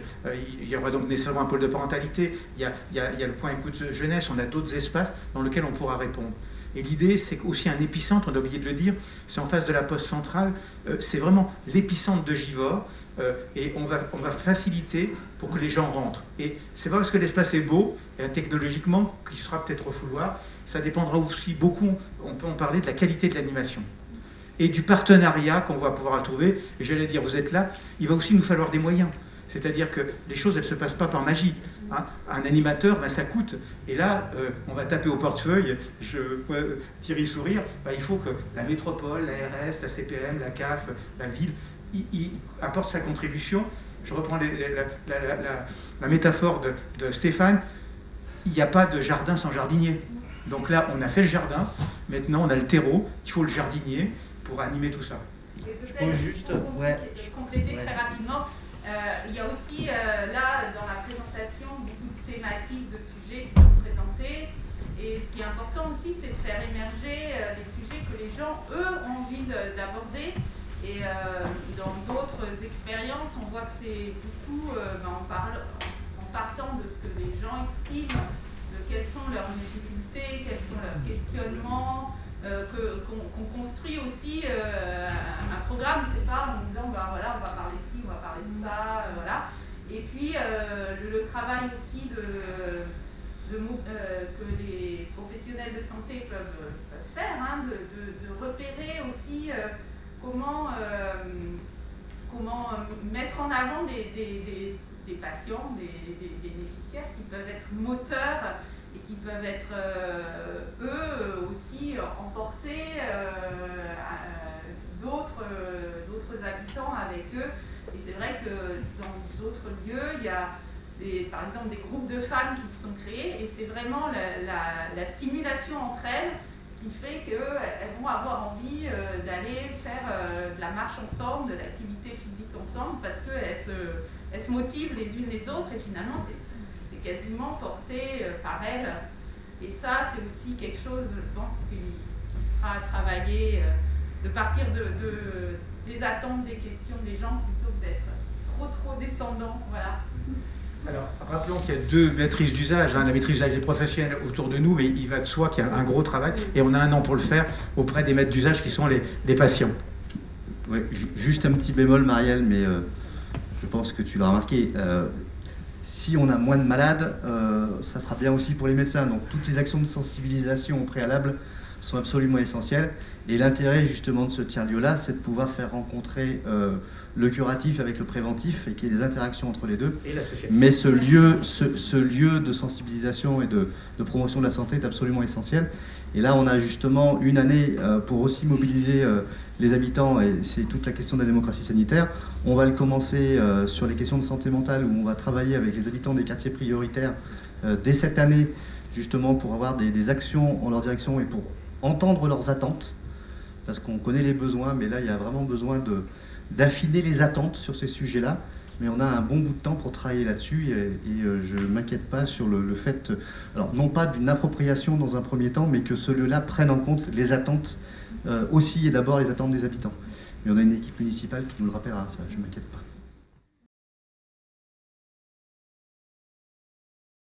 Speaker 3: il y aura donc nécessairement un pôle de parentalité, il y a le point écoute jeunesse, on a d'autres espaces dans lesquels on pourra répondre. Et l'idée, c'est aussi un épicentre, on a oublié de le dire, c'est en face de la poste centrale, c'est vraiment l'épicentre de Givors, et on va faciliter pour que les gens rentrent. Et c'est pas parce que l'espace est beau, et technologiquement, qu'il sera peut-être refouloir, ça dépendra aussi beaucoup, on peut en parler, de la qualité de l'animation. Et du partenariat qu'on va pouvoir trouver. Et j'allais dire, vous êtes là, il va aussi nous falloir des moyens. C'est-à-dire que les choses, elles ne se passent pas par magie. Un animateur, ça coûte. Et là, on va taper au portefeuille, Thierry sourire, il faut que la métropole, l'ARS, la CPM, la CAF, la ville, apporte sa contribution. Je reprends la métaphore de Stéphane, il n'y a pas de jardin sans jardinier. Donc là, on a fait le jardin, maintenant on a le terreau, il faut le jardinier pour animer tout ça.
Speaker 19: Je peux juste compléter très rapidement. Il y a aussi, là, dans la présentation, beaucoup de thématiques, de sujets qui sont présentés. Et ce qui est important aussi, c'est de faire émerger les sujets que les gens, eux, ont envie d'aborder. Et dans d'autres expériences, on voit que c'est beaucoup en partant de ce que les gens expriment, de quelles sont leurs difficultés, quels sont leurs questionnements, qu'on construit aussi un programme, c'est pas en disant voilà, on va parler de ci, on va parler de ça, voilà. Et puis le travail aussi que les professionnels de santé peuvent faire, de repérer aussi comment mettre en avant des patients, des bénéficiaires qui peuvent être moteurs et qui peuvent être eux aussi emporter d'autres habitants avec eux. Et c'est vrai que dans d'autres lieux, il y a par exemple des groupes de femmes qui se sont créés, et c'est vraiment la stimulation entre elles qui fait qu'elles vont avoir envie d'aller faire de la marche ensemble, de l'activité physique ensemble, parce qu'elles se motivent les unes les autres, et finalement c'est quasiment porté par elles. Et ça, c'est aussi quelque chose, je pense, qui sera travaillé, de partir des attentes, des questions des gens, plutôt que d'être trop descendant. Voilà.
Speaker 3: Alors, rappelons qu'il y a deux maîtrises d'usage, la maîtrise d'usage des professionnels autour de nous, mais il va de soi qu'il y a un gros travail, et on a 1 an pour le faire auprès des maîtres d'usage qui sont les patients.
Speaker 1: Oui, juste un petit bémol, Marielle, mais je pense que tu l'as remarqué. Si on a moins de malades, ça sera bien aussi pour les médecins. Donc toutes les actions de sensibilisation au préalable sont absolument essentielles. Et l'intérêt justement de ce tiers-lieu-là, c'est de pouvoir faire rencontrer le curatif avec le préventif et qu'il y ait des interactions entre les deux. Mais ce lieu de sensibilisation et de promotion de la santé est absolument essentiel. Et là, on a justement une année pour aussi mobiliser les habitants, et c'est toute la question de la démocratie sanitaire. On va le commencer sur les questions de santé mentale, où on va travailler avec les habitants des quartiers prioritaires dès cette année justement pour avoir des actions en leur direction et pour entendre leurs attentes, parce qu'on connaît les besoins, mais là il y a vraiment besoin d'affiner les attentes sur ces sujets-là. Mais on a un bon bout de temps pour travailler là-dessus et je ne m'inquiète pas sur le fait, alors non pas d'une appropriation dans un premier temps, mais que ce lieu-là prenne en compte les attentes aussi et d'abord les attentes des habitants. Mais on a une équipe municipale qui nous le rappellera, ça, je ne m'inquiète pas.